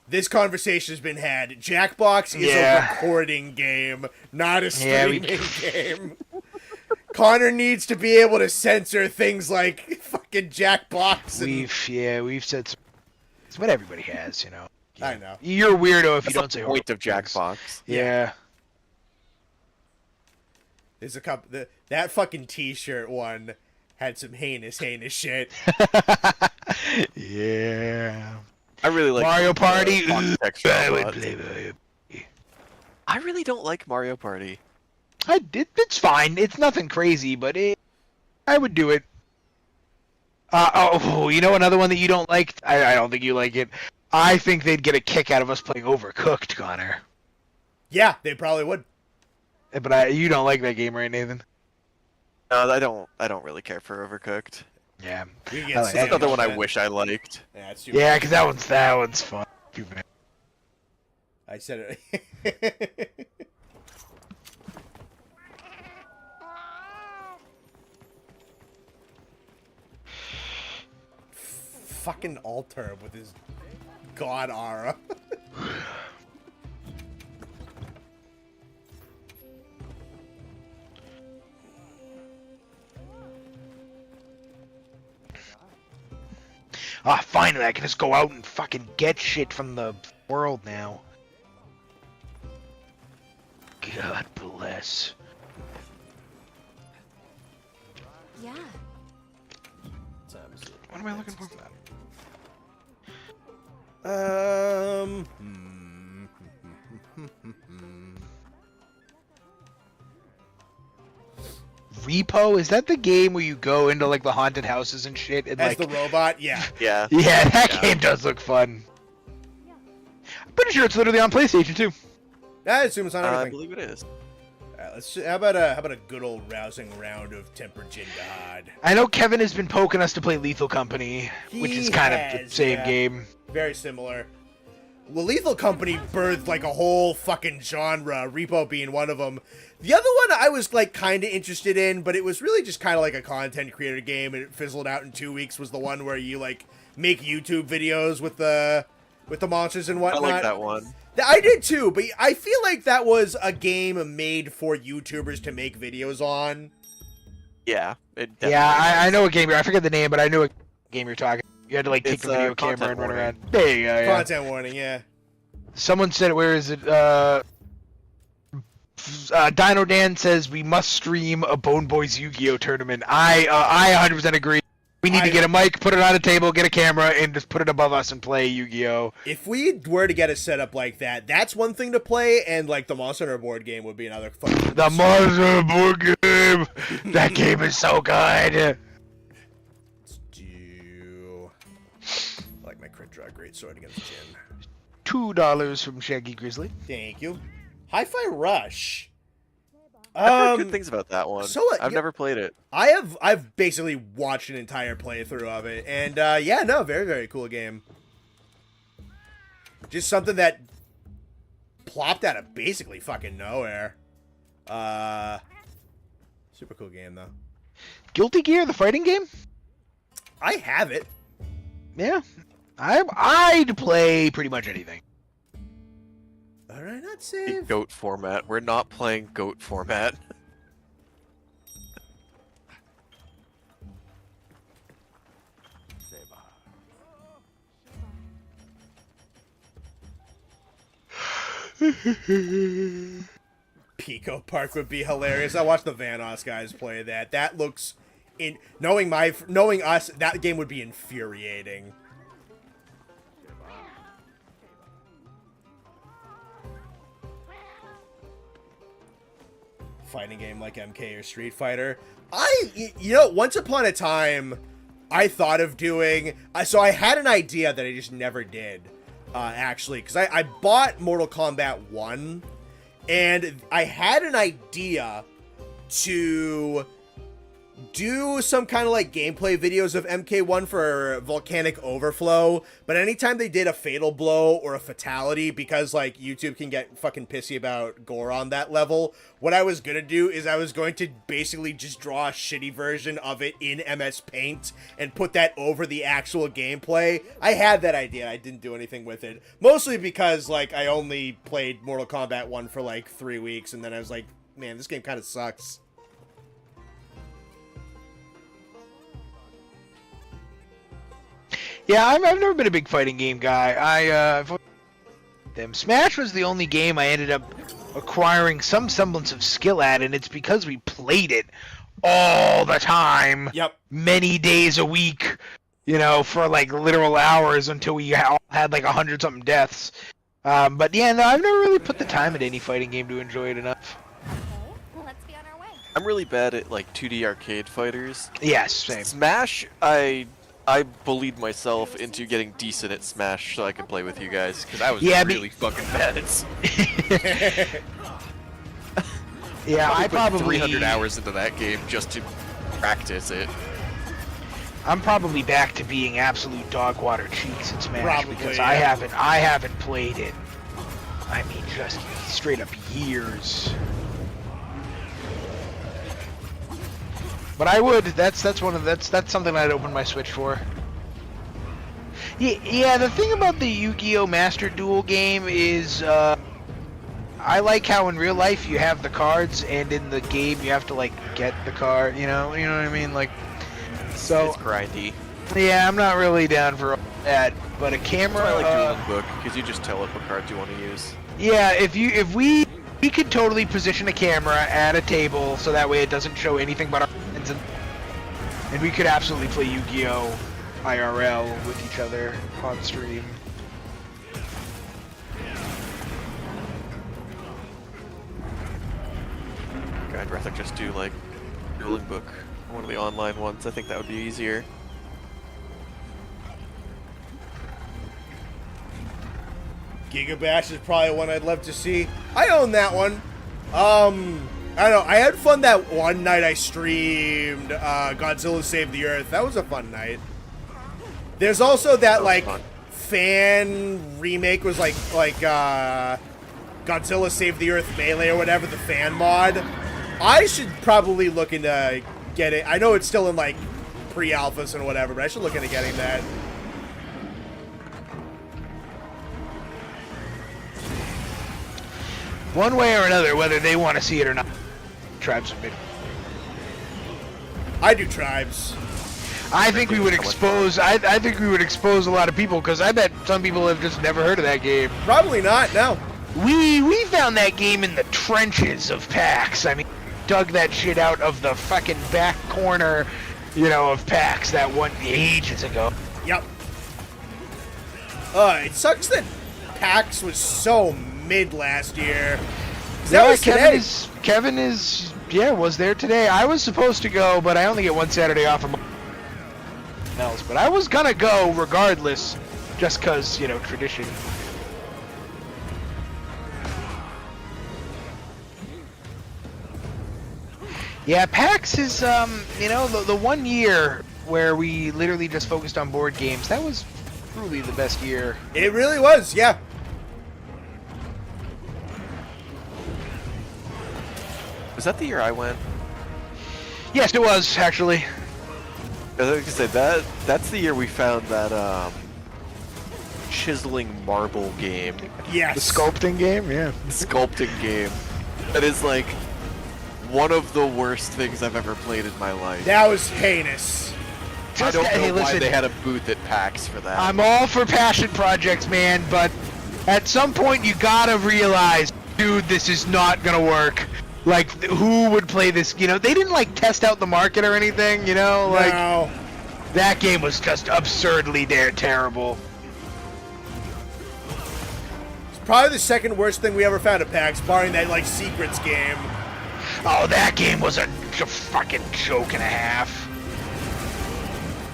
This conversation has been had. Jackbox is a recording game, not a streaming game. Connor needs to be able to censor things like fucking Jackbox. And... We've said it's what everybody has, you know. I know. You're a weirdo if That's you don't say the point of things. Jackbox. Yeah. There's a couple... That fucking t-shirt one had some heinous shit. Yeah. I really like Mario Party. texture I a would lot. play Mario. I really don't like Mario Party. It's fine. It's nothing crazy, but I would do it. You know another one that you don't like? I don't think you like it. I think they'd get a kick out of us playing Overcooked, Connor. Yeah, they probably would. But you don't like that game, right, Nathan? No, I don't really care for Overcooked. Yeah. We can I get like Sam Another on one I that. wish I liked. Yeah, it's too Yeah, bad. because that one's fun. Too bad. I said it. Fucking altar with his god aura. Finally, I can just go out and fucking get shit from the world now. God bless. Yeah. What am I looking for? Repo? Is that the game where you go into like the haunted houses and shit? And As like, the robot, yeah. Yeah. yeah, that game does look fun. I'm pretty sure it's literally on PlayStation too. I assume it's on I everything. believe it is. How about a good old rousing round of Tempered Jihad? I know Kevin has been poking us to play Lethal Company, which is kind of the has, same yeah. game. Very similar. Well, Lethal Company birthed like a whole fucking genre, Repo being one of them. The other one I was like kind of interested in, but it was really just kind of like a content creator game, and it fizzled out in 2 weeks. Was the one where you like make YouTube videos with the monsters and I whatnot. like that one. I did too, but I feel like that was a game made for YouTubers to make videos on. Yeah. Yeah, I know what game I forget the name, but I knew what game you're talking. You had to like take It's, the video camera content and run warning. around. There you go. Yeah. Content warning, yeah. Someone said, where is it? Dino Dan says we must stream a Bone Boys Yu-Gi-Oh tournament. I 100% agree. We need to get a mic, put it on a table, get a camera, and just put it above us and play Yu-Gi-Oh. If we were to get a setup like that, that's one thing to play, and like the Monster Hunter board game would be another fun. The Monster board game. That game is so good. Let's do. I like my crit draw great sword against Jin. $2 from Shaggy Grizzly. Thank you. Hi-Fi Rush. I've heard good things about that one. so, I've never played it. I've basically watched an entire playthrough of it, and yeah, no, very, very cool game. Just something that plopped out of basically fucking nowhere. Super cool game though. Guilty Gear, the fighting game? I have it. Yeah. I'd play pretty much anything. Alright, not In save. goat format. We're not playing goat format. Pico Park would be hilarious. I watched the Vanoss guys play that. That looks knowing us, that game would be infuriating. fighting game like MK or Street Fighter. You know, once upon a time, I thought of doing... so I had an idea that I just never did, actually. Because I bought Mortal Kombat 1, and I had an idea to do some kind of like gameplay videos of MK1 for Volcanic Overflow, but anytime they did a fatal blow or a fatality, because like YouTube can get fucking pissy about gore on that level, what I was gonna do is I was going to basically just draw a shitty version of it in MS Paint and put that over the actual gameplay. I had that idea, I didn't do anything with it, mostly because like I only played Mortal Kombat 1 for like 3 weeks, and then I was like, man, this game kind of sucks. Yeah, I've never been a big fighting game guy. Smash was the only game I ended up acquiring some semblance of skill at, and it's because we played it all the time. Yep. Many days a week, you know, for like literal hours until we all had like 100-something deaths. But yeah, no, I've never really put the time into any fighting game to enjoy it enough. Okay, well, let's be on our way. I'm really bad at like 2D arcade fighters. Yes, same. Smash, I bullied myself into getting decent at Smash so I could play with you guys, because I was really fucking bad at Yeah, I put probably 300 hours into that game just to practice it. I'm probably back to being absolute dog water cheeks at Smash Probably, because yeah. I haven't played it. I mean, just straight up years. But I would. That's something I'd open my Switch for. Yeah. The thing about the Yu-Gi-Oh! Master Duel game is, I like how in real life you have the cards, and in the game you have to like get the card. You know what I mean? Like, so it's grindy. Yeah, I'm not really down for all that. But a camera. I like Dueling Book because you just tell it what cards you want to use. Yeah, if we could totally position a camera at a table so that way it doesn't show anything but our hands, and we could absolutely play Yu-Gi-Oh! IRL with each other on stream. God, I'd rather just do like Dueling Book, one of the online ones. I think that would be easier. Giga Bash is probably one I'd love to see. I own that one. I don't know. I had fun that one night I streamed Godzilla Save the Earth. That was a fun night. There's also that like fun. fan remake was like Godzilla Save the Earth Melee or whatever, the fan mod. I should probably look into get it. I know it's still in like pre-alphas and whatever, but I should look into getting that. One way or another, whether they want to see it or not, Tribes of Mid. I do Tribes. I think we would expose. I think we would expose a lot of people because I bet some people have just never heard of that game. Probably not. No. We found that game in the trenches of PAX. I mean, dug that shit out of the fucking back corner, you know, of PAX that one ages ago. Yep. It sucks that PAX was so mid last year. That was today. Kevin was there today. I was supposed to go, but I only get one Saturday off of else. But I was gonna go regardless, just cause, you know, tradition. Yeah, PAX is, you know, the 1 year where we literally just focused on board games. That was truly the best year. It really was, yeah. Was that the year I went? Yes, it was, actually. I was gonna say that's the year we found that chiseling marble game. Yes. The sculpting game, yeah. Sculpting game. That is like one of the worst things I've ever played in my life. That was heinous. I don't know hey, why listen, they had a booth at PAX for that. I'm all for passion projects, man, but at some point you gotta realize, dude, this is not gonna work. Like, who would play this? You know, they didn't like test out the market or anything, you know? Like, No. that game was just absurdly terrible. It's probably the second worst thing we ever found at PAX, barring that, like, Secrets game. Oh, that game was a fucking joke and a half.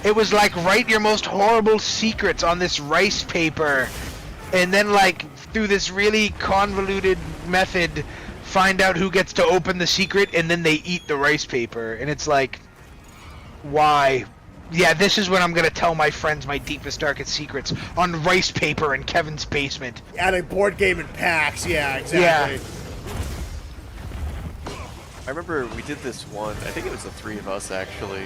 It was like, write your most horrible secrets on this rice paper, and then like through this really convoluted method, find out who gets to open the secret, and then they eat the rice paper. And it's like, why? Yeah, this is when I'm gonna tell my friends my deepest, darkest secrets on rice paper in Kevin's basement. At a board game in PAX, yeah, exactly. Yeah. I remember we did this one, I think it was the three of us actually,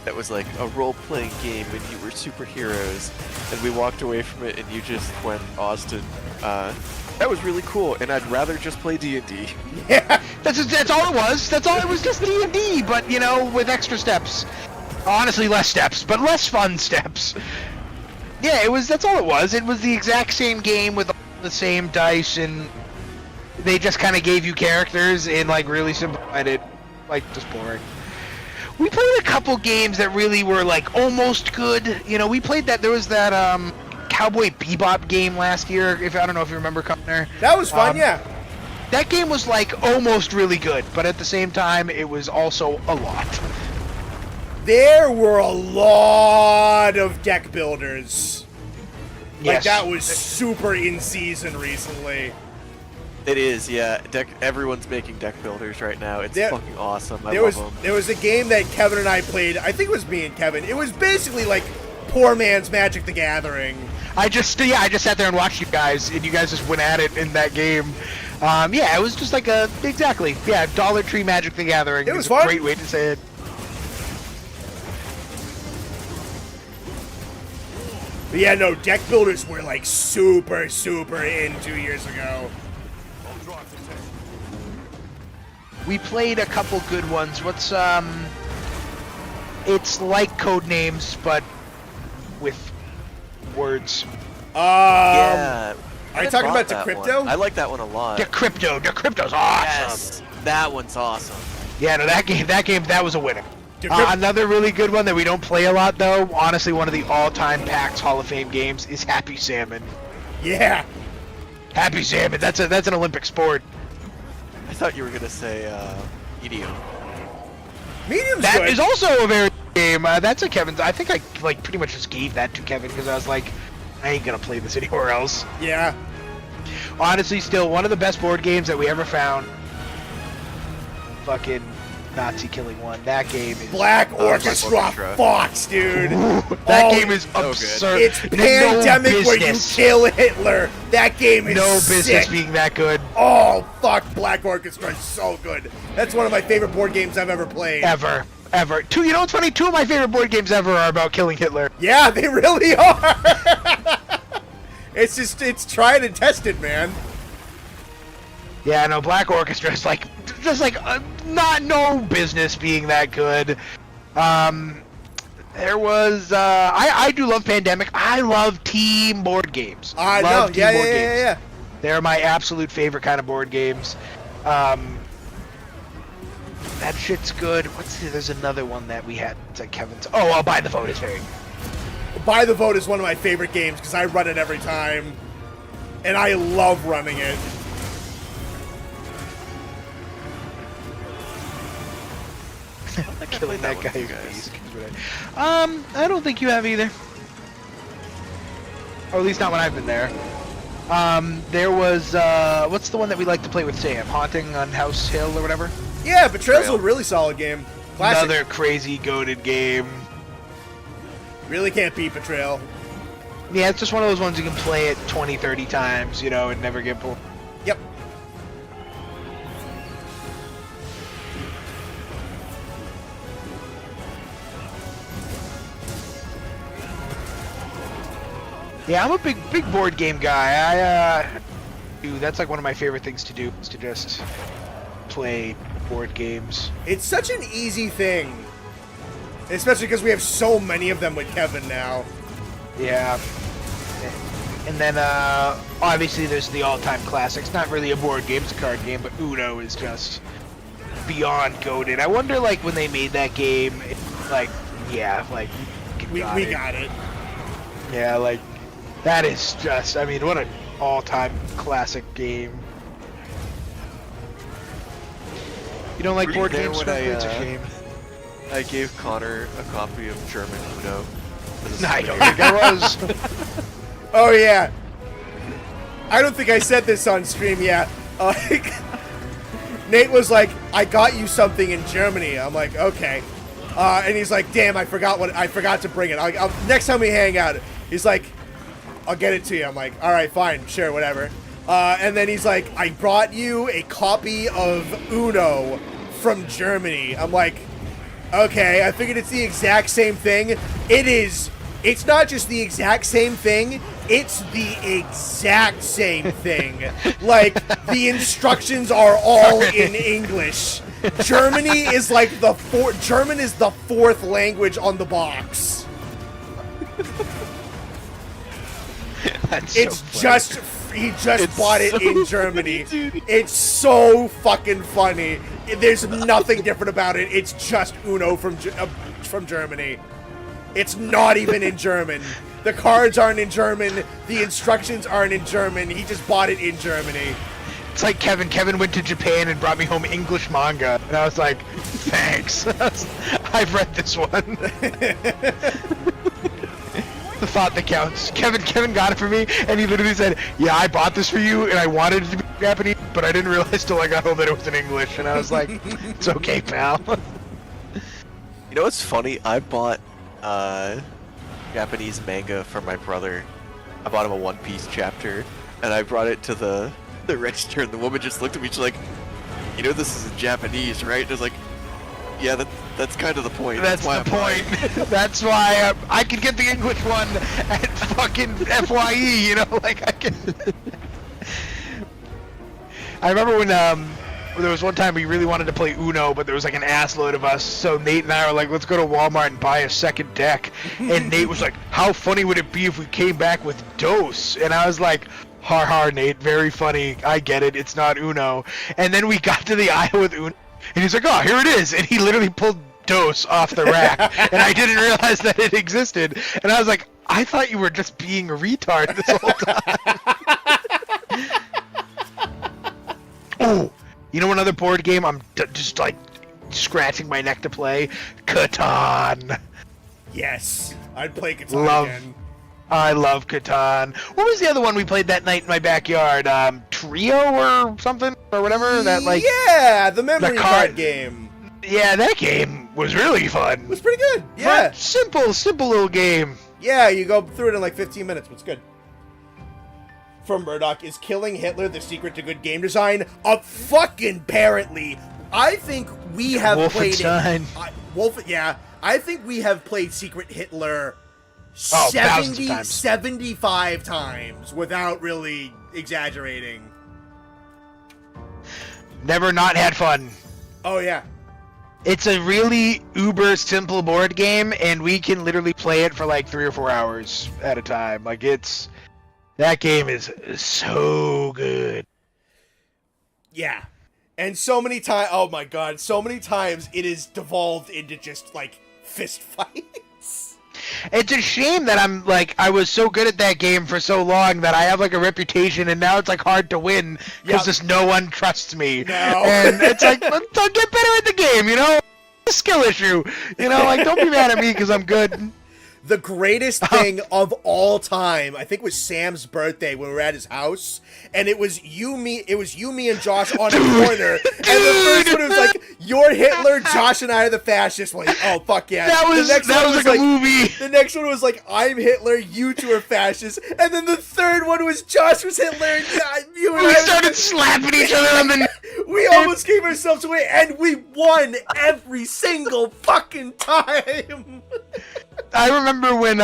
that was like a role-playing game and you were superheroes, and we walked away from it and you just went, Austin, that was really cool, and I'd rather just play D&D. Yeah. That's all it was. That's all it was, just D&D, but, you know, with extra steps. Honestly, less steps, but less fun steps. Yeah, that's all it was. It was the exact same game with the same dice, and they just kind of gave you characters and, like, really simplified it. Like, just boring. We played a couple games that really were, like, almost good. You know, we played that, there was that, Cowboy Bebop game last year, I don't know if you remember, Connor. That was fun, yeah. That game was, like, almost really good, but at the same time, it was also a lot. There were a lot of deck builders. Like, Yes. that was super in season recently. It is, yeah. Everyone's making deck builders right now. It's fucking awesome. I love them. There was a game that Kevin and I played. I think it was me and Kevin. It was basically like poor man's Magic the Gathering. I just sat there and watched you guys, and you guys just went at it in that game. Yeah, it was just like Dollar Tree Magic the Gathering. It was It's fun. a great way to say it. But yeah, no, deck builders were like super in 2 years ago. We played a couple good ones. What's it's like Codenames, but with words. Yeah. Are you talking about Decrypto? I like that one a lot. Decrypto's awesome. Yes, that one's awesome. Yeah, no, that game, that was a winner. Decrypt- Another really good one that we don't play a lot, though, honestly, one of the all-time PAX Hall of Fame games is Happy Salmon. Yeah. Happy Salmon, that's an Olympic sport. I thought you were gonna say Medium. Medium's That good. is also a very good game. That's a Kevin's. I think I like pretty much just gave that to Kevin because I was like, I ain't gonna play this anywhere else. Yeah. Honestly, still one of the best board games that we ever found. Fucking Nazi killing one. That game is Black Orchestra Orchestra. Fox, dude. that Oh, game is good. absurd. It's It has Pandemic no where you business. kill Hitler. That game is No business sick. being that good. Oh, fuck. Black Orchestra is so good. That's one of my favorite board games I've ever played. Ever. You know what's funny? Two of my favorite board games ever are about killing Hitler. Yeah, they really are. It's tried and tested, man. Yeah, no, Black Orchestra is like, just like, no business being that good. There was, I do love Pandemic. I love team board games. I know. Love team Yeah, board games. yeah. They're my absolute favorite kind of board games. That shit's good. There's another one that we had. It's like Kevin's. Oh, I'll buy the vote is very. Buy the Vote is one of my favorite games because I run it every time, and I love running it. Killing that guy. you guys. I don't think you have either. Or at least not when I've been there. There was, what's the one that we like to play with Sam? Haunting on House Hill or whatever? Yeah, Betrayal's a really solid game. Classic. Another crazy goated game. Really can't beat Betrayal. Yeah, it's just one of those ones you can play it 20, 30 times, you know, and never get bored. Yep. Yeah, I'm a big board game guy. That's like one of my favorite things to do, is to just play board games. It's such an easy thing. Especially because we have so many of them with Kevin now. Yeah. And then, obviously there's the all-time classics. Not really a board game, it's a card game, but Uno is just beyond goated. I wonder, like, when they made that game, like, yeah, like, We got it. Yeah, like, that is just, I mean, what an all-time classic game. You don't like Were you board there games? when Spencer? It's a shame. I gave Connor a copy of German Uno. I don't think I was. Oh yeah. I don't think I said this on stream yet. Nate was like, "I got you something in Germany." I'm like, "Okay," and he's like, "Damn, I forgot to bring it. Next time we hang out," he's like, "I'll get it to you." I'm like, "All right, fine, sure, whatever." And then he's like, "I brought you a copy of Uno from Germany." I'm like, "Okay." I figured it's the exact same thing. It is. It's not just the exact same thing, it's the exact same thing. Like, the instructions are all in English. Germany is like German is the fourth language on the box. It's so just, he just bought it in Germany. It's so fucking funny. There's nothing different about it. It's just Uno from Germany. It's not even in German. The cards aren't in German. The instructions aren't in German. He just bought it in Germany. It's like Kevin. Kevin went to Japan and brought me home English manga, and I was like, "Thanks, I've read this one." The thought that counts. Kevin got it for me, and he literally said, "Yeah, I bought this for you, and I wanted it to be Japanese, but I didn't realize till I got home that it was in English." And I was like, "It's okay, pal." You know what's funny? I bought Japanese manga for my brother. I bought him a One Piece chapter, and I brought it to the register, and the woman just looked at me. She's like, "You know this is in Japanese, right?" And I was like, "Yeah, that's kind of the point. That's why the I'm buying point. That's why I could get the English one at fucking FYE, you know, like I can." I remember when there was one time we really wanted to play Uno, but there was like an ass load of us, so Nate and I were like, "Let's go to Walmart and buy a second deck." And Nate was like, "How funny would it be if we came back with Dos?" And I was like, "Har har, Nate, very funny. I get it. It's not Uno." And then we got to the aisle with Uno, and he's like, "Oh, here it is." And he literally pulled Dos off the rack, and I didn't realize that it existed. And I was like, "I thought you were just being a retard this whole time." Oh, you know another board game I'm just like scratching my neck to play? Catan. Yes, I'd play Catan again. I love Catan. What was the other one we played that night in my backyard? Trio or something or whatever. That like the memory card game. Yeah, that game was really fun. It was pretty good. Yeah, simple little game. Yeah, you go through it in like 15 minutes. But it's good. From Murdoch, is killing Hitler the secret to good game design? Fucking apparently. I think we have played it. I think we have played Secret Hitler 75 times without really exaggerating. Never not had fun. Oh yeah. It's a really uber simple board game, and we can literally play it for like 3 or 4 hours at a time. Like that game is so good. Yeah. And so many times, oh my god, so many times it is devolved into just like fist fights. It's a shame that I was so good at that game for so long that I have like a reputation, and now it's like hard to win because just no one trusts me. No. And it's like, don't get better at the game, you know? It's a skill issue. You know, like don't be mad at me because I'm good. The greatest thing of all time, I think, was Sam's birthday when we were at his house, and it was you, me, and Josh on a corner. And the first one was like, "You're Hitler, Josh and I are the fascists." Like, oh fuck yeah! That was like a movie. The next one was like, "I'm Hitler, you two are fascists," and then the third one was Josh was Hitler, and you and we I started slapping each other on the. We almost gave ourselves away, and we won every single fucking time. I remember when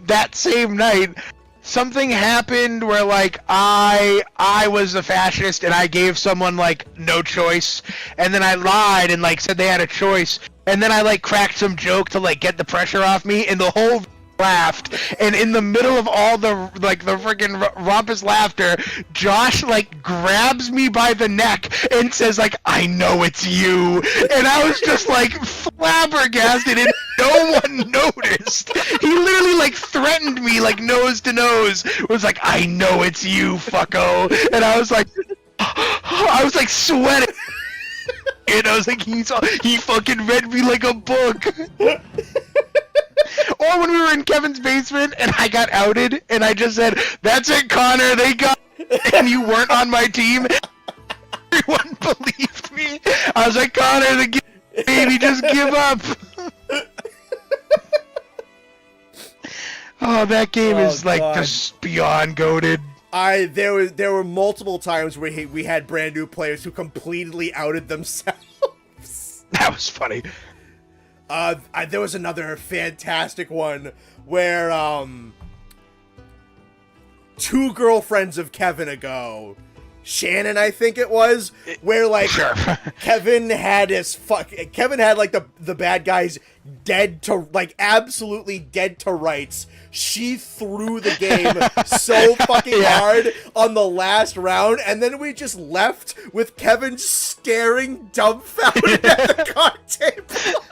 that same night something happened where like I was a fascist and I gave someone like no choice, and then I lied and like said they had a choice, and then I like cracked some joke to like get the pressure off me, and the whole laughed, and in the middle of all the freaking rompous laughter, Josh like grabs me by the neck and says like, "I know it's you," and I was just like flabbergasted, and no one noticed. He literally like threatened me like nose to nose, was like, "I know it's you, fucko," and I was like sweating. And I was like, he fucking read me like a book. Or when we were in Kevin's basement and I got outed and I just said, "That's it, Connor, they got," and you weren't on my team. Everyone believed me. I was like, "Connor, baby, just give up." Oh, that game is like God. just beyond goated. There were multiple times where we had brand new players who completely outed themselves. That was funny. There was another fantastic one where two girlfriends of Kevin ago, Shannon I think it was, where like Sure. Kevin had like the bad guys dead to like absolutely dead to rights. She threw the game so fucking hard on the last round, and then we just left with Kevin staring dumbfounded at the card table.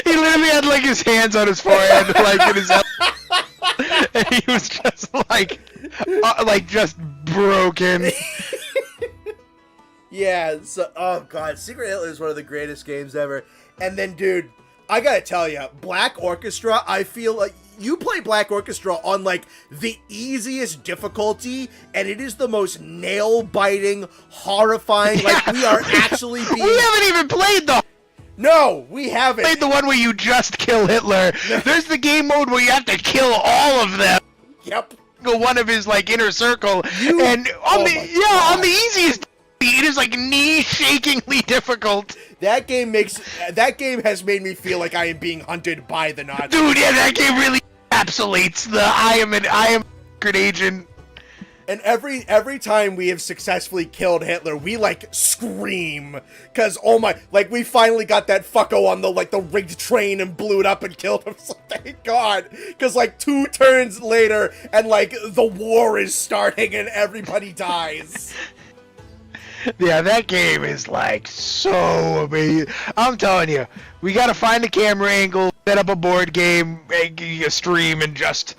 He literally had like his hands on his forehead, like in his, and he was just like just broken. Yeah, so, oh god, Secret Hitler is one of the greatest games ever. And then, dude, I gotta tell you, Black Orchestra, I feel like you play Black Orchestra on like the easiest difficulty, and it is the most nail-biting, horrifying, like we are actually being... We haven't even played the... No, we haven't. Played the one where you just kill Hitler. There's the game mode where you have to kill all of them. Yep. One of his like inner circle, and on on the easiest, it is like knee-shakingly difficult. That game has made me feel like I am being hunted by the Nazis. Dude, yeah, that game really encapsulates the I am a secret agent. And every time we have successfully killed Hitler, we like scream, cause oh my, like we finally got that fucko on the rigged train and blew it up and killed him. So thank God, cause like 2 turns later and like the war is starting and everybody dies. Yeah, that game is like so amazing. I'm telling you, we gotta find a camera angle, set up a board game, a stream, and just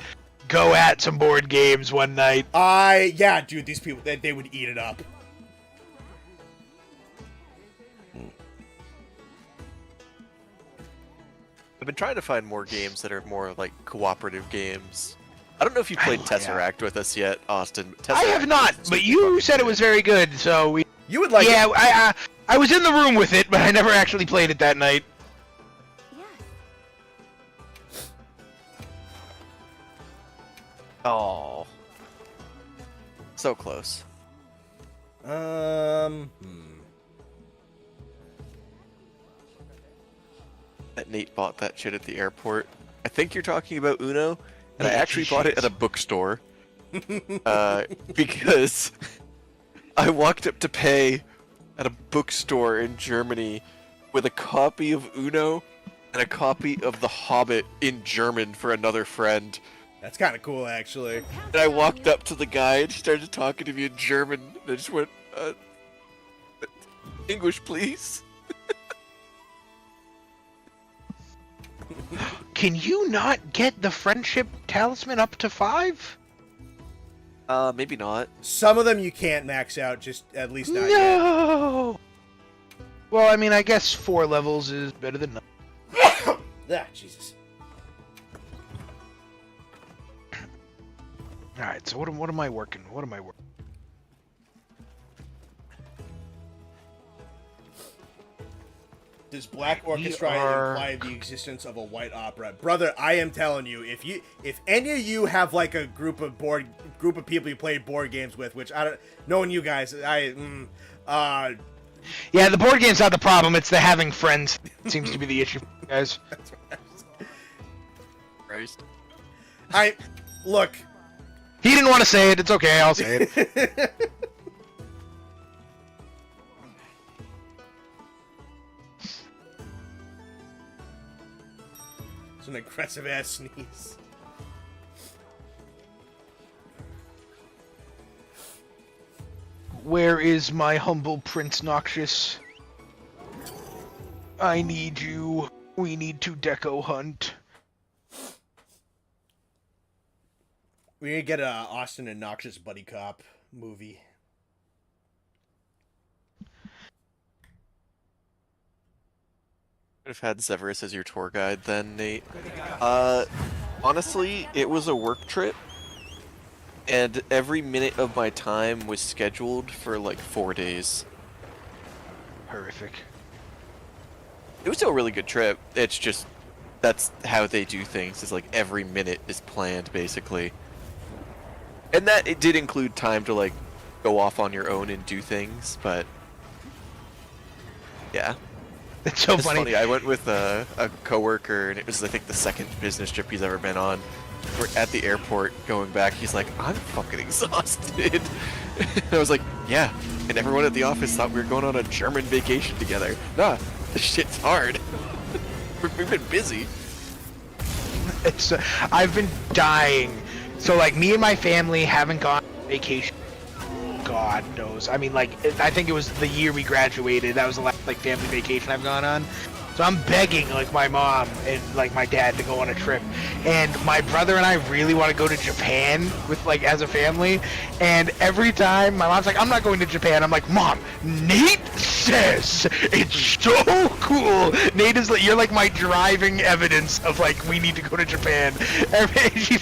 go at some board games one night. Yeah, dude, these people, they would eat it up. I've been trying to find more games that are more like cooperative games. I don't know if you played Tesseract with us yet, Austin. I have not, but you said it was very good, so we... You would like it. Yeah, I was in the room with it, but I never actually played it that night. Oh. So close. That Nate bought that shit at the airport. I think you're talking about Uno, and I actually bought it at a bookstore. Because I walked up to pay at a bookstore in Germany with a copy of Uno and a copy of The Hobbit in German for another friend. That's kind of cool, actually. And I walked up to the guy and he started talking to me in German. And I just went, English, please. Can you not get the friendship talisman up to 5? Maybe not. Some of them you can't max out, just at least not yet. No! Well, I mean, I guess 4 levels is better than none. Ah, Jesus. Alright, so what am I working? What am I working? Does Black Orchestra imply the existence of a white opera? Brother, I am telling you, if any of you have like a group of people you play board games with, which I don't, knowing you guys, Yeah, the board game's not the problem, it's the having friends. It seems to be the issue, guys. Christ. Look. He didn't want to say it, it's okay, I'll say it. It's an aggressive ass sneeze. Where is my humble Prince Noxious? I need you. We need to deco hunt. We need to get a Austin and Noxious buddy cop movie. I've had Severus as your tour guide then, Nate. Honestly, it was a work trip, and every minute of my time was scheduled for like 4 days. Horrific. It was still a really good trip. It's just, that's how they do things, is like every minute is planned, basically. And that, it did include time to like go off on your own and do things, but yeah. It's so It's funny. I went with a coworker, and it was, I think, the second business trip he's ever been on. We're at the airport going back. He's like, I'm fucking exhausted. And I was like, yeah. And everyone at the office thought we were going on a German vacation together. Nah, this shit's hard. We've been busy. It's I've been dying. So like me and my family haven't gone on vacation. God knows. I mean, like, I think it was the year we graduated. That was the last like family vacation I've gone on. So I'm begging like my mom and like my dad to go on a trip. And my brother and I really want to go to Japan with like as a family. And every time my mom's like, I'm not going to Japan. I'm like, Mom, Nate says it's so cool. Nate is like, you're like my driving evidence of like we need to go to Japan. She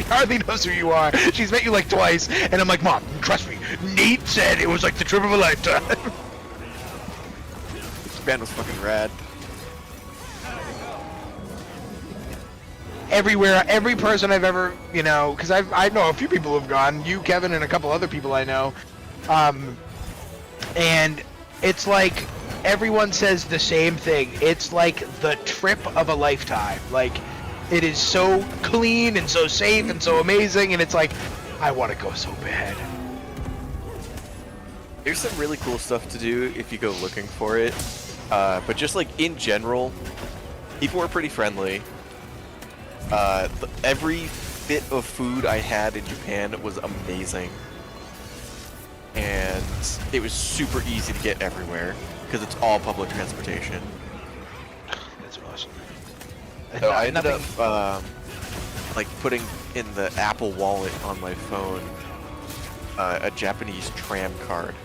hardly knows who you are. She's met you like twice. And I'm like, Mom, trust me. Nate said it was like the trip of a lifetime. Japan was fucking rad. Everywhere, every person I've ever, you know, because I know a few people who've gone, you, Kevin, and a couple other people I know, and it's like everyone says the same thing. It's like the trip of a lifetime. Like, it is so clean and so safe and so amazing, and it's like, I want to go so bad. There's some really cool stuff to do if you go looking for it, but just like in general, people are pretty friendly. Every bit of food I had in Japan was amazing, and it was super easy to get everywhere because it's all public transportation. That's awesome. So I ended up like putting in the Apple Wallet on my phone a Japanese tram card.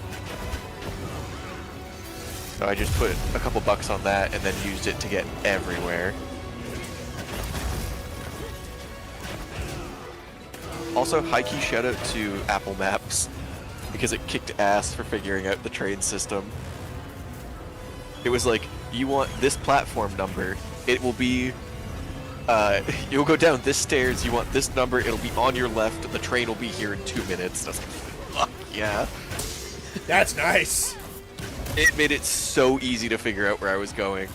So I just put a couple bucks on that and then used it to get everywhere. Also, high-key shout-out to Apple Maps, because it kicked ass for figuring out the train system. It was like, you want this platform number, it will be, you'll go down this stairs, you want this number, it'll be on your left, and the train will be here in 2 minutes. And I was like, fuck yeah. That's nice. It made it so easy to figure out where I was going.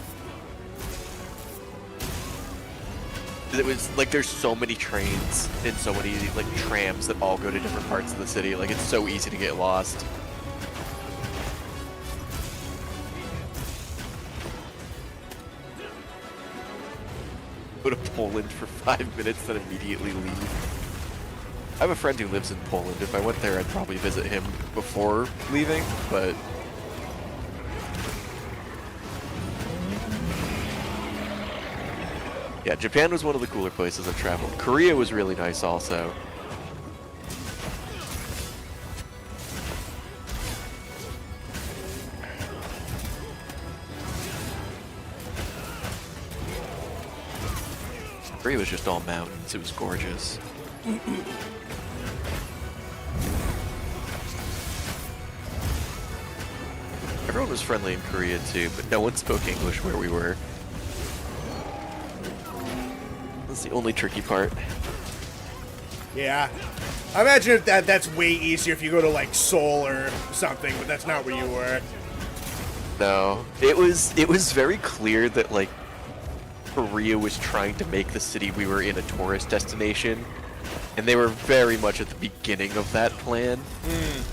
It was like there's so many trains and so many like trams that all go to different parts of the city. Like it's so easy to get lost. Go to Poland for 5 minutes, then immediately leave. I have a friend who lives in Poland. If I went there, I'd probably visit him before leaving, but yeah, Japan was one of the cooler places I've traveled. Korea was really nice also. Korea was just all mountains. It was gorgeous. Everyone was friendly in Korea too, but no one spoke English where we were. That's the only tricky part. Yeah. I imagine that's way easier if you go to like Seoul or something, but that's not where you were. No, it was very clear that like Korea was trying to make the city we were in a tourist destination, and they were very much at the beginning of that plan.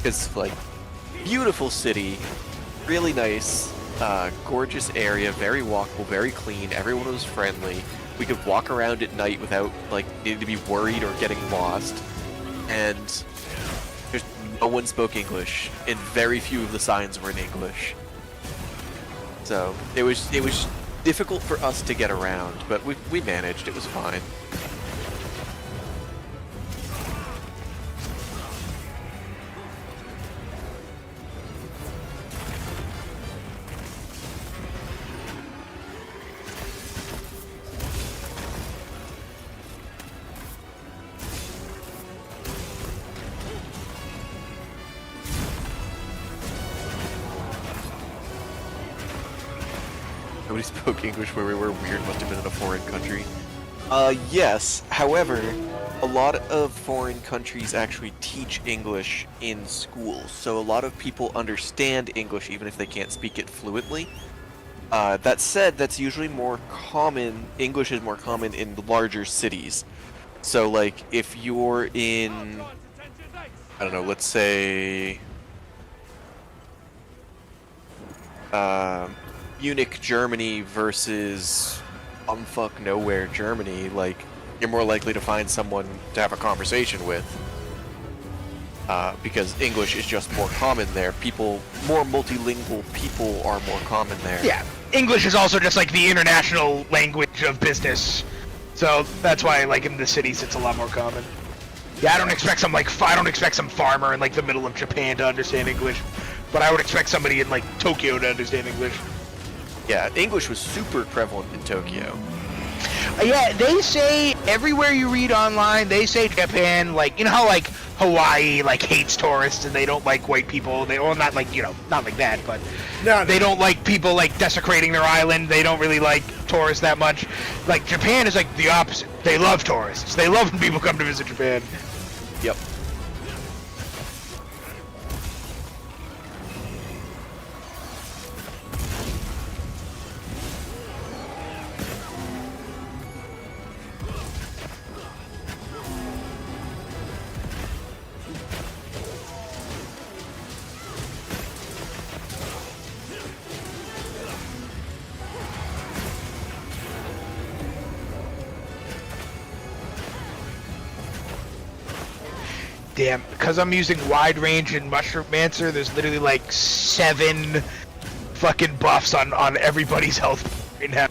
It's like beautiful city, really nice, gorgeous area, very walkable, very clean. Everyone was friendly. We could walk around at night without like needing to be worried or getting lost, and there's no one spoke English, and very few of the signs were in English. So it was difficult for us to get around, but we managed. It was fine. Nobody spoke English where we were. Weird. Must have been in a foreign country. Yes. However, a lot of foreign countries actually teach English in schools, so a lot of people understand English even if they can't speak it fluently. That said, that's usually more common. English is more common in the larger cities. So, like, if you're in, I don't know, let's say, Munich, Germany versus bumfuck nowhere, Germany, like, you're more likely to find someone to have a conversation with. Because English is just more common there. More multilingual people are more common there. Yeah, English is also just like the international language of business. So that's why, like, in the cities, it's a lot more common. Yeah, I don't expect some farmer in, like, the middle of Japan to understand English. But I would expect somebody in, like, Tokyo to understand English. Yeah, English was super prevalent in Tokyo. Yeah, they say everywhere you read online, they say Japan, like, you know how, like, Hawaii, like, hates tourists and they don't like white people. Not like, you know, not like that, but No. they don't like people, like, desecrating their island. They don't really like tourists that much. Like, Japan is, like, the opposite. They love tourists. They love when people come to visit Japan. Yep. Damn, because I'm using wide range and Mushroom Mancer, there's literally like 7 fucking buffs on everybody's health right now.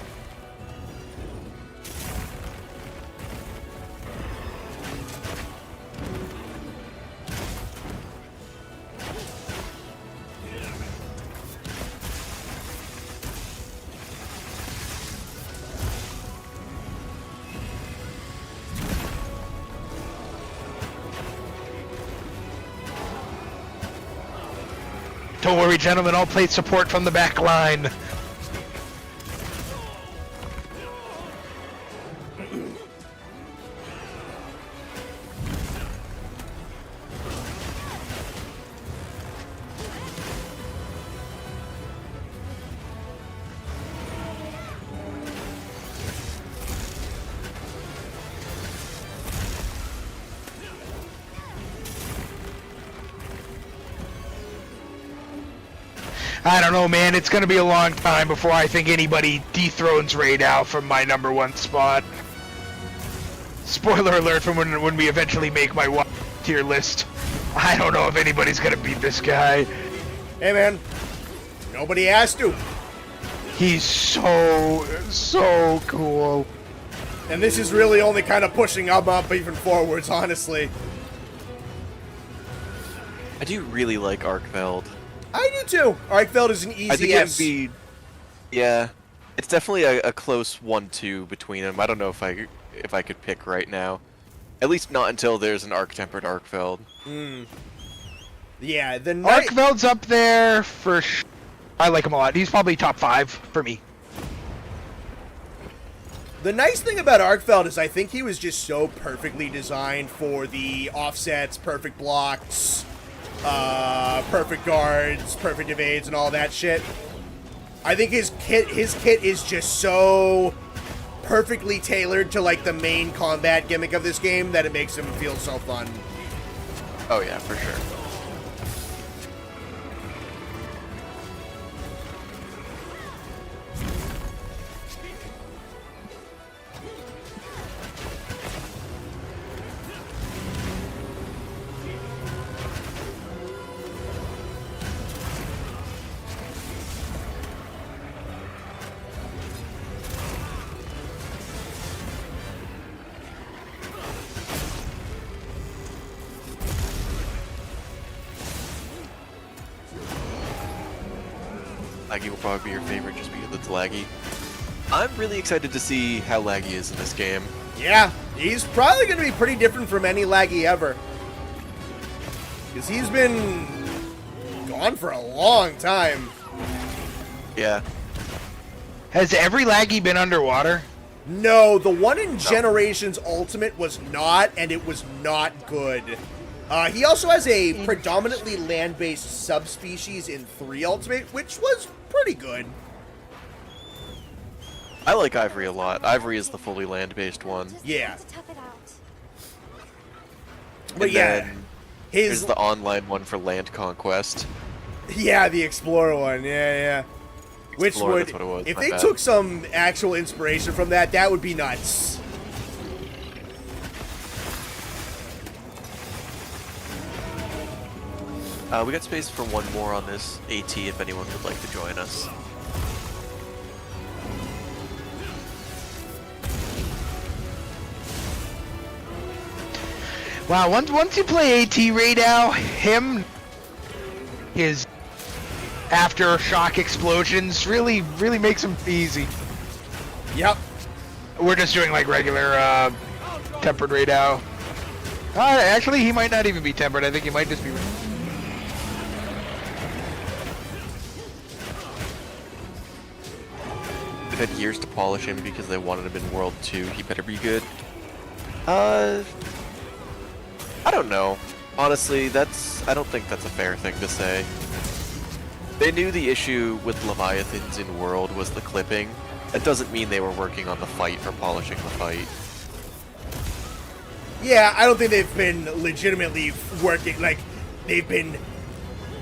Don't worry, gentlemen, I'll play support from the back line. I don't know, man. It's gonna be a long time before I think anybody dethrones Rey Dau from my #1 spot. Spoiler alert from when we eventually make my tier list. I don't know if anybody's gonna beat this guy. Hey, man. Nobody asked to. He's so cool. And this is really only kind of pushing him up even forwards, honestly. I do really like Arkveld. I do too. Arkveld is an I think easy it'd be, yeah, it's definitely a close 1-2 between them. I don't know if I could pick right now, at least not until there's an Arc-tempered Arkveld. Yeah, the Arkveld's up there for sure. I like him a lot. He's probably top 5 for me. The nice thing about Arkveld is I think he was just so perfectly designed for the offsets, perfect blocks, perfect guards, perfect evades, and all that shit. I think his kit is just so perfectly tailored to, like, the main combat gimmick of this game that it makes him feel so fun. Oh yeah, for sure. Laggy will probably be your favorite just because it's laggy. I'm really excited to see how laggy is in this game. Yeah, he's probably going to be pretty different from any laggy ever. Because he's been gone for a long time. Yeah. Has every laggy been underwater? No, the one in Generations Ultimate was not, and it was not good. He also has a predominantly land-based subspecies in 3 Ultimate, which was pretty good. I like Ivory a lot. Ivory is the fully land-based one. Yeah. To tough it out. But And yeah, then his... Here's the online one for land conquest. Yeah, the Explorer one, yeah. Which Explorer, would, that's what it was, if my they bad. took some actual inspiration from that, that would be nuts. We got space for one more on this AT if anyone would like to join us. Wow, once you play AT Rey Dau, his aftershock explosions really makes him easy. Yep. We're just doing like regular tempered Rey Dau. Actually, he might not even be tempered. I think he might just be. They've had years to polish him because they wanted him in World 2. He better be good. I don't know. Honestly, I don't think that's a fair thing to say. They knew the issue with Leviathans in World was the clipping. That doesn't mean they were working on the fight or polishing the fight. Yeah, I don't think they've been legitimately working, like, they've been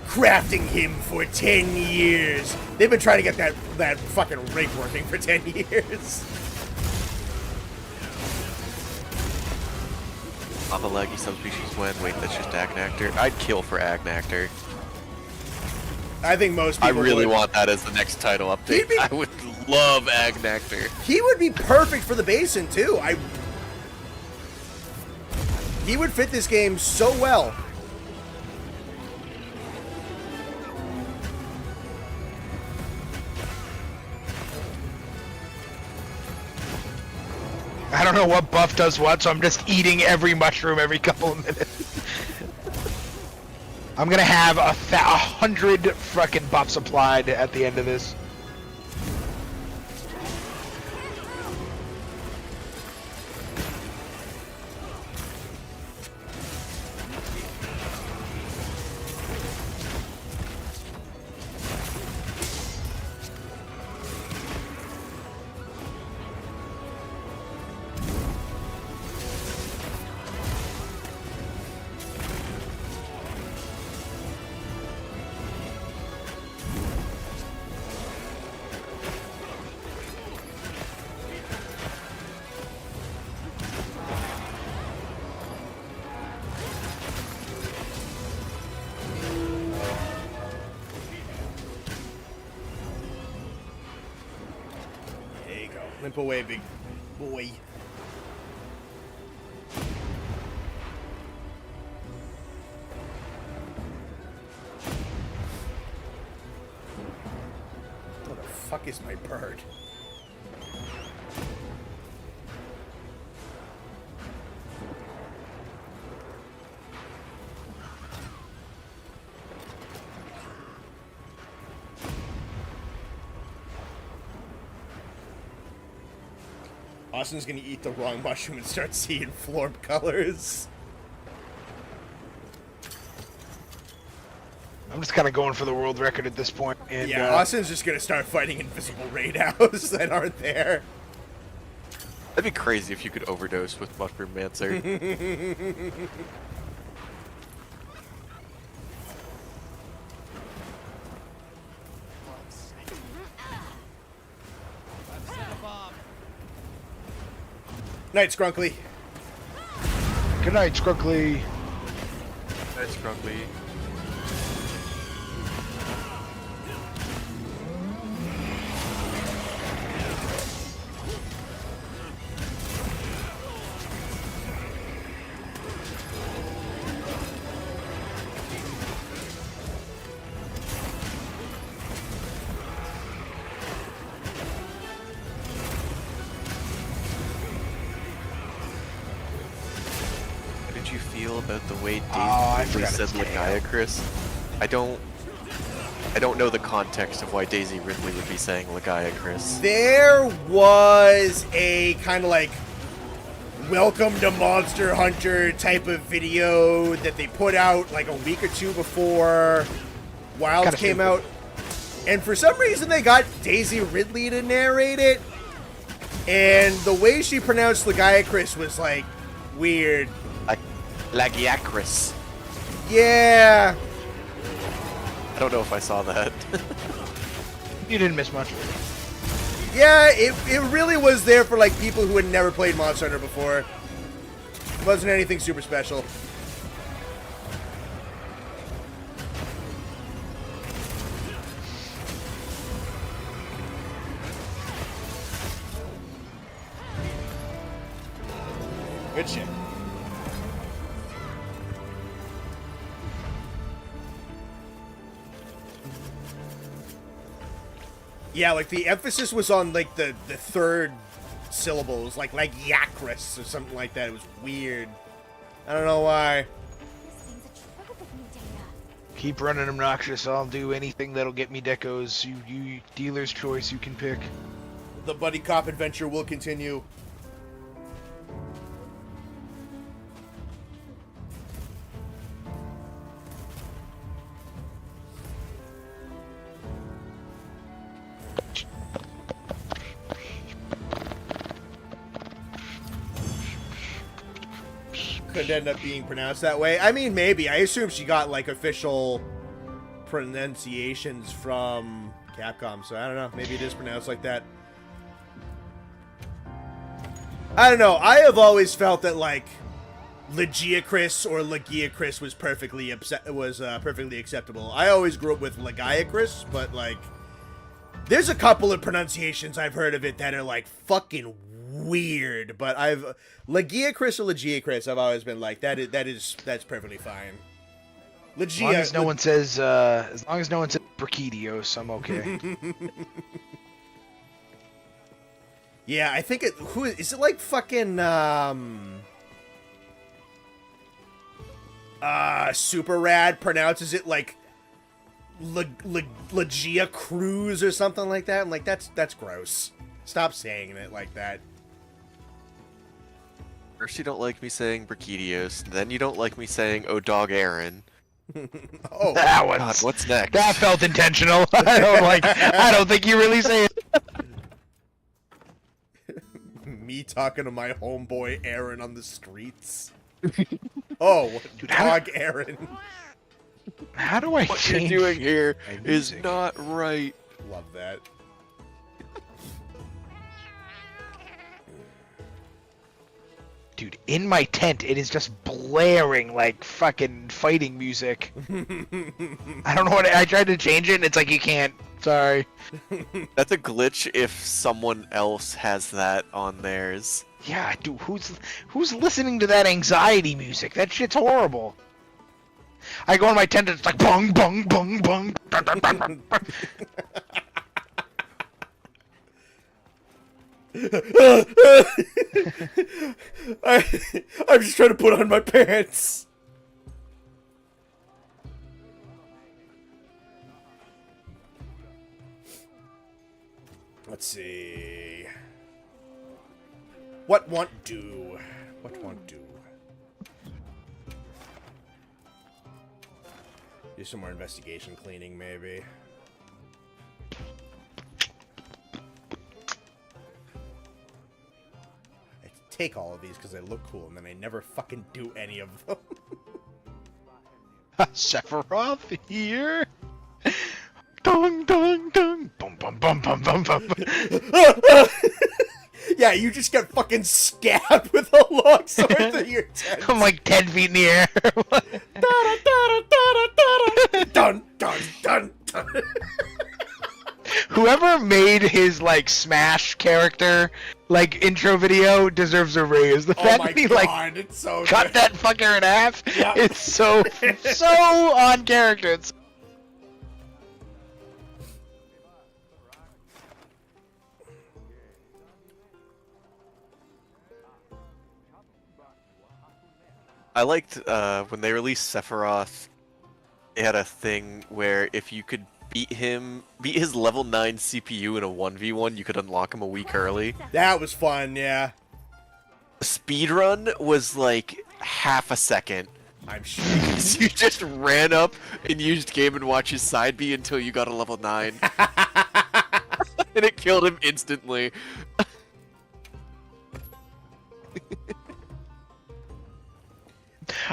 crafting him for 10 years. They've been trying to get that fucking rig working for 10 years. On the laggy subspecies when? Wait, that's just Agnactor? I'd kill for Agnactor. I think most people I really would. want that as the next title update. I would love Agnactor. He would be perfect for the basin, too. He would fit this game so well. I don't know what buff does what, so I'm just eating every mushroom every couple of minutes. I'm gonna have 100 fucking buffs applied at the end of this. There you go. Limp away, big boy. What the fuck is my bird? Austin's gonna eat the wrong mushroom and start seeing Florb colors. I'm just kind of going for the world record at this point. And, Yeah, Austin's just gonna start fighting invisible Rey Daus that aren't there. That'd be crazy if you could overdose with Mushroom Mancer. Night, Scrunkly. Good night, Scrunkly. That's Grunkly. How did you feel about the way Dave I briefly forgot said it's Lagiacrus? I don't I don't know the context of why Daisy Ridley would be saying Lagiacrus. There was a kind of like welcome to Monster Hunter type of video that they put out like a week or two before Wilds came out. And for some reason they got Daisy Ridley to narrate it. And the way she pronounced Lagiacrus was like weird. Lagiacrus. Yeah. I don't know if I saw that. You didn't miss much. Yeah, it really was there for like people who had never played Monster Hunter before. It wasn't anything super special. Good shit. Yeah, like the emphasis was on like the third syllables, like Yakris or something like that. It was weird. I don't know why. This thing's a trove of new data. Keep running obnoxious. I'll do anything that'll get me decos. You dealer's choice. You can pick. The buddy cop adventure will continue. Could end up being pronounced that way. I mean, maybe. I assume she got like official pronunciations from Capcom, so I don't know. Maybe it is pronounced like that. I don't know. I have always felt that like Lagiacrus or Lagiacrus was perfectly acceptable. I always grew up with Lagiacrus, but like there's a couple of pronunciations I've heard of it that are like fucking weird, but Lagiacrus or Lagiacrus, I've always been like that's perfectly fine. As long as no one says Brachidios, I'm okay. Yeah, I think who is it like fucking Super Rad pronounces it like Lagia Cruz or something like that. I'm like that's gross. Stop saying it like that. First you don't like me saying Brachidios, then you don't like me saying Oh Dog Aaron. Oh, that one. God, what's next? That felt intentional. I don't think you really say it. Me talking to my homeboy Aaron on the streets. Oh, Dude, Dog Aaron. How do I What change you're doing here my is music? not right. Love that. Dude, in my tent, it is just blaring like fucking fighting music. I don't know what I tried to change it, and it's like you can't. Sorry. That's a glitch if someone else has that on theirs. Yeah, dude, who's listening to that anxiety music? That shit's horrible. I go in my tent, and it's like bong bong bong bong. Dun, dun, dun, dun, dun. I'm just trying to put on my pants. Let's see. What want do? What want do? Do some more investigation cleaning, maybe. Take all of these because they look cool, and then I never fucking do any of them. Sephiroth here. Dong dong dong. Bum bum bum bum bum bum. Yeah, you just get fucking stabbed with a long sword through your tent. I'm like 10 feet in the air. Dun dun dun dun. Whoever made his like Smash character like intro video deserves a raise. The Oh fact my that he god, like it's so cut good. that fucker in half, Yeah. it's so on character. It's... I liked when they released Sephiroth, they had a thing where if you could beat his level 9 CPU in a 1v1, you could unlock him a week early. That was fun, yeah. The speedrun was like half a second. I'm sure. You just ran up and used Game & Watch's side B until you got a level 9. And it killed him instantly.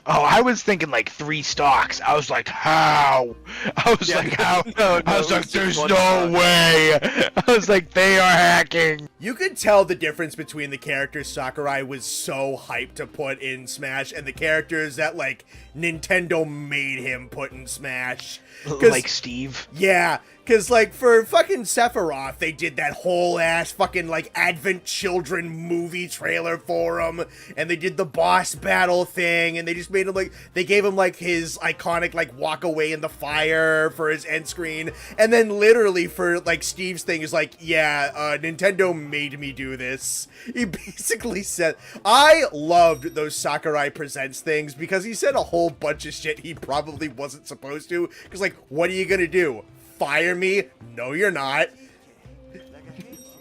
Oh, I was thinking like 3 stocks. I was like, how? I was like, how? No, I was it like, just there's one no stock. way. I was like, they are hacking. You could tell the difference between the characters Sakurai was so hyped to put in Smash and the characters that, like, Nintendo made him put in Smash. Like Steve. Yeah, because, like, for fucking Sephiroth, they did that whole ass fucking, like, Advent Children movie trailer for him, and they did the boss battle thing, and they just made him, like, they gave him, like, his iconic, like, walk away in the fire for his end screen, and then literally for, like, Steve's thing is like, yeah, Nintendo made me do this. He basically said, I loved those Sakurai Presents things, because he said a whole bunch of shit he probably wasn't supposed to, because, like, what are you gonna do? Fire me? No, you're not.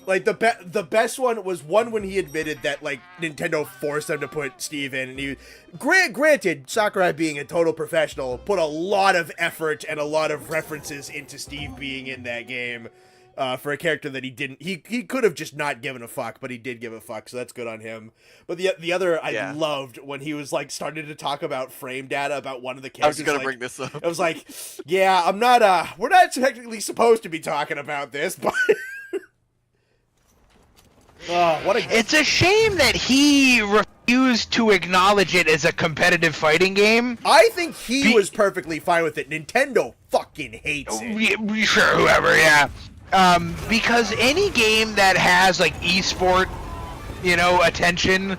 Like, the best one was one when he admitted that, like, Nintendo forced them to put Steve in, and he, granted, Sakurai being a total professional, put a lot of effort and a lot of references into Steve being in that game, for a character that he didn't, he could have just not given a fuck, but he did give a fuck, so that's good on him. But the other I loved when he was, like, starting to talk about frame data about one of the characters. I was gonna like, bring this up. I was like, yeah, I'm not, we're not technically supposed to be talking about this, but... It's a shame that he refused to acknowledge it as a competitive fighting game. I think he was perfectly fine with it. Nintendo fucking hates it. Sure, whoever, yeah. Because any game that has, like, esport, you know, attention,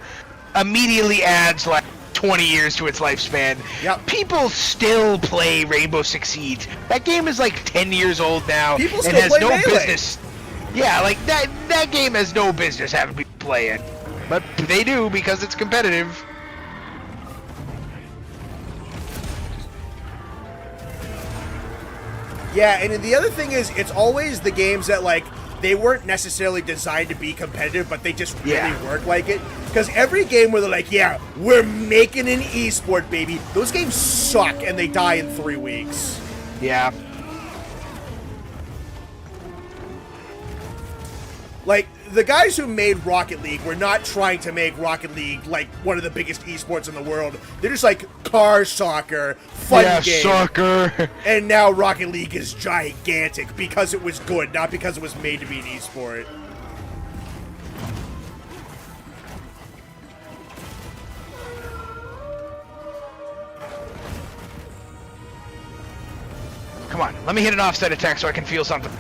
immediately adds, like, 20 years to its lifespan. Yep. People still play Rainbow Six Siege. That game is, like, 10 years old now. People and still has play no Melee. business. Yeah, like, that game has no business having people play it. But they do because it's competitive. Yeah, and the other thing is, it's always the games that, like, they weren't necessarily designed to be competitive, but they just really work like it. Because every game where they're like, yeah, we're making an esport, baby, those games suck and they die in 3 weeks. Yeah. Like, the guys who made Rocket League were not trying to make Rocket League, like, one of the biggest esports in the world. They're just like, car soccer, fun game. Soccer. And now Rocket League is gigantic because it was good, not because it was made to be an esport. Come on, let me hit an offset attack so I can feel something.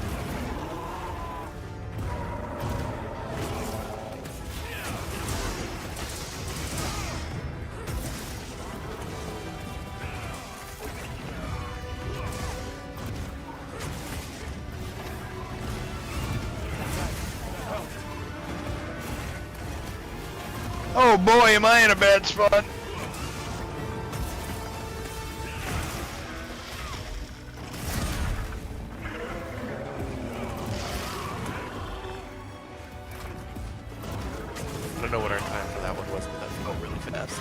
Oh boy, am I in a bad spot. I don't know what our time for that one was, but that felt really fast.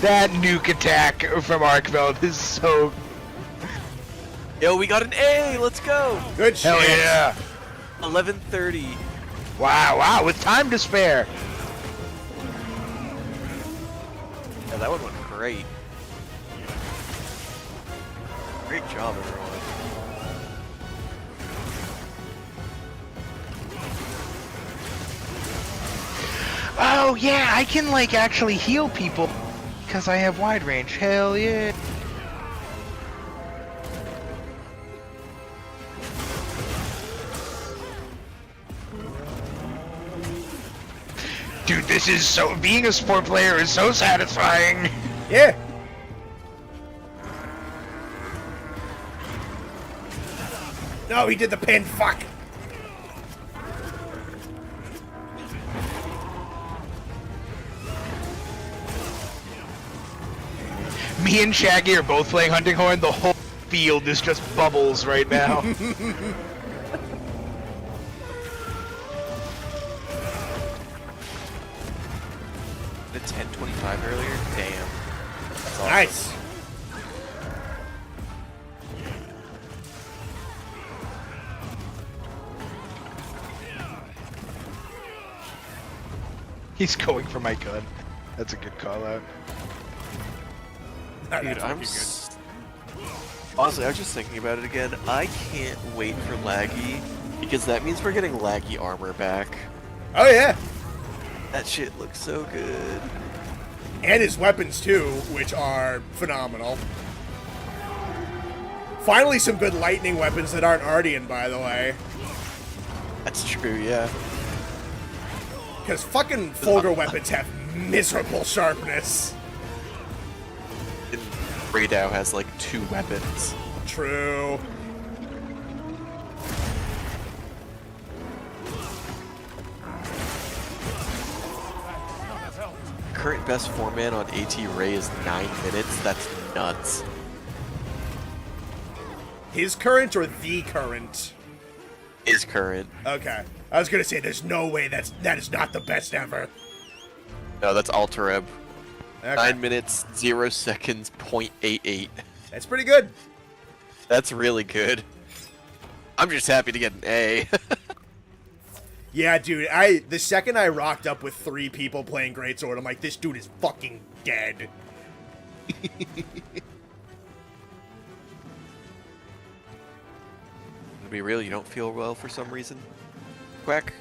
That nuke attack from Arkveld is so... Yo, we got an A! Let's go! Good shit. Hell yeah! 11:30. Wow, with time to spare. Yeah, that one went great. Great job, everyone. Oh yeah, I can like actually heal people because I have wide range. Hell yeah. Dude, this is so, being a sport player is so satisfying. Yeah. No, he did the pin. Fuck. Me and Shaggy are both playing Hunting Horn. The whole field is just bubbles right now. The 10:25 earlier? Damn. That's awesome. Nice. He's going for my gun. That's a good call out. Dude, honestly, I was just thinking about it again. I can't wait for laggy, because that means we're getting laggy armor back. Oh, yeah. That shit looks so good. And his weapons, too, which are phenomenal. Finally, some good lightning weapons that aren't Ardian, by the way. That's true, yeah. Because fucking Fulgur weapons have miserable sharpness. And Rey Dau has like 2 weapons. True. Current best 4-man on AT Rey is 9 minutes. That's nuts. His current or the current? Is current. Okay. I was gonna say, there's no way that is not the best ever. No, that's Altereb. Okay. 9 minutes, 0 seconds, 0.88. That's pretty good. That's really good. I'm just happy to get an A. Yeah, dude, the second I rocked up with 3 people playing Greatsword, I'm like, this dude is fucking dead. To be real, you don't feel well for some reason? Quack.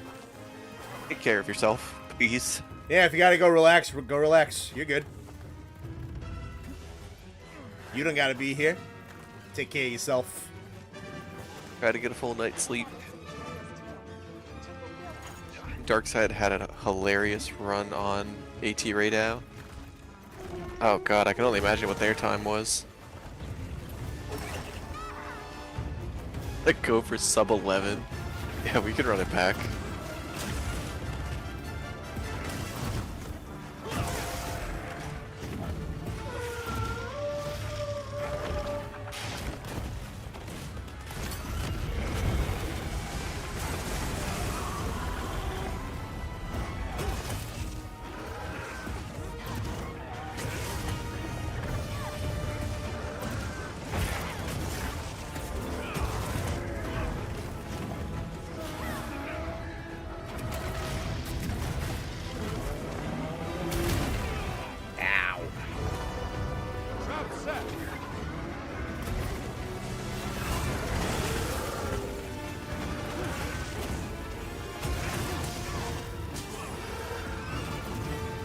Take care of yourself, please. Yeah, if you gotta go relax, go relax. You're good. You don't gotta be here. Take care of yourself. Try to get a full night's sleep. Darkseid had a hilarious run on AT Rey Dau. Oh god, I can only imagine what their time was. Like go for sub 11. Yeah, we could run it back. Ow. Trap set.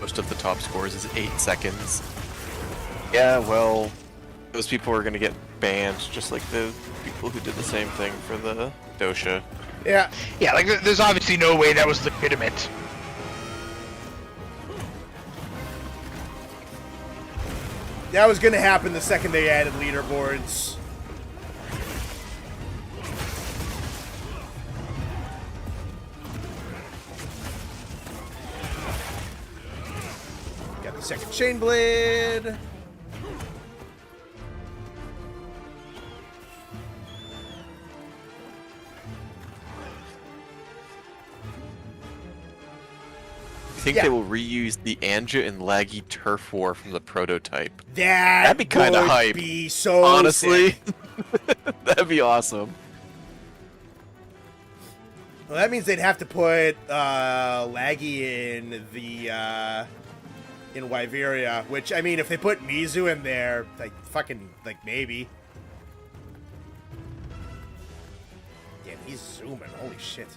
Most of the top scores is 8 seconds. Yeah, well, those people are gonna get banned, just like the people who did the same thing for the Dosha. Yeah. Yeah, like there's obviously no way that was legitimate. That was gonna happen the second they added leaderboards. Got the second chain blade. I think Yeah. they will reuse the Anja and Laggy Turf War from the prototype. That'd be kinda would hype. Be so Honestly, sick. that'd be awesome. Well, that means they'd have to put Laggy in the in Wyveria, which I mean, if they put Mizu in there, like fucking like maybe. Damn, he's zooming. Holy shit.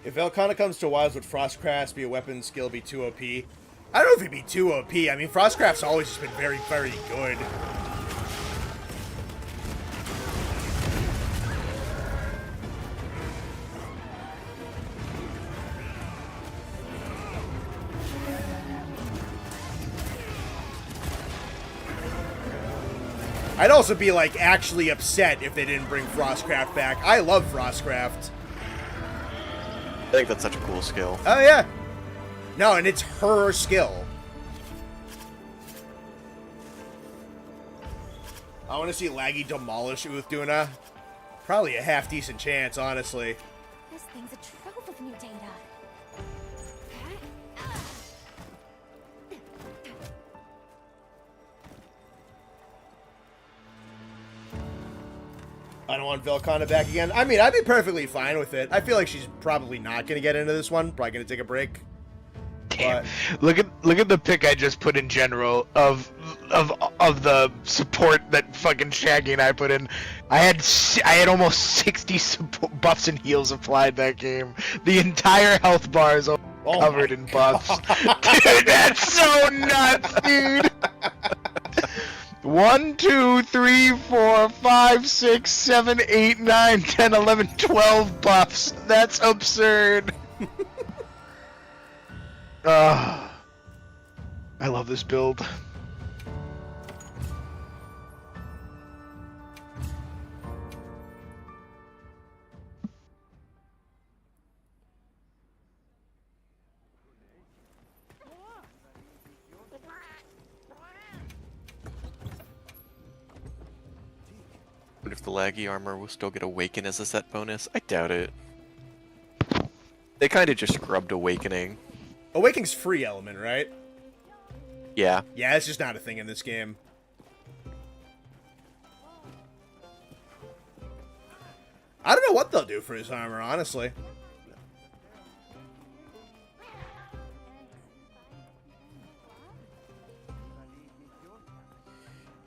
If Velcana comes to Wilds, would Frostcraft be a weapon skill be too OP? I don't know if it'd be too OP. I mean, Frostcraft's always just been very, very good. I'd also be, like, actually upset if they didn't bring Frostcraft back. I love Frostcraft. I think that's such a cool skill. Oh, yeah. No, and it's her skill. I want to see Laggy demolish Uthduna. Probably a half-decent chance, honestly. This thing's a trove of new data. I don't want Velcana back again. I mean, I'd be perfectly fine with it. I feel like she's probably not going to get into this one. Probably going to take a break. Damn. Look at the pick I just put in general of the support that fucking Shaggy and I put in. I had almost 60 buffs and heals applied that game. The entire health bar is covered in buffs. Dude, that's so nuts, dude. 1, 2, 3, 4, 5, 6, 7, 8, 9, 10, 11, 12 buffs. That's absurd. I love this build. But if the laggy armor will still get Awaken as a set bonus, I doubt it. They kind of just scrubbed Awakening. Awakening's free element, right? Yeah. Yeah, it's just not a thing in this game. I don't know what they'll do for his armor, honestly.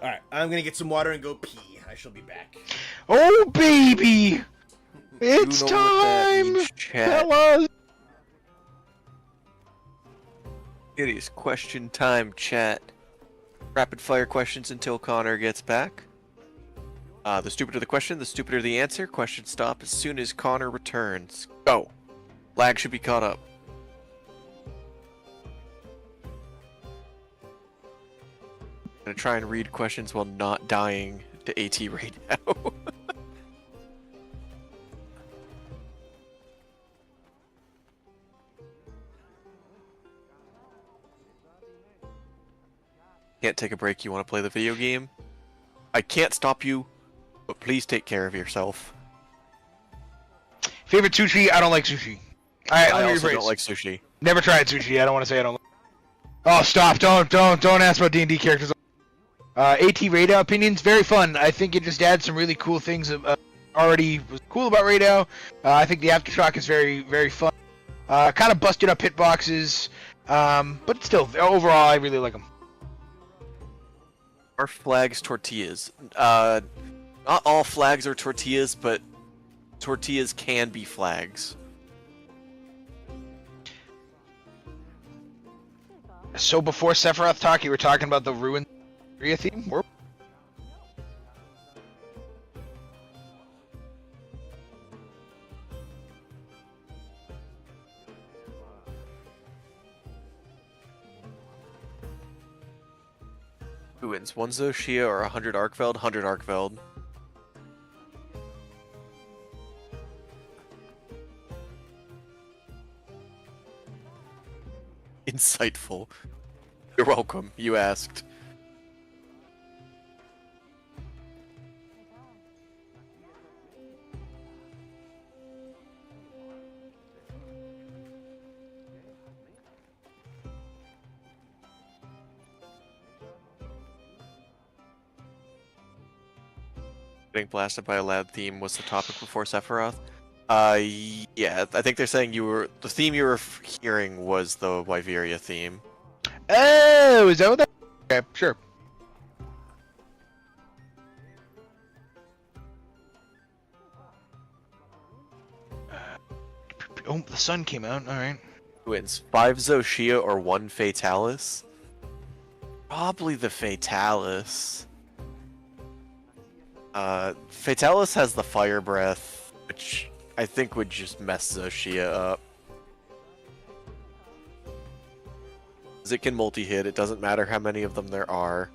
Alright, I'm gonna get some water and go pee. I shall be back. Oh, baby! It's You know what that time! means, chat. Fellas! It is question time, chat. Rapid fire questions until Connor gets back. The stupider the question, the stupider the answer. Question stop as soon as Connor returns. Go. Lag should be caught up. I'm gonna try and read questions while not dying to AT Rey Dau. Can't take a break, you want to play the video game? I can't stop you, but please take care of yourself. Favorite sushi? I don't like sushi. I let me also rephrase. don't like sushi. Never tried sushi. I don't want to say I don't like. Oh, stop! Don't ask about D&D characters. AT Rey Dau opinions, very fun. I think it just adds some really cool things. Already was cool about Rey Dau. I think the aftershock is very, very fun. Kind of busted up hitboxes, but still, overall, I really like them. Are flags tortillas? Not all flags are tortillas, but tortillas can be flags. So before Sephiroth talk, you were talking about the Ruin Area theme? Who wins? 1 Zoshia or 100 Arkveld? 100 Arkveld. Insightful. You're welcome. You asked. Getting blasted by a loud theme was the topic before Sephiroth. Yeah, I think they're saying the theme you were hearing was the Wyveria theme. Oh, is that what that? Okay, sure. Oh, the sun came out. All right. Wins 5 Zoshia or 1 Fatalis? Probably the Fatalis. Fatalis has the Fire Breath, which I think would just mess Zoshia up. Because it can multi-hit, it doesn't matter how many of them there are.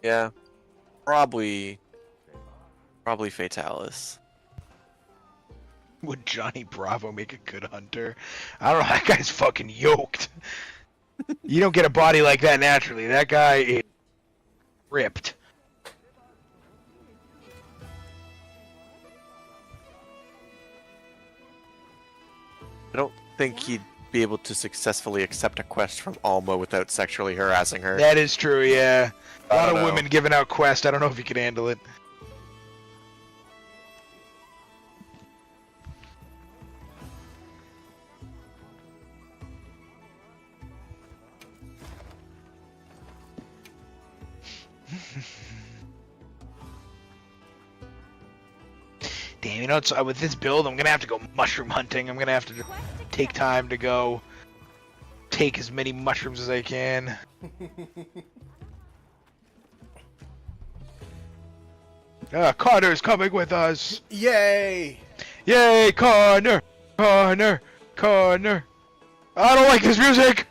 Yeah. Probably Fatalis. Would Johnny Bravo make a good hunter? I don't know. That guy's fucking yoked. You don't get a body like that naturally. That guy is ripped. I don't think he'd be able to successfully accept a quest from Alma without sexually harassing her. That is true, yeah. A lot of know. women giving out quests. I don't know if he could handle it. Damn, you know, it's, with this build, I'm gonna have to go mushroom hunting. I'm gonna have to take time to go take as many mushrooms as I can. Connor's coming with us! Yay! Yay, Connor! Connor! Connor! I don't like this music!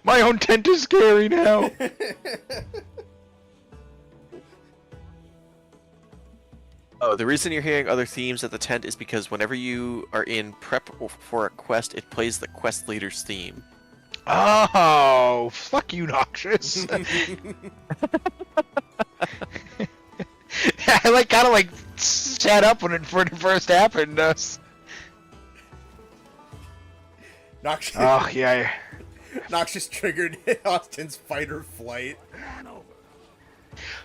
My own tent is scary now! Oh, the reason you're hearing other themes at the tent is because whenever you are in prep for a quest, it plays the quest leader's theme. Oh, fuck you, Noxious. I like kind of like sat up when it first happened. Noxious, Oh yeah. Noxious triggered Austin's fight or flight.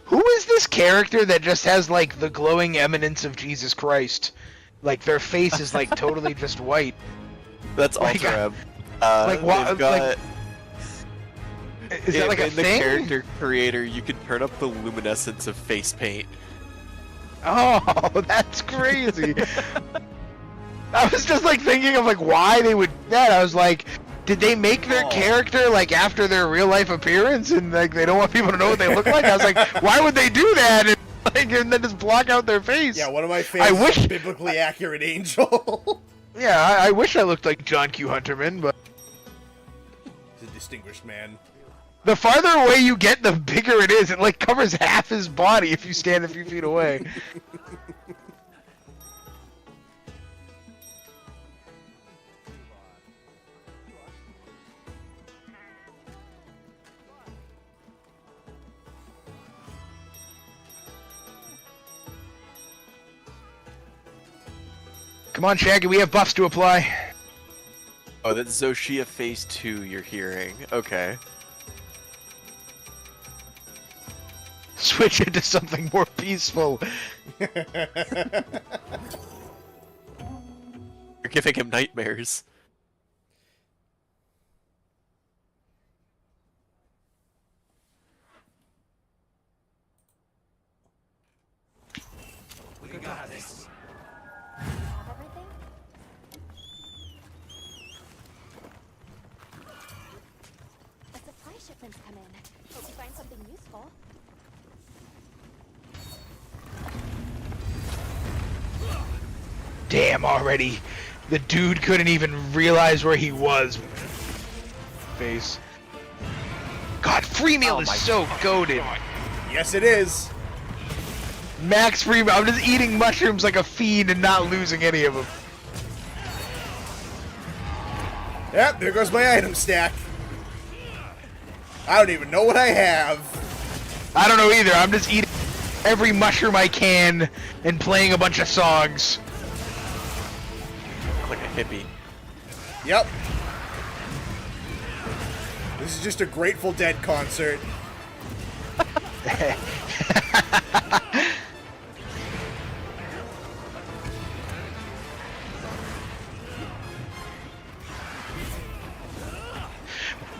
Who is this character that just has like the glowing eminence of Jesus Christ? Like their face is like totally just white. That's Like, Ultra. like what? They've got, Is that like a in the thing? character creator, you can turn up the luminescence of face paint. Oh, that's crazy. I was just like thinking of like why they would do that. I was like, did they make their character like after their real life appearance and like they don't want people to know what they look like? I was like, why would they do that and, like, and then just block out their face? Yeah, one of my favorites is a biblically accurate angel. Yeah, I wish I looked like John Q. Hunterman, but He's a distinguished man. the farther away you get, the bigger it is. It like covers half his body if you stand a few feet away. Come on, Shaggy, we have buffs to apply. Oh, that's Zoshia Phase 2 you're hearing. Okay. Switch into something more peaceful. You're giving him nightmares. We got this. Have everything? A supply shipment's come in. Hope you find something useful. Damn, already. The dude couldn't even realize where he was. Face. God, free meal is so goated. Yes, it is. Max free meal. I'm just eating mushrooms like a fiend and not losing any of them. Yep, there goes my item stack. I don't even know what I have. I don't know either. I'm just eating every mushroom I can and playing a bunch of songs. Like a hippie. Yep. This is just a Grateful Dead concert.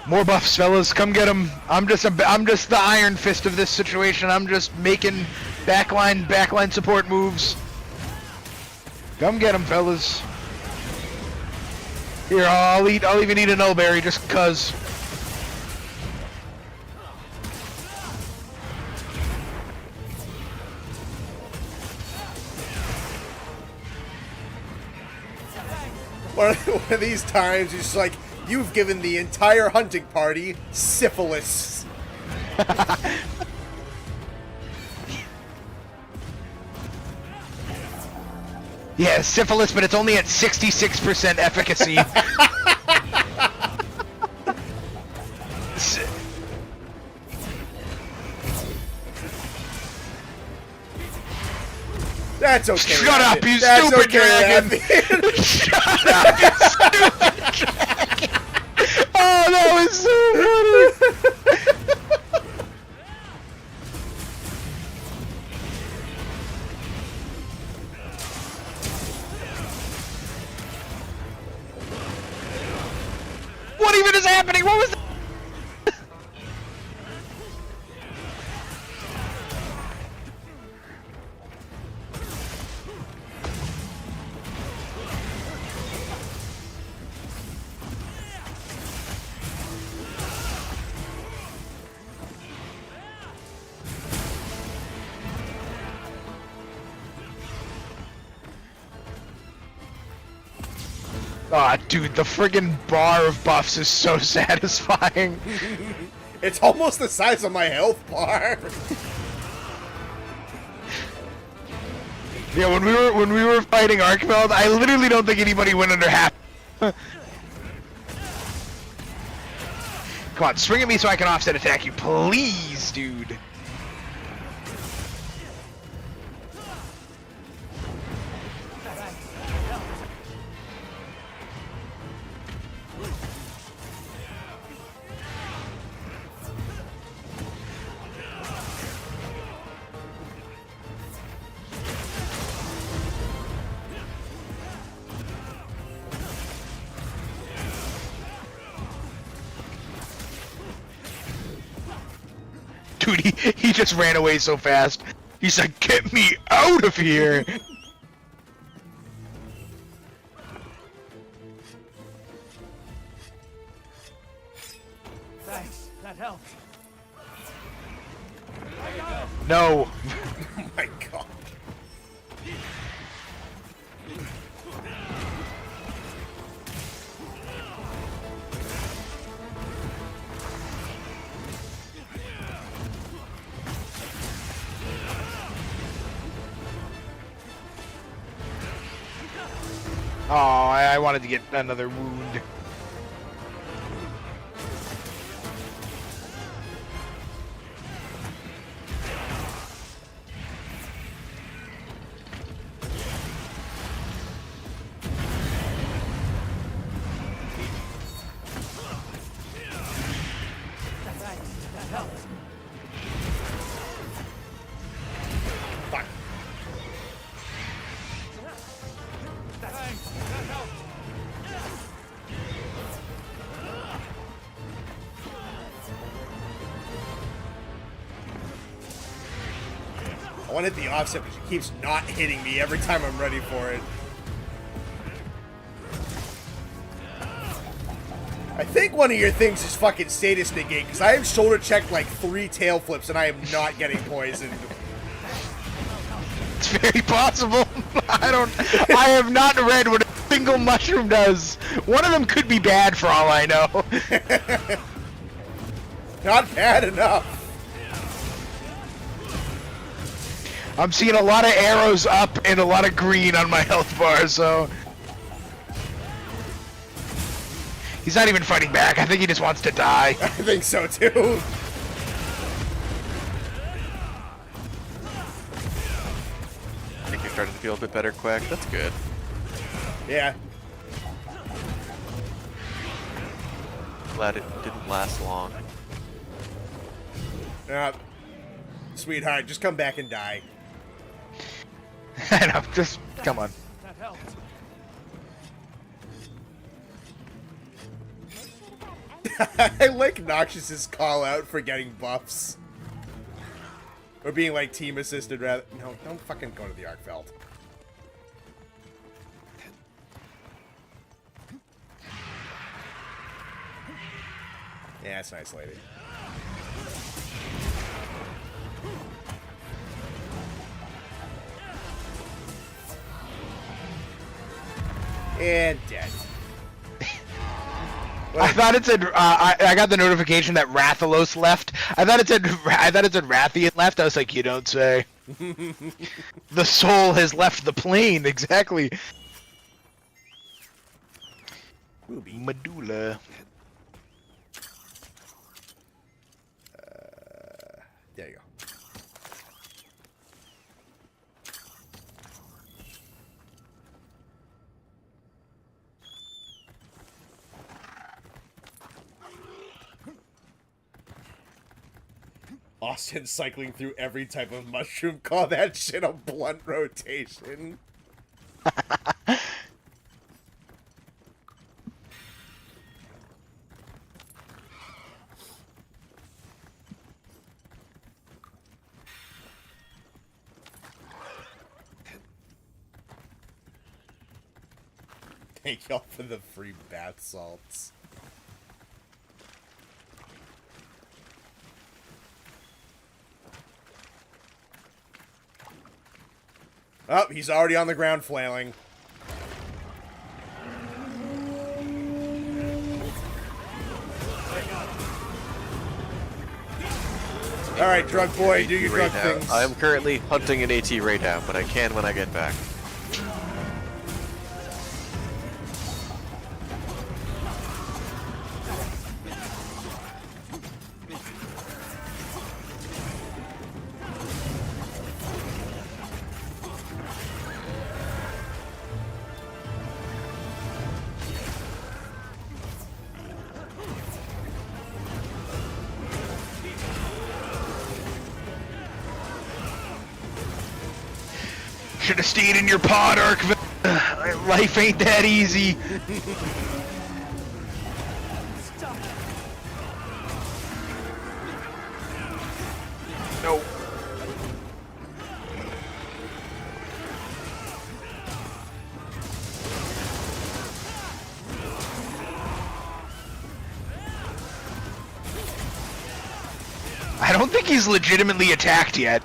More buffs, fellas. Come get them. I'm just the Iron Fist of this situation. I'm just making backline support moves. Come get them, fellas. Here, I'll even eat a nullberry just cuz. One of these times, it's just like, you've given the entire hunting party syphilis. Yeah, syphilis, but it's only at 66% efficacy. That's okay. Shut up, you That's stupid okay, dragon! Shut up, you stupid dragon! Oh, that was so funny! What even is happening? What was that? Aw, dude, the friggin' bar of buffs is so satisfying. It's almost the size of my health bar. Yeah, when we were fighting Arkfeld, I literally don't think anybody went under half. Come on, swing at me so I can offset attack you, please, dude. Dude, he just ran away so fast. He's like, get me out of here! Thanks, that helped. No. Oh my god. Oh, I wanted to get another wound. Fuck. I want to hit the offset, but she keeps not hitting me every time I'm ready for it. I think one of your things is fucking status negate, because I have shoulder checked like 3 tail flips and I am not getting poisoned. It's very possible. I have not read what a single mushroom does. One of them could be bad for all I know. Not bad enough. I'm seeing a lot of arrows up and a lot of green on my health bar, so... He's not even fighting back. I think he just wants to die. I think so too. I think you're starting to feel a bit better, Quack. That's good. Yeah. Glad it didn't last long. Sweetheart, just come back and die. I know, just come on. That helped. I like Noxious's call out for getting buffs. Or being like team assisted rather. No, don't fucking go to the Arkfeld. Yeah, it's nice, lady. And dead. I thought it said I got the notification that Rathalos left. I thought it said Rathian left. I was like, you don't say. The soul has left the plane. Exactly. Ruby. Medulla. There you go. Austin cycling through every type of mushroom. Call that shit a blunt rotation. Thank y'all for the free bath salts. Oh, he's already on the ground flailing. Alright, drug boy, do your drug things. I am currently hunting an AT Rey Dau, but I can when I get back. Should have stayed in your pod, Arkville. Life ain't that easy. No. I don't think he's legitimately attacked yet.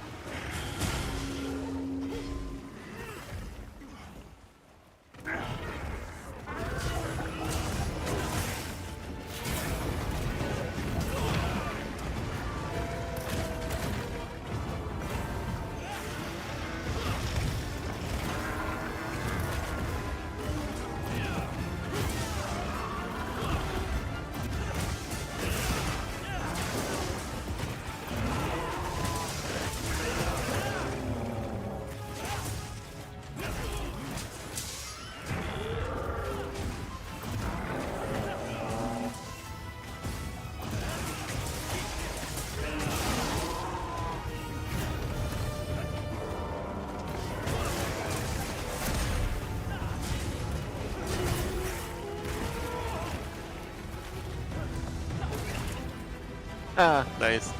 Ah, nice.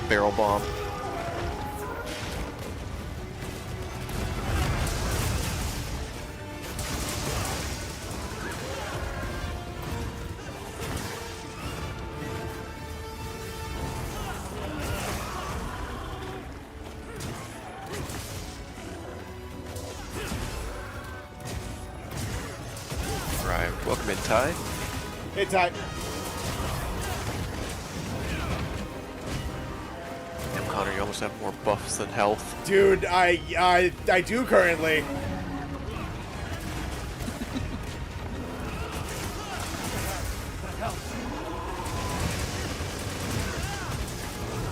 Barrel bomb. Right, welcome in, Ty. Hey, Ty. Connor, you almost have more buffs than health. Dude, I do currently.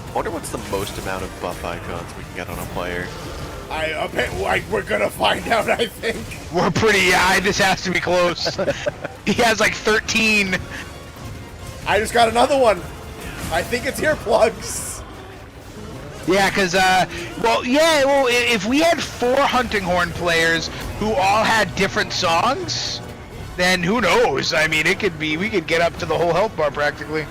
I wonder what's the most amount of buff icons we can get on a player. We're gonna find out, I think. We're pretty, yeah, this has to be close. He has like 13. I just got another one. I think it's here, Plugs. Yeah, because, if we had 4 Hunting Horn players who all had different songs, then who knows? I mean, it could be, we could get up to the whole health bar practically.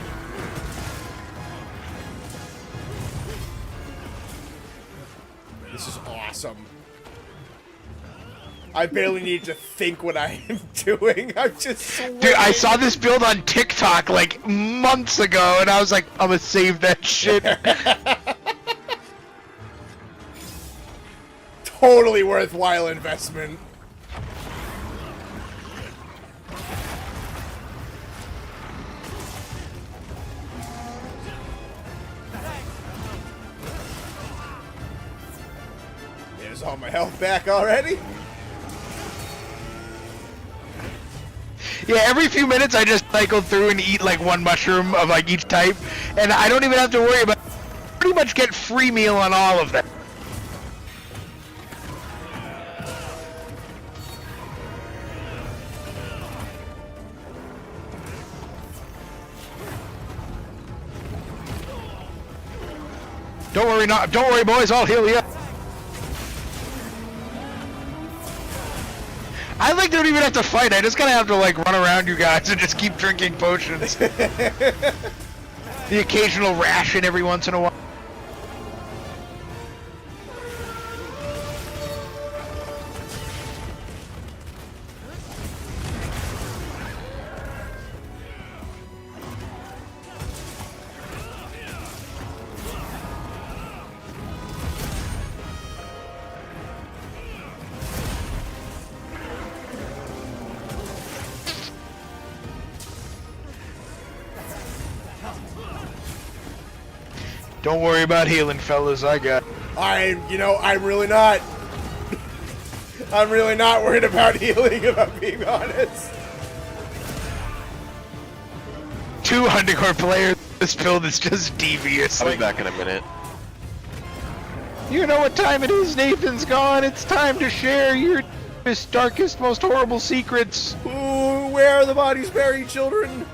This is awesome. I barely need to think what I am doing. I'm just swinging. Dude, I saw this build on TikTok like months ago, and I was like, I'm gonna save that shit. Totally worthwhile investment. There's all my health back already. Yeah, every few minutes I just cycle through and eat like one mushroom of like each type, and I don't even have to worry about. Pretty much get free meal on all of them. Don't worry, boys. I'll heal you. I like don't even have to fight. I just kind of have to like run around you guys and just keep drinking potions. The occasional ration every once in a while. Don't worry about healing, fellas. I got. I'm really not. I'm really not worried about healing, if I'm being honest. 2 hardcore players. This build is just devious. I'll be back in a minute. You know what time it is, Nathan's gone. It's time to share your deepest, darkest, most horrible secrets. Ooh, where are the bodies buried, children?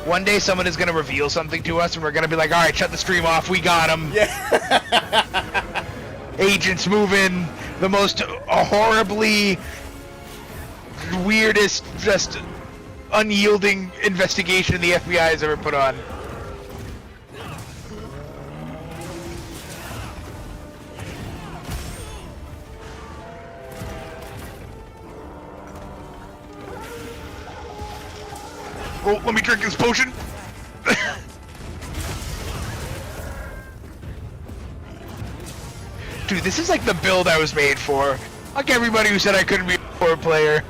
One day someone is going to reveal something to us and we're going to be like, alright, shut the stream off, we got him. Yeah. Agents moving, the most horribly weirdest, just unyielding investigation the FBI has ever put on. Oh, let me drink this potion. Dude, this is like the build I was made for. Fuck everybody who said I couldn't be a core player.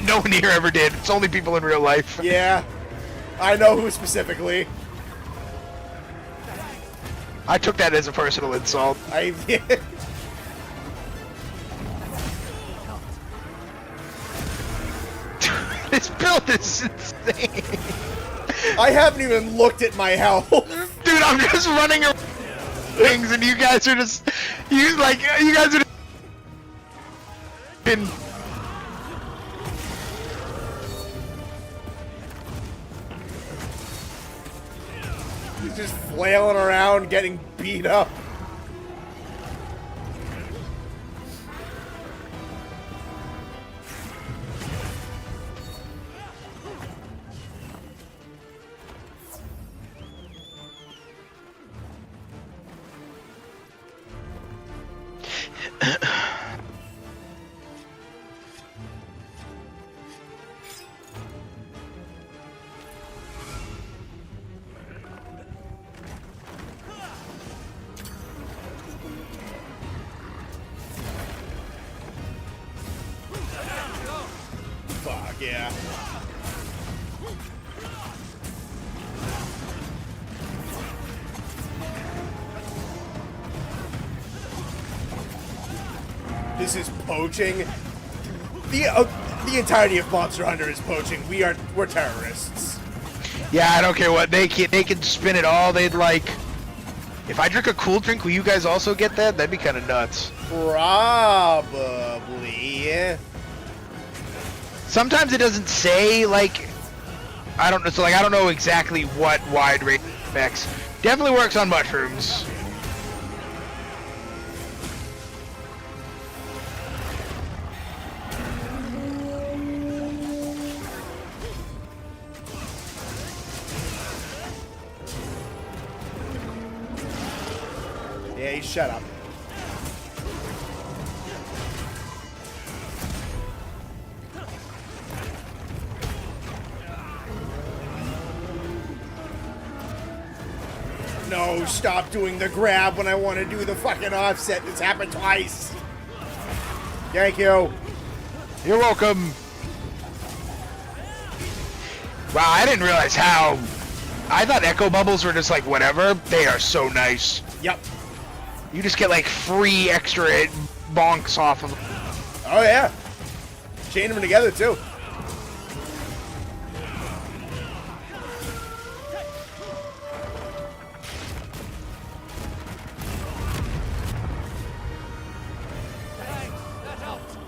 No one here ever did. It's only people in real life. Yeah. I know who specifically. I took that as a personal insult. This build is insane. I haven't even looked at my health. Dude, I'm just running around things and you guys are just you guys are just been He's just flailing around getting beat up. Fuck yeah. This is poaching. The entirety of Monster Hunter is poaching. We're terrorists. Yeah, I don't care what they can spin it all they'd like. If I drink a cool drink, will you guys also get that? That'd be kind of nuts. Probably. Sometimes it doesn't say like I don't know. So like I don't know exactly what wide range effects. Definitely works on mushrooms. Yeah, you shut up. No, stop doing the grab when I want to do the fucking offset. It's happened twice. Thank you. You're welcome. Wow, I didn't realize how... I thought echo bubbles were just like whatever. They are so nice. Yep. You just get like free extra bonks off of them. Oh, yeah. Chain them together, too.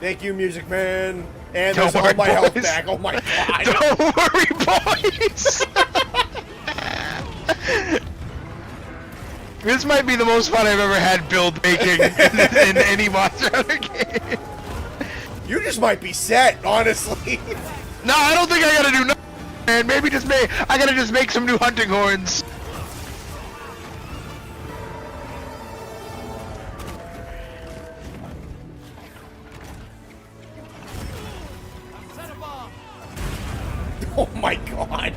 Thank you, Music Man. And there's all my health back. Oh my god. Don't worry, boys. This might be the most fun I've ever had build making in any Monster Hunter game. You just might be set, honestly. No, I don't think I gotta do nothing, man. Maybe just I gotta just make some new hunting horns. Oh my god.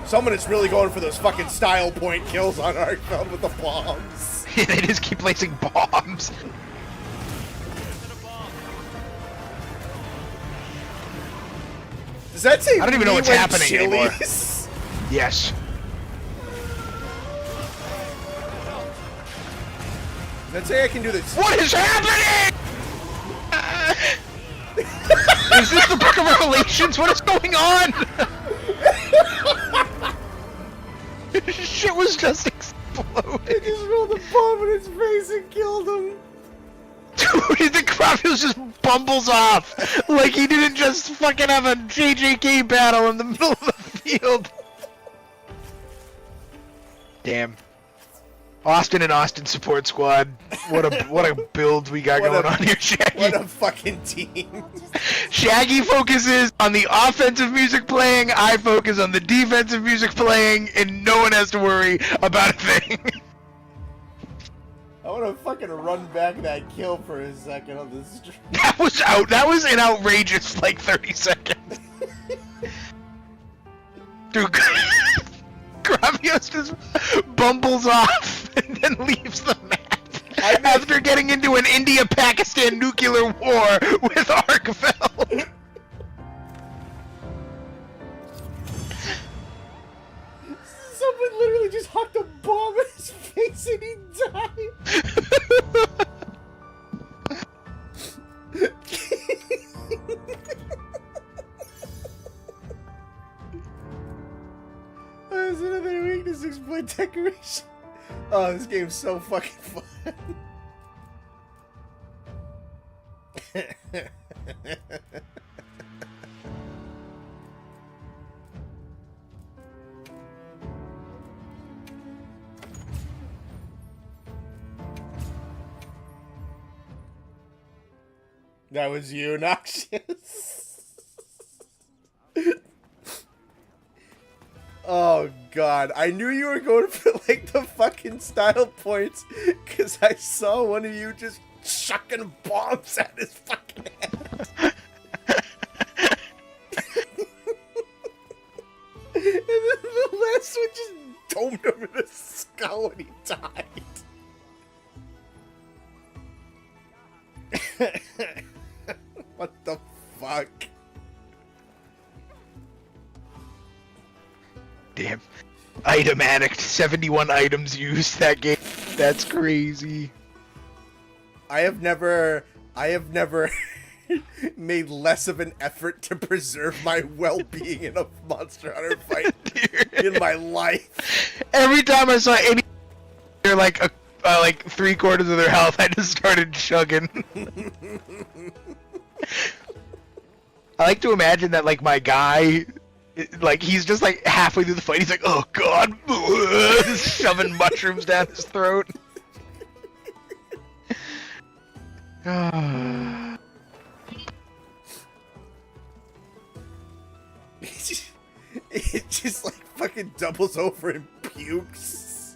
Someone is really going for those fucking style point kills on Arkfeld with the bombs. They just keep placing bombs. Does that say I don't even know what's happening anymore. Yes. Does that say I can do this? What is happening? Is this the Book of Revelations? What is going on? Shit was just exploding. I just rolled a bomb in his face and killed him. Dude, the Croffield just bumbles off like he didn't just fucking have a JJK battle in the middle of the field. Damn. Austin and Austin support squad. What a build we got going on here, Shaggy. What a fucking team. Shaggy focuses on the offensive music playing, I focus on the defensive music playing, and no one has to worry about a thing. I want to fucking run back that kill for a second on this stream. That was an outrageous like 30 seconds. Dude, Gravios just bumbles off and then leaves the map after getting into an India-Pakistan nuclear war with Arkfeld. Someone literally just hucked a bomb in his face and he died. There's another weakness, exploit decoration. Oh, this game's so fucking fun. That was you, Noxious. Oh god, I knew you were going for like the fucking style points because I saw one of you just chucking bombs at his fucking head. And then the last one just domed him in the skull and he died. What the fuck? Damn. Item addict. 71 items used that game. That's crazy. I have never made less of an effort to preserve my well-being in a Monster Hunter fight in my life. Every time I saw any, they're like like 3/4 of their health, I just started chugging. I like to imagine that like my guy, like he's just like halfway through the fight, he's like, oh god, just shoving mushrooms down his throat. It just like fucking doubles over and pukes.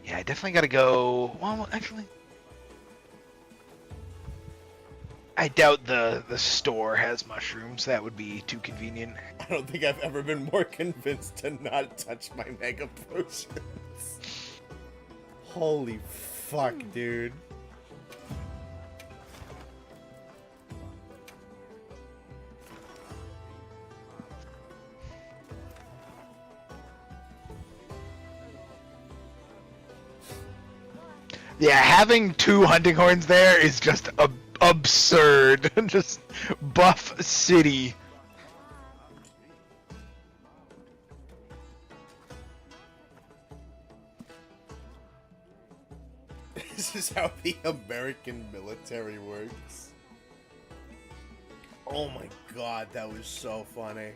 Yeah, I definitely gotta go. Well, actually, I doubt the store has mushrooms. That would be too convenient. I don't think I've ever been more convinced to not touch my mega potions. Holy fuck, dude. Yeah, having 2 hunting horns there is just absurd. Just buff city. This is how the American military works. Oh my god, that was so funny.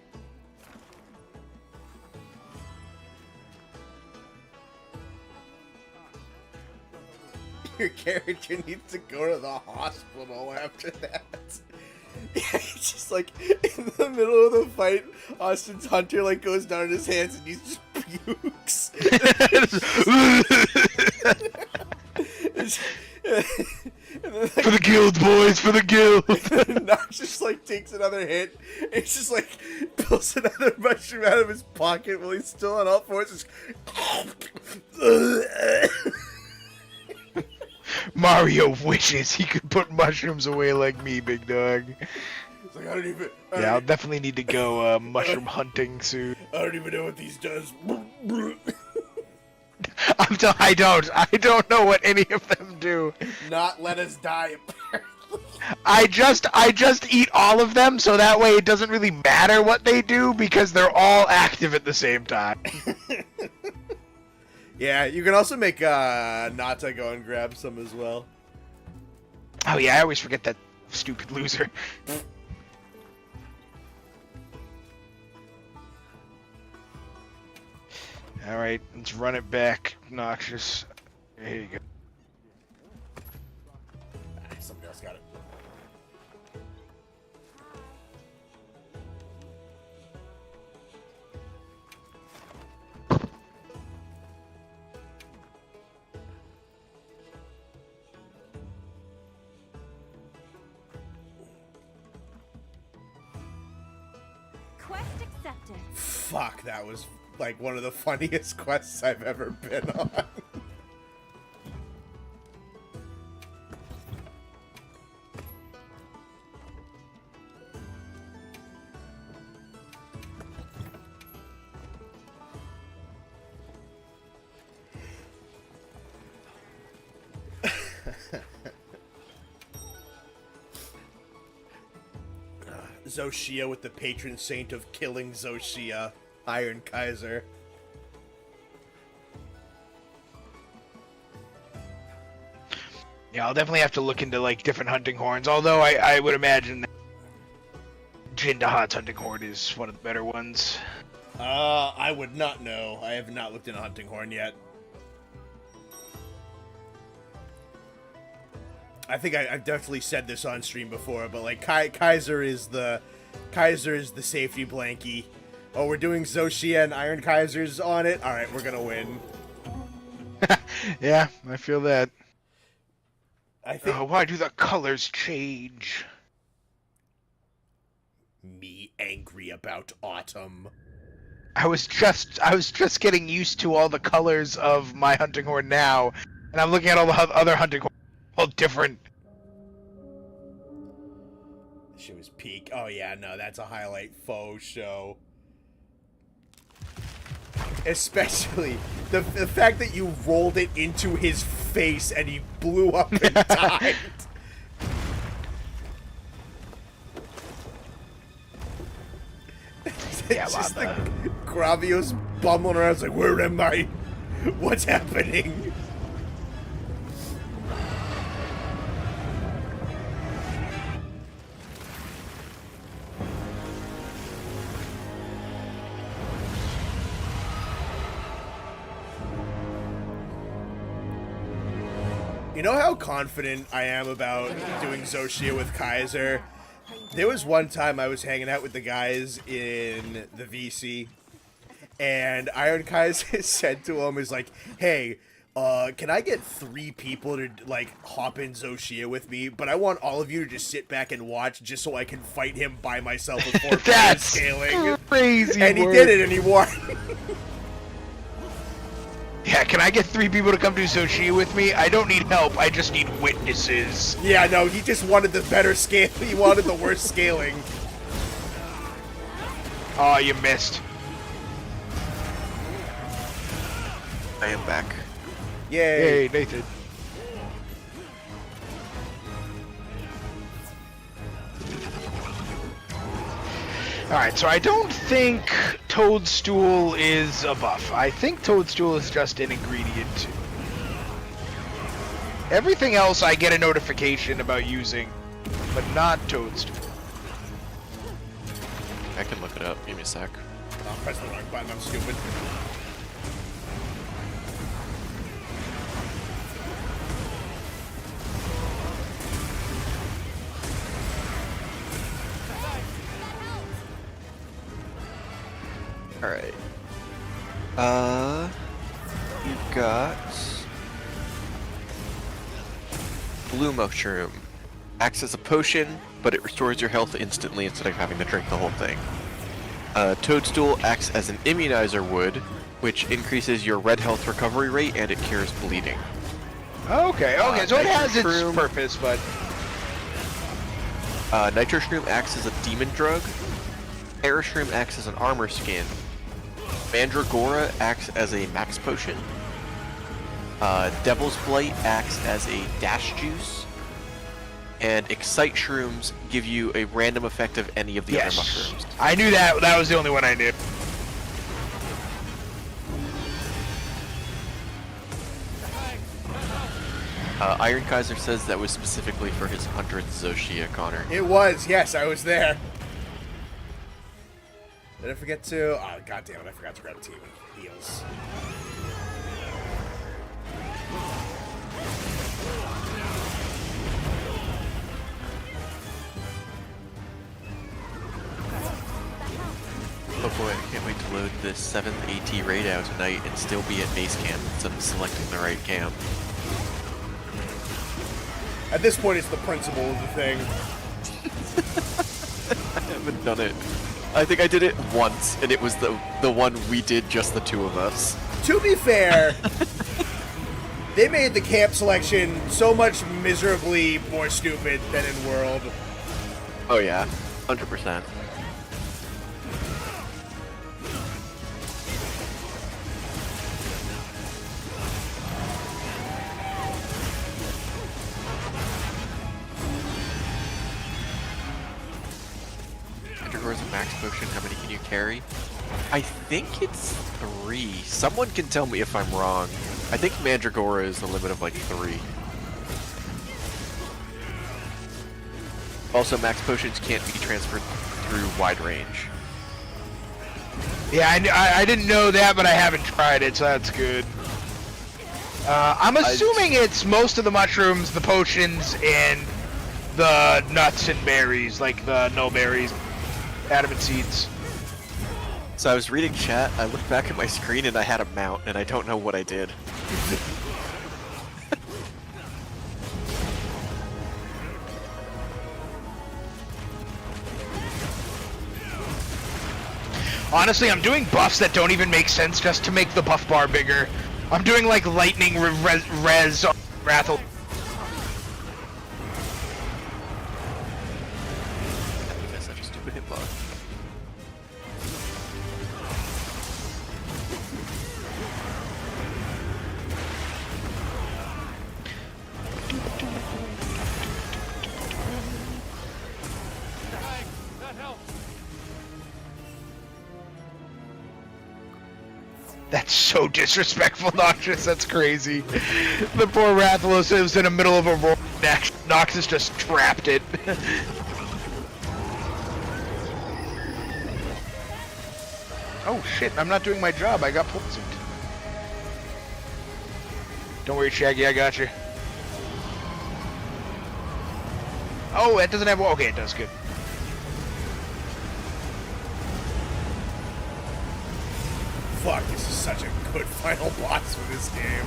Your character needs to go to the hospital after that. Yeah, it's just like in the middle of the fight, Austin's hunter like goes down on his hands and he just pukes. And then, like, For the guild, boys, for the guild. Nox just like takes another hit. It's just like pulls another mushroom out of his pocket while he's still on all fours. Just... Mario wishes he could put mushrooms away like me, big dog. It's like, I don't even. Yeah, I'll definitely need to go mushroom hunting soon. I don't even know what these does. I don't know what any of them do. Not let us die. Apparently. I just eat all of them, so that way it doesn't really matter what they do because they're all active at the same time. Yeah, you can also make Nata go and grab some as well. Oh yeah, I always forget that stupid loser. Alright, let's run it back, Noxious. There you go. Somebody else got it. Quest accepted. Fuck, that was like one of the funniest quests I've ever been on. Zoshia with the patron saint of killing Zoshia, Iron Kaiser. Yeah, I'll definitely have to look into like different hunting horns, although I would imagine that Jindahat's hunting horn is one of the better ones. I would not know. I have not looked into hunting horn yet. I think I've definitely said this on stream before, but like Kaiser is the safety blankie. Oh, we're doing Zoshia and Iron Kaisers on it. All right, we're gonna win. Yeah, I feel that. I think. Oh, why do the colors change? Me angry about autumn. I was just getting used to all the colors of my hunting horn now, and I'm looking at all the other hunting horns, all different. This shit was peak. Oh yeah, no, that's a highlight faux show. Especially the fact that you rolled it into his face and he blew up and died. Yeah, just like Gravios bumbling around. It's like, where am I? What's happening? You know how confident I am about doing Zoshia with Kaiser? There was one time I was hanging out with the guys in the VC, and Iron Kaiser said to him, is like, hey, can I get 3 people to, like, hop in Zoshia with me? But I want all of you to just sit back and watch just so I can fight him by myself with 4 players scaling. Crazy. And he did it, and he won. Yeah, can I get 3 people to come do Zoshia with me? I don't need help, I just need witnesses. Yeah, no, he just wanted the better scale. He wanted the worst scaling. Oh, you missed. I am back. Yay. Hey, Nathan. Alright, so I don't think Toadstool is a buff. I think Toadstool is just an ingredient. Everything else I get a notification about using, but not Toadstool. I can look it up. Give me a sec. Oh, press the wrong button, I'm stupid. Alright. You got Blue Mushroom. Acts as a potion, but it restores your health instantly instead of having to drink the whole thing. Toadstool acts as an immunizer wood, which increases your red health recovery rate and it cures bleeding. Okay, so it has its Shroom. purpose, but... Nitro Shroom acts as a demon drug. Parashroom acts as an armor skin. Mandragora acts as a max potion. Devil's Blight acts as a dash juice. And Excite Shrooms give you a random effect of any of the other mushrooms. I knew that. That was the only one I knew. Iron Kaiser says that was specifically for his 100th Zoshia, Connor. It was, yes, I was there. Did I forget to? Oh, god damn it, I forgot to grab team heals. Oh boy, I can't wait to load this 7th AT Rey Dau tonight and still be at base camp instead of selecting the right camp. At this point, it's the principle of the thing. I haven't done it. I think I did it once, and it was the one we did just the 2 of us. To be fair, they made the camp selection so much miserably more stupid than in World. Oh yeah, 100%. Mandragora's a max potion. How many can you carry? I think it's 3. Someone can tell me if I'm wrong. I think Mandragora is the limit of like 3. Also, max potions can't be transferred through wide range. Yeah, I didn't know that, but I haven't tried it, so that's good. I'm assuming it's most of the mushrooms, the potions, and the nuts and berries, like the no berries, adamant seeds. So I was reading chat, I looked back at my screen and I had a mount, and I don't know what I did. Honestly, I'm doing buffs that don't even make sense just to make the buff bar bigger. I'm doing like lightning res on Rathel. That's such a stupid hitbox. That helps. That's so disrespectful, Noxus. That's crazy. The poor Rathalos is in the middle of a roar. Noxus just trapped it. Oh shit, I'm not doing my job. I got poisoned. Don't worry, Shaggy, I got you. Oh, it doesn't have. Okay, it does. Good. Fuck, this is such a good final boss for this game.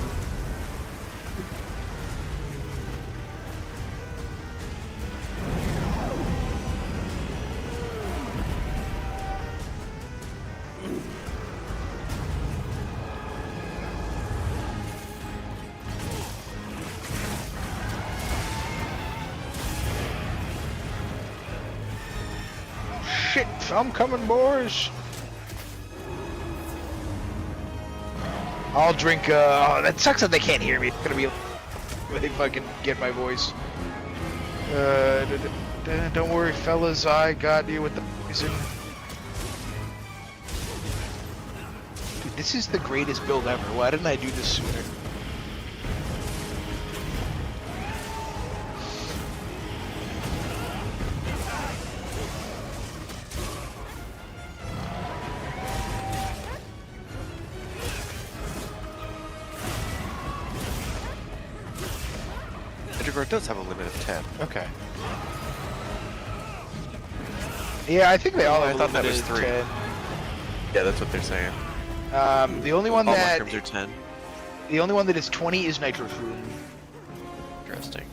Shit, I'm coming, boys. I'll drink. Oh, that sucks that they can't hear me. It's gonna be when they fucking get my voice. Don't worry, fellas. I got you with the poison. Dude, this is the greatest build ever. Why didn't I do this sooner? It does have a limit of 10. Okay. Yeah, I think they all. I The thought that limit was is 3. 10. Yeah, that's what they're saying. The only one All that mushrooms are 10. the only one that is 20 is nitro shroom. Interesting.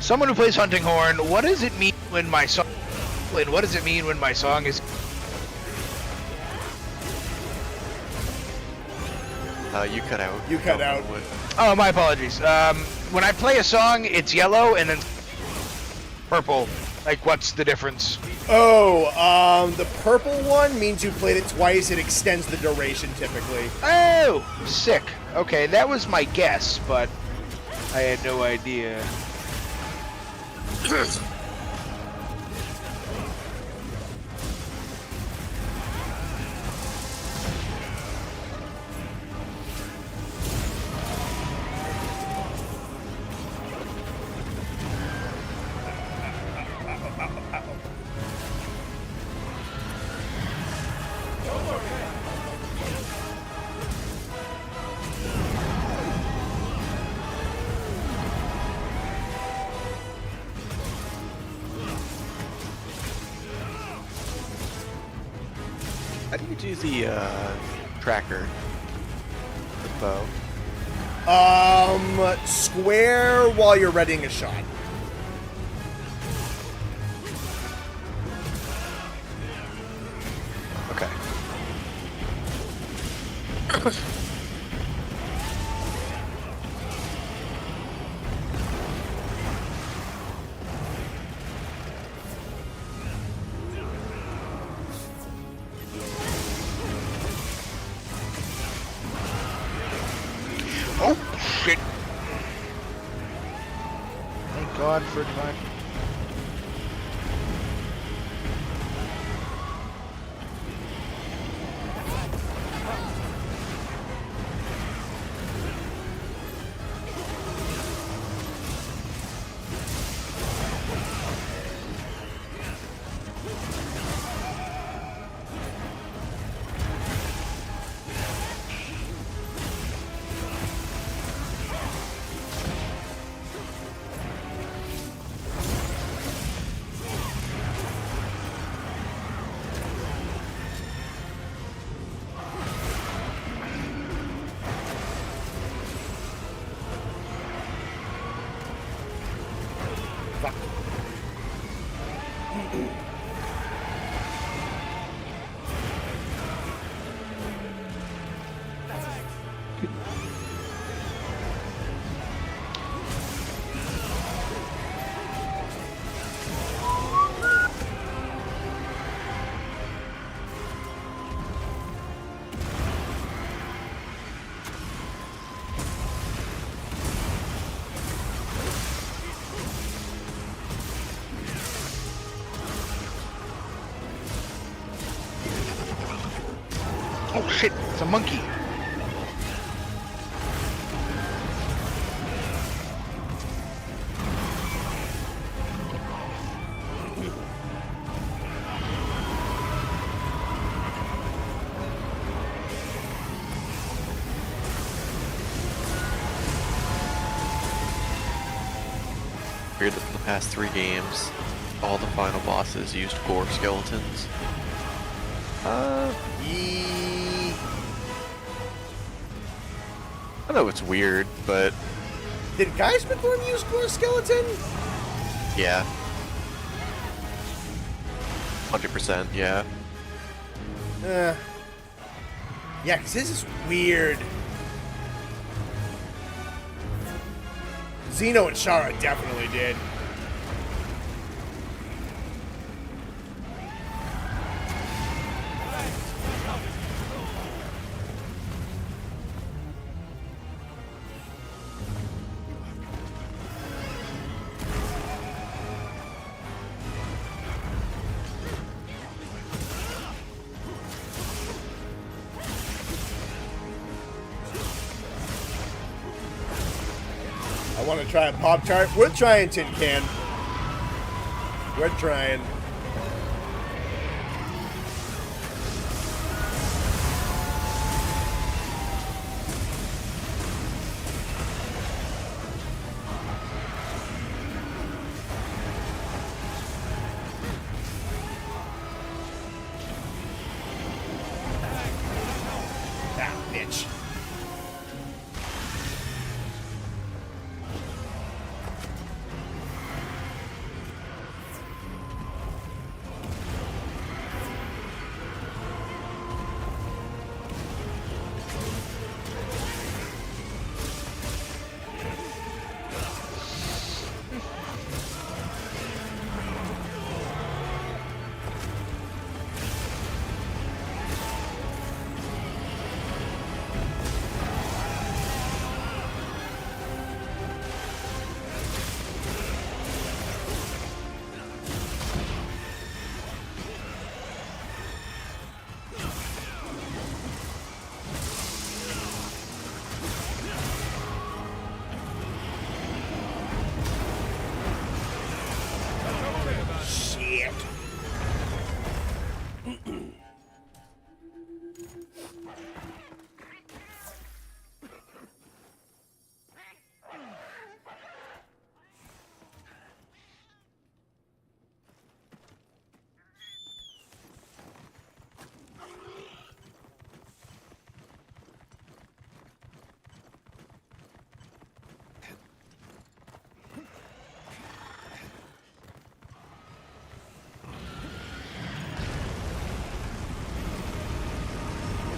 Someone who plays hunting horn. What does it mean when my song? What does it mean when my song is? You cut out. You cut out. Oh, my apologies. When I play a song, it's yellow and then purple. Like, what's the difference? Oh, the purple one means you played it twice. It extends the duration typically. Oh, sick. Okay, that was my guess, but I had no idea. How do you do the tracker? The bow. Square while you're readying a shot. Okay. Oh, shit. Thank God for divine. Oh shit, it's a monkey. weird that for the past 3 games, all the final bosses used gore skeletons. I know it's weird, but Did Geismithorn use Gore Skeleton? yeah. 100%, yeah. Yeah, because his is weird. Xeno and Shara definitely did. I want to try a Pop-Tart. We're trying, Tin Can. We're trying. Ah, bitch. Shit.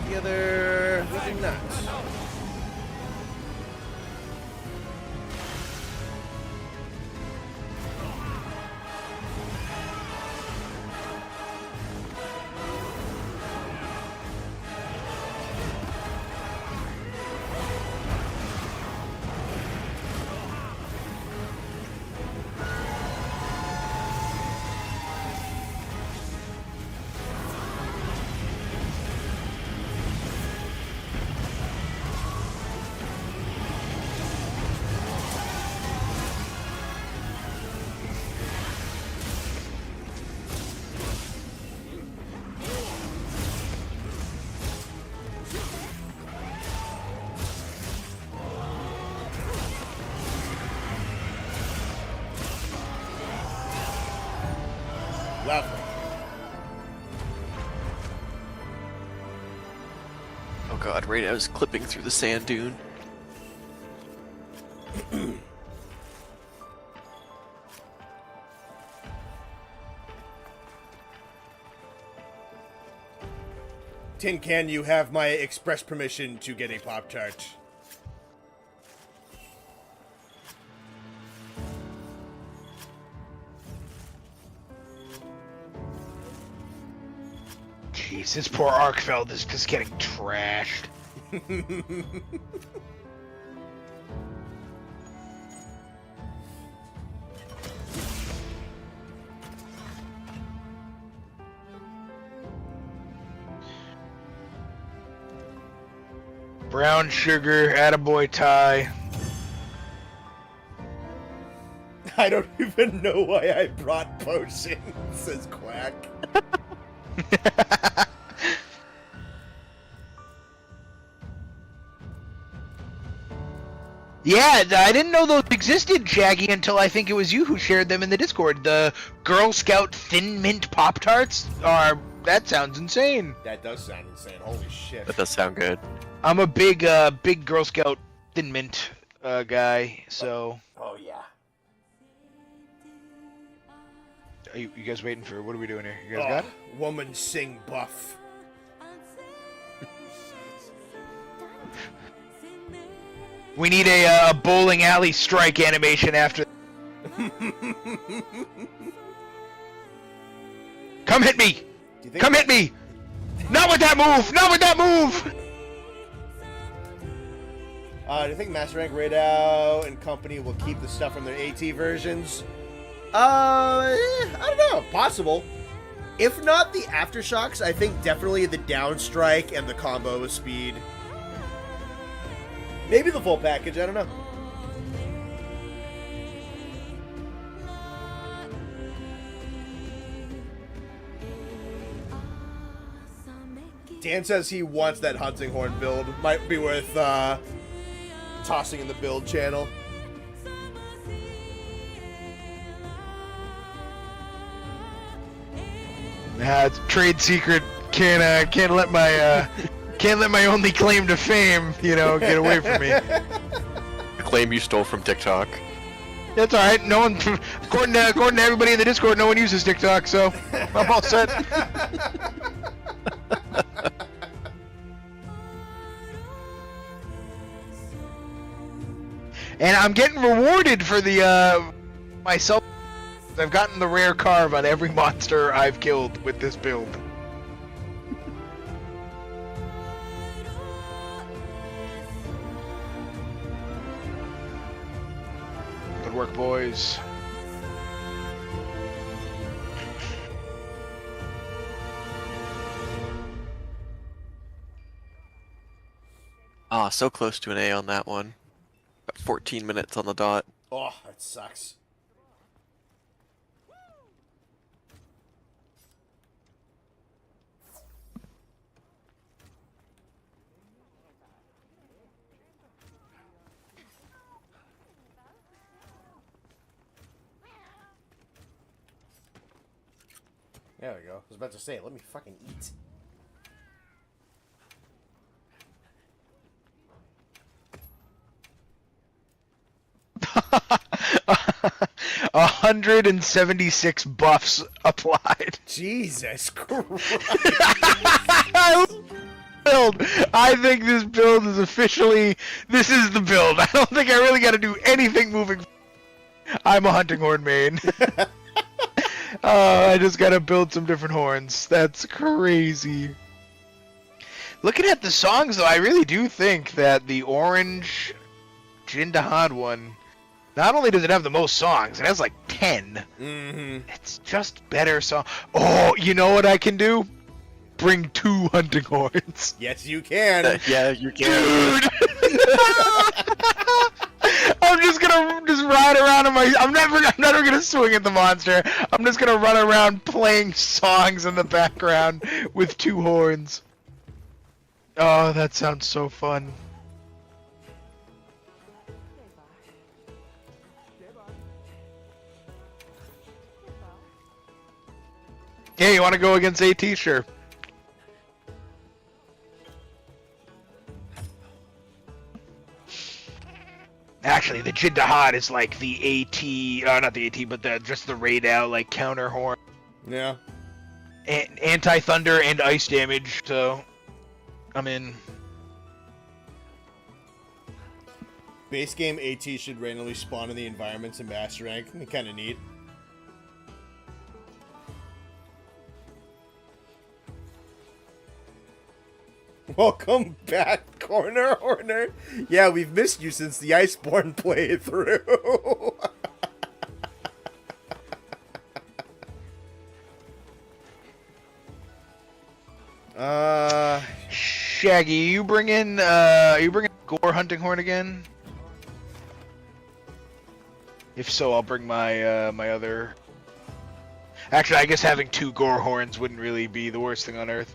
Together with the nuts. Lovely. Oh god, right, I was clipping through the sand dune. Tin Can, you have my express permission to get a Pop-Tart. Jeez, this poor Arkfeld is just getting trashed. Brown sugar, attaboy Ty. I don't even know why I brought potions, says Quack. Yeah, I didn't know those existed, Shaggy, until I think it was you who shared them in the Discord. The Girl Scout Thin Mint Pop-Tarts are... That sounds insane. That does sound insane. Holy shit. That does sound good. I'm a big Girl Scout Thin Mint guy, so... Oh, yeah. Are you guys waiting for... What are we doing here? You guys got it? Woman sing buff. We need a bowling alley strike animation after... Come hit me! Come hit me! Not with that move! Not with that move! Do you think Master Rank Rey Dau and company will keep the stuff from their AT versions? I don't know. Possible. If not the Aftershocks, I think definitely the Downstrike and the combo with speed. Maybe the full package, I don't know. Dan says he wants that hunting horn build. Might be worth tossing in the build channel. Nah, it's a trade secret. Can't let my only claim to fame, get away from me. The claim you stole from TikTok. That's all right. No one, according to everybody in the Discord, no one uses TikTok, so I'm all set. And I'm getting rewarded for the myself. I've gotten the rare carve on every monster I've killed with this build. Good work, boys. Ah, so close to an A on that one. Got 14 minutes on the dot. Oh, that sucks. There we go. I was about to say, let me fucking eat. A 176 buffs applied. Jesus Christ. Build. I think this build is officially... This is the build. I don't think I really got to do anything moving. I'm a hunting horn main. I just got to build some different horns. That's crazy. Looking at the songs, though, I really do think that the orange Jindahad one... Not only does it have the most songs, it has like 10. Mm-hmm. It's just better song. Oh, you know what I can do? Bring 2 hunting horns. Yes, you can. Yeah, you can. Dude! I'm just gonna ride around on my... I'm never gonna swing at the monster. I'm just gonna run around playing songs in the background with 2 horns. Oh, that sounds so fun. Yeah, you want to go against AT? Sure. Actually, the Jindahad is like the AT, not the AT, but just the Rey Dau, like, counter horn. Yeah. Anti-thunder and ice damage, so I'm in. Base game AT should randomly spawn in the environments in Master Rank. Kind of neat. Welcome back, Corner Horner. Yeah, we've missed you since the Iceborne playthrough. Shaggy, you bring in Gore Hunting Horn again? If so, I'll bring my my other. Actually, I guess having 2 Gore Horns wouldn't really be the worst thing on earth.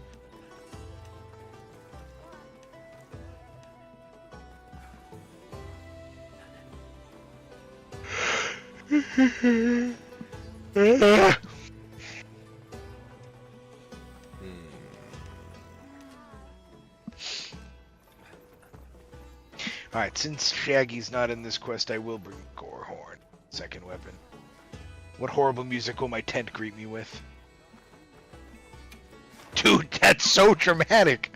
Alright, since Shaggy's not in this quest, I will bring Gorehorn, second weapon. What horrible music will my tent greet me with? Dude, that's so dramatic!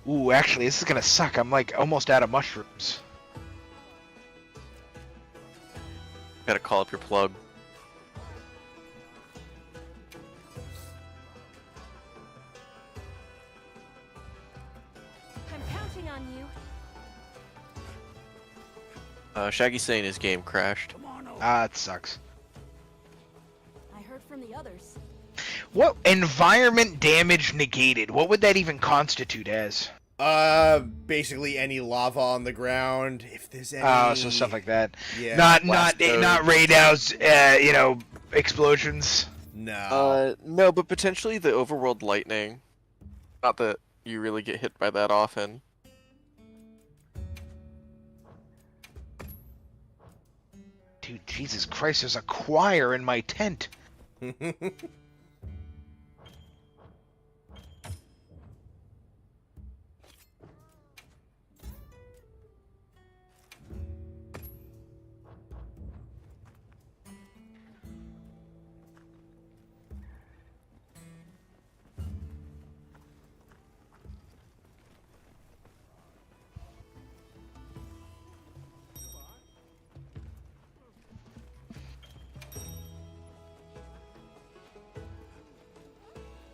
Ooh, actually, this is gonna suck. I'm like almost out of mushrooms. Gotta call up your plug. I'm counting on you. Shaggy's saying his game crashed. Ah, it sucks. I heard from the others. What environment damage negated? What would that even constitute as? Basically any lava on the ground, if there's any... Oh, so stuff like that. Yeah. Not Rey Dau's, explosions. No. No, but potentially the overworld lightning. Not that you really get hit by that often. Dude, Jesus Christ, there's a choir in my tent.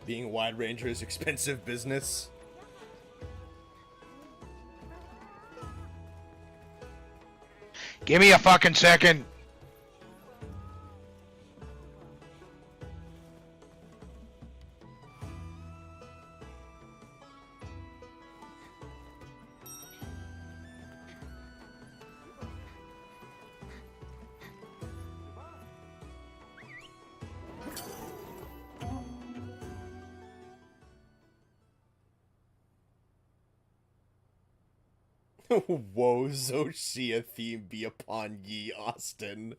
Being a Wide Ranger is expensive business. Give me a fucking second. Woe Zoshia theme be upon ye, Austin.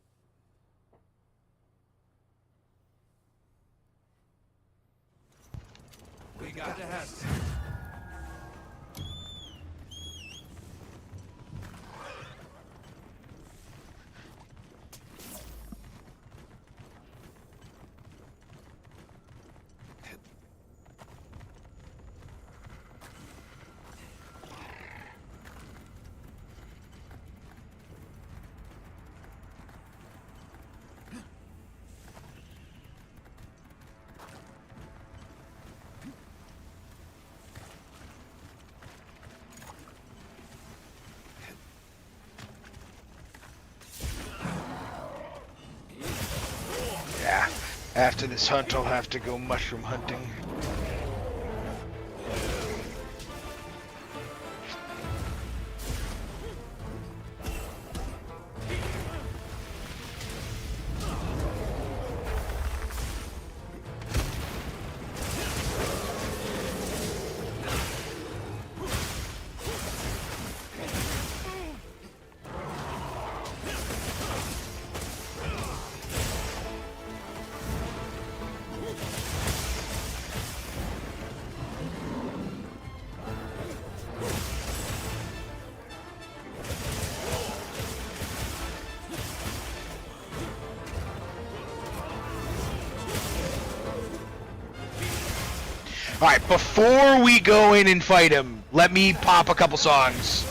We got to have. Yeah, after this hunt, I'll have to go mushroom hunting. Alright, before we go in and fight him, let me pop a couple songs.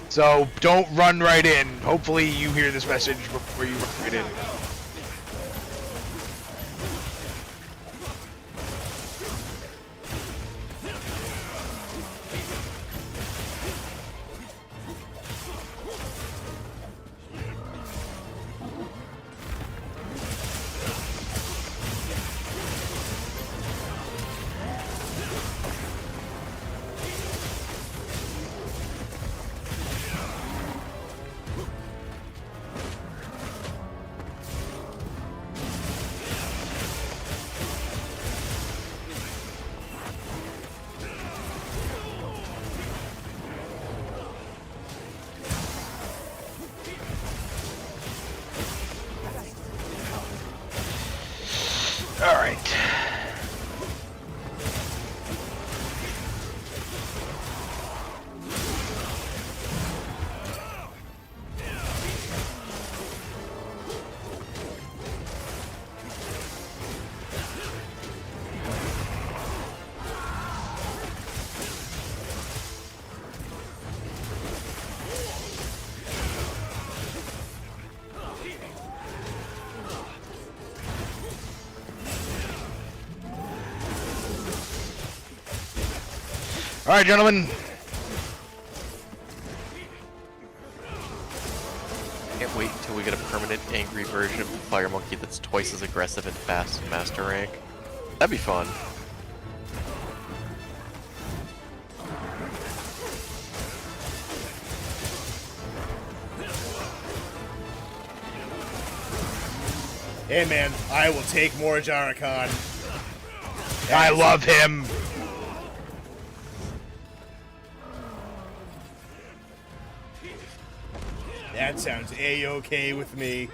So, don't run right in. Hopefully you hear this message before you run right in. Alright, gentlemen. Can't wait until we get a permanent angry version of the Fire Monkey that's twice as aggressive and fast as Master Rank. That'd be fun. Hey man, I will take more Jarakan. I love him. That sounds A-okay with me.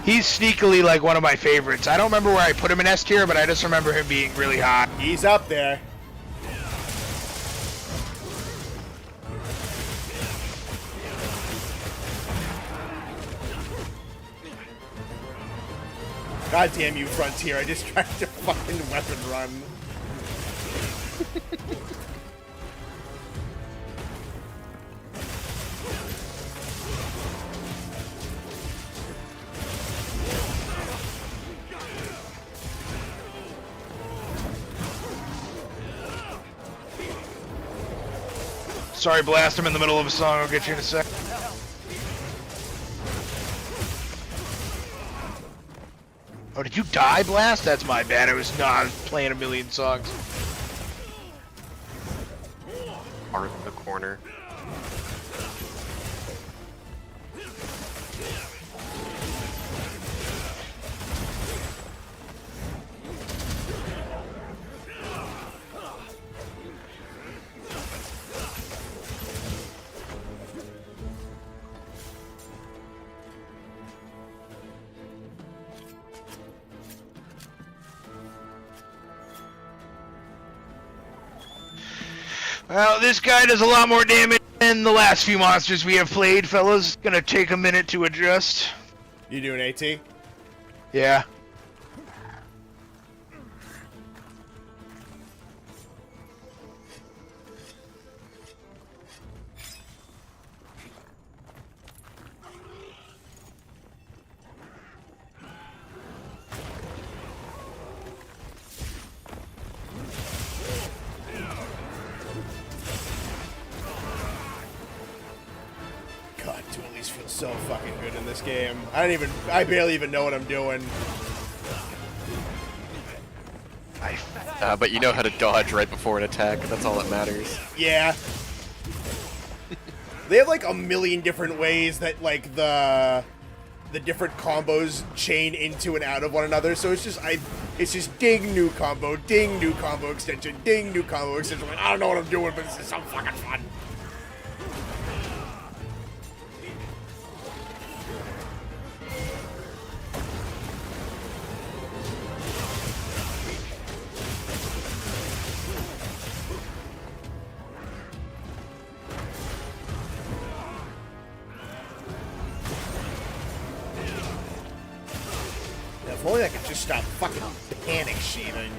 He's sneakily like one of my favorites. I don't remember where I put him in S tier, but I just remember him being really hot. He's up there. God damn you, Frontier. I just tried to fucking weapon run. Sorry, Blast, I'm in the middle of a song. I'll get you in a sec. Oh, did you die, Blast? That's my bad. I was not playing a million songs. Hard in the corner. Well, this guy does a lot more damage than the last few monsters we have played, fellas. Gonna take a minute to adjust. You doing AT? Yeah. God, dualies feel so fucking good in this game. I barely even know what I'm doing. But you know how to dodge right before an attack, and that's all that matters. Yeah. They have like a million different ways that like the different combos chain into and out of one another. So it's just ding, new combo, ding, new combo extension, ding, new combo extension. Like, I don't know what I'm doing, but this is so fucking fun. If only I could just stop fucking panic sheathing.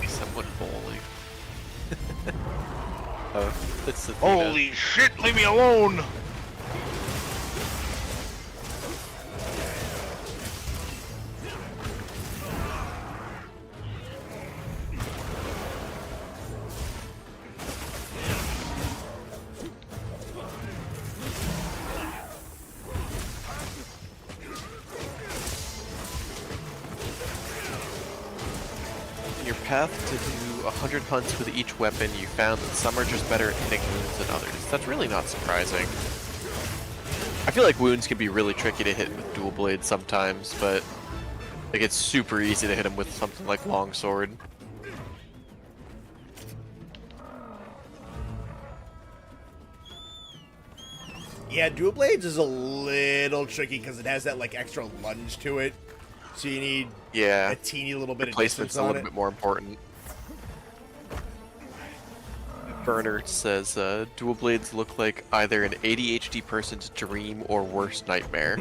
Be somewhat bowling. Oh, it's the Holy shit, leave me alone! In your path to do 100 hunts with each weapon, you found that some are just better at hitting wounds than others. That's really not surprising. I feel like wounds can be really tricky to hit with dual blades sometimes, but like it's super easy to hit them with something like longsword. Yeah, dual blades is a little tricky because it has that like extra lunge to it. So you need a teeny little bit of Placement's distance a on little it. bit more important. Burner says, dual blades look like either an ADHD person's dream or worst nightmare.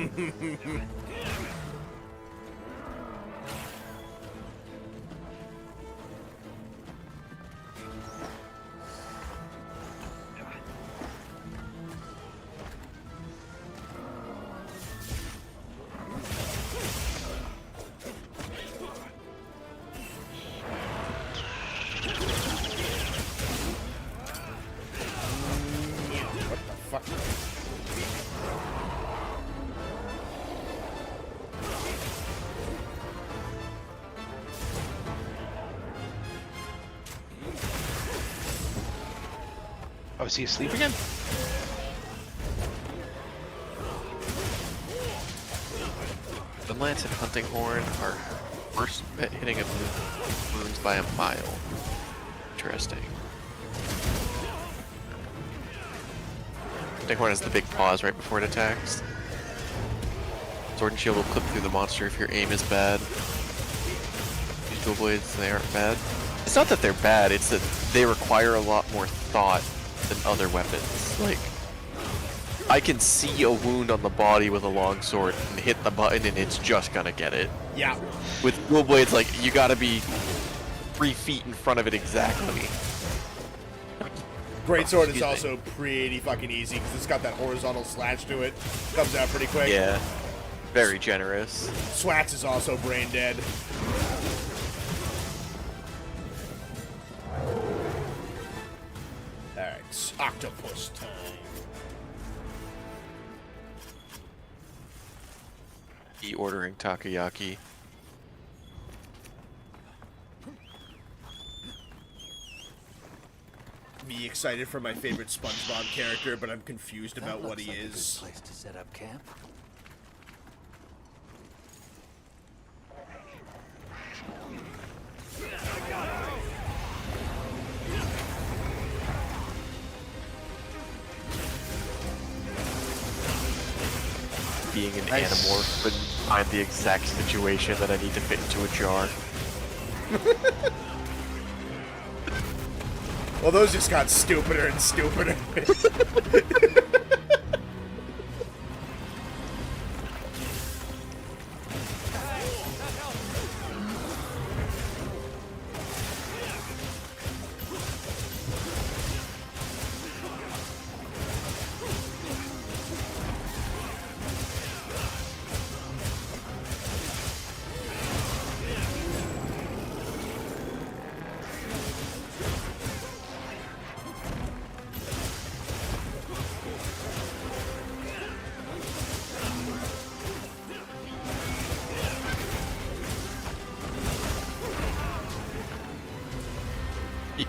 Oh, is he asleep again? The Lance and Hunting Horn are worst at hitting of wounds by a mile. Interesting. Hunting Horn has the big pause right before it attacks. Sword and Shield will clip through the monster if your aim is bad. These dual blades, they aren't bad. It's not that they're bad, it's that they require a lot more thought than other weapons. Like, I can see a wound on the body with a long sword and hit the button and it's just gonna get it. Yeah. With dual blades, like, you gotta be 3 feet in front of it exactly. Greatsword is Excuse also pretty fucking easy because it's got that horizontal slash to it. Comes out pretty quick. Yeah. Very generous. Swats is also brain dead. Alright, octopus time. Ordering takoyaki. Me excited for my favorite SpongeBob character, but I'm confused about what he is. Place to set up camp. Being an Nice. animorph and find the exact situation that I need to fit into a jar. Well, those just got stupider and stupider.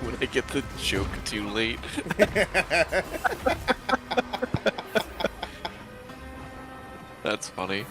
When I get the joke too late. That's funny.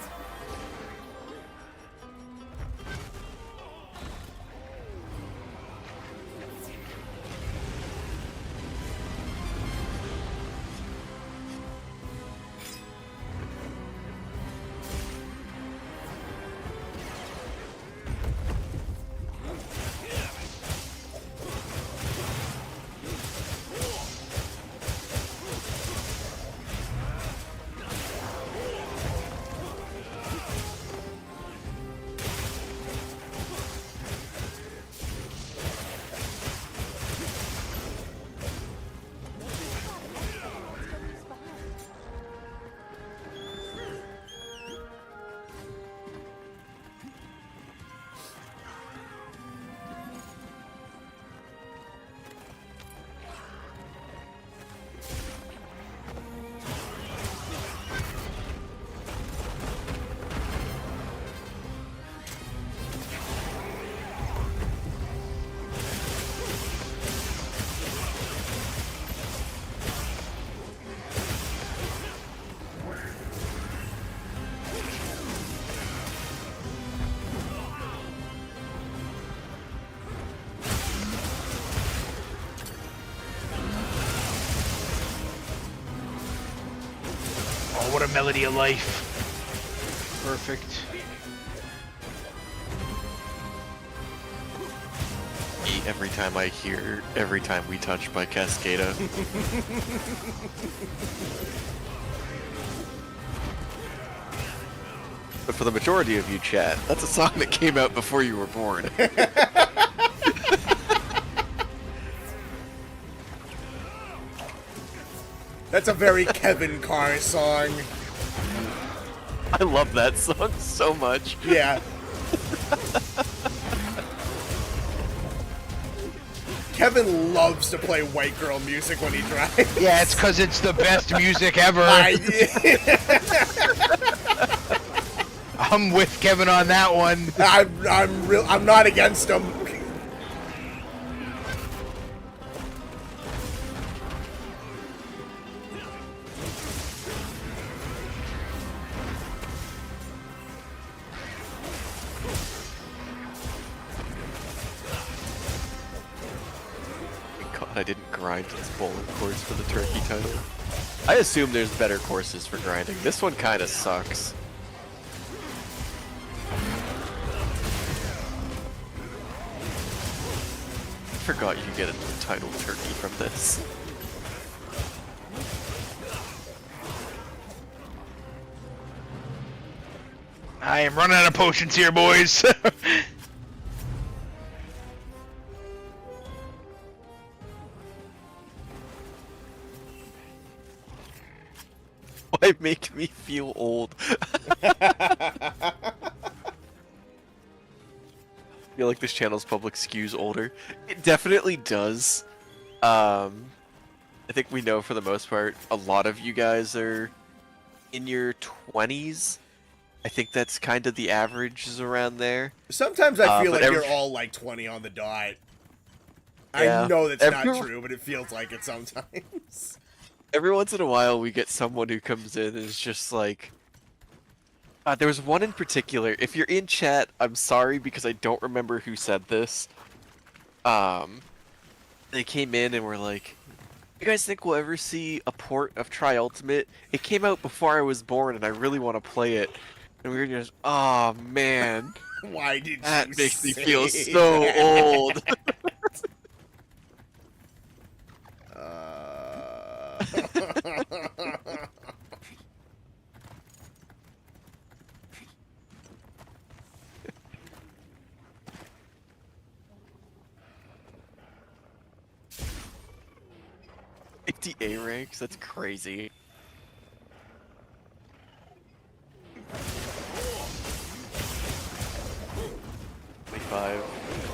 Oh, what a melody of life. Perfect. Every time I hear Every Time We Touch by Cascada. But for the majority of you, chat, that's a song that came out before you were born. That's a very Kevin Carr song. I love that song so much. Yeah. Kevin loves to play white girl music when he drives. Yeah, it's because it's the best music ever. I'm with Kevin on that one. I'm not against him. but I didn't grind this bowling course for the turkey title. I assume there's better courses for grinding. This one kind of sucks. I forgot you get a title turkey from this. I am running out of potions here, boys. Why make me feel old? I feel like this channel's public skews older. It definitely does. I think we know for the most part, a lot of you guys are in your 20s. I think that's kind of the average is around there. Sometimes I feel but like you're all like 20 on the dot. Yeah. I know that's not true, but it feels like it sometimes. Every once in a while, we get someone who comes in and is just like... there was one in particular. If you're in chat, I'm sorry because I don't remember who said this. They came in and were like, "You guys think we'll ever see a port of Tri-Ultimate? It came out before I was born and I really want to play it." And we were just, oh man. Why did that you makes me say feel so that? old. AT ranks? That's crazy. $25,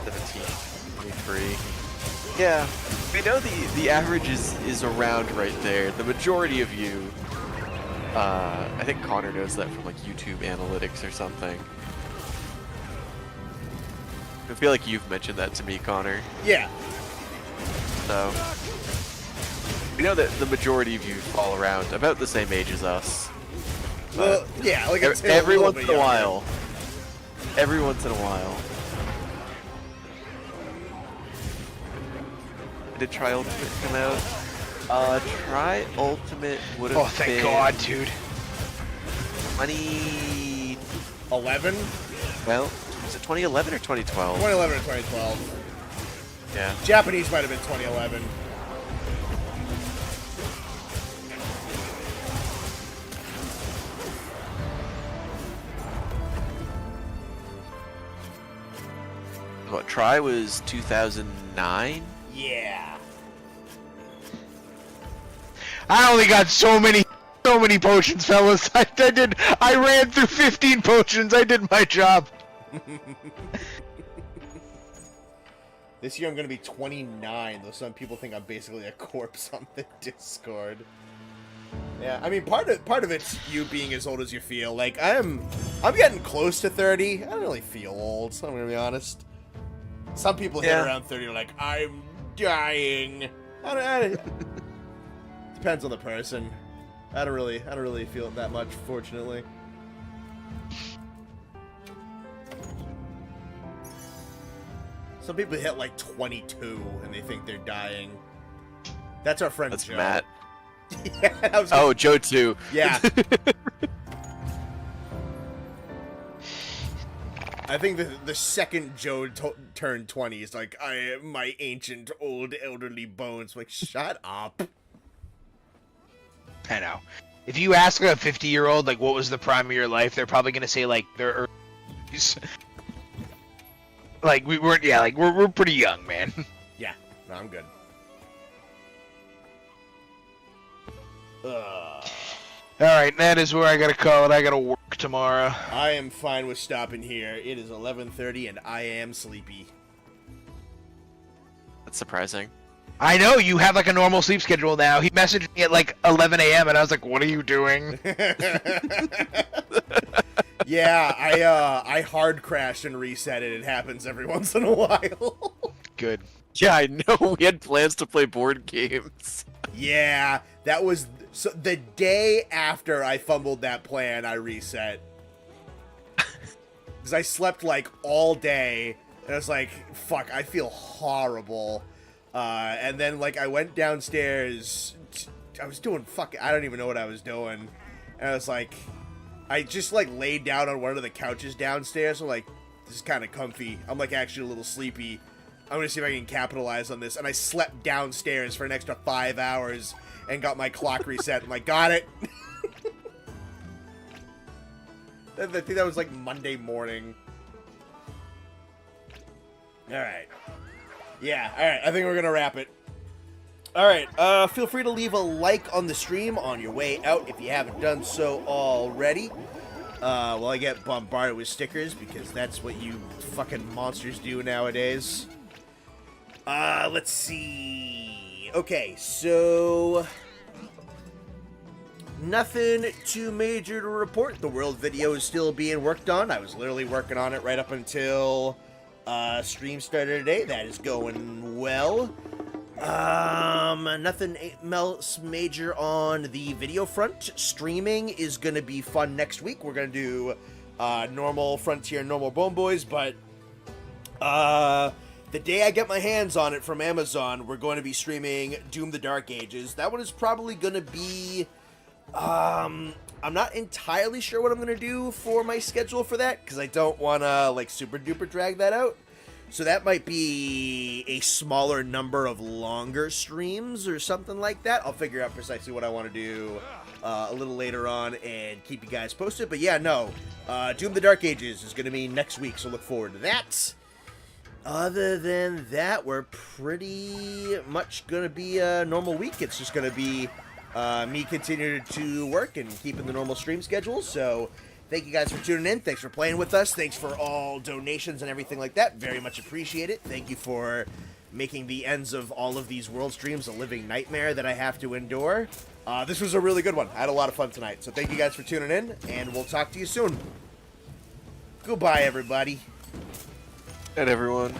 $17, $23. Yeah, we know the average is around right there. The majority of you, I think Connor knows that from like YouTube analytics or something. I feel like you've mentioned that to me, Connor. Yeah. So, we know that the majority of you fall around about the same age as us. Well, yeah, like every once in a while. Every once in a while. Did Tri-Ultimate come out? Tri-Ultimate would have been... Oh, thank God, dude. 2011? Well, was it 2011 or 2012? 2011 or 2012. Yeah. Japanese might have been 2011. What, Tri was 2009? Yeah. I only got so many potions, fellas. I ran through 15 potions. I did my job. This year I'm gonna be 29, though some people think I'm basically a corpse on the Discord. Yeah, I mean part of it's you being as old as you feel. Like I'm getting close to 30. I don't really feel old, so I'm gonna be honest. Some people hit around 30 are like, I'm dying. Depends on the person. I don't really feel it that much, fortunately. Some people hit like 22 and they think they're dying. That's our friend Joe. Matt. Yeah, Joe too. Yeah. I think the second Joe turned 20 is like, my ancient old elderly bones. Like, shut up. I know. If you ask a 50-year-old, like, what was the prime of your life, they're probably gonna say, like, their early 20s. Like, we're pretty young, man. Yeah, no, I'm good. Alright, that is where I gotta call it. I gotta work tomorrow. I am fine with stopping here. It is 11:30 and I am sleepy. That's surprising. I know, you have like a normal sleep schedule now. He messaged me at like 11 a.m. and I was like, what are you doing? Yeah, I hard crashed and reset it. It happens every once in a while. Good. Yeah, I know. We had plans to play board games. Yeah, that was... So the day after I fumbled that plan, I reset. Because I slept like all day, and I was like, fuck, I feel horrible. And then, like, I went downstairs. I was doing I don't even know what I was doing. And I was like, I just, like, laid down on one of the couches downstairs. I'm like, this is kind of comfy. I'm, like, actually a little sleepy. I'm going to see if I can capitalize on this. And I slept downstairs for an extra 5 hours and got my clock reset. I'm like, got it. I think that was, like, Monday morning. Alright. Yeah, alright. I think we're going to wrap it. Alright, feel free to leave a like on the stream on your way out if you haven't done so already. Well, I get bombarded with stickers because that's what you fucking monsters do nowadays. Let's see. Okay, so nothing too major to report. The world video is still being worked on. I was literally working on it right up until stream started today. That is going well. Nothing else major on the video front. Streaming is going to be fun next week. We're going to do normal Frontier, normal Bone Boys, but the day I get my hands on it from Amazon, we're going to be streaming Doom the Dark Ages. That one is probably going to be I'm not entirely sure what I'm going to do for my schedule for that, because I don't want to, like, super duper drag that out. So that might be a smaller number of longer streams or something like that. I'll figure out precisely what I want to do a little later on and keep you guys posted. But yeah, no, Doom the Dark Ages is going to be next week, so look forward to that. Other than that, we're pretty much going to be a normal week. It's just going to be me continuing to work and keeping the normal stream schedule. So thank you guys for tuning in. Thanks for playing with us. Thanks for all donations and everything like that. Very much appreciate it. Thank you for making the ends of all of these world streams a living nightmare that I have to endure. This was a really good one. I had a lot of fun tonight. So thank you guys for tuning in, and we'll talk to you soon. Goodbye, everybody. And everyone.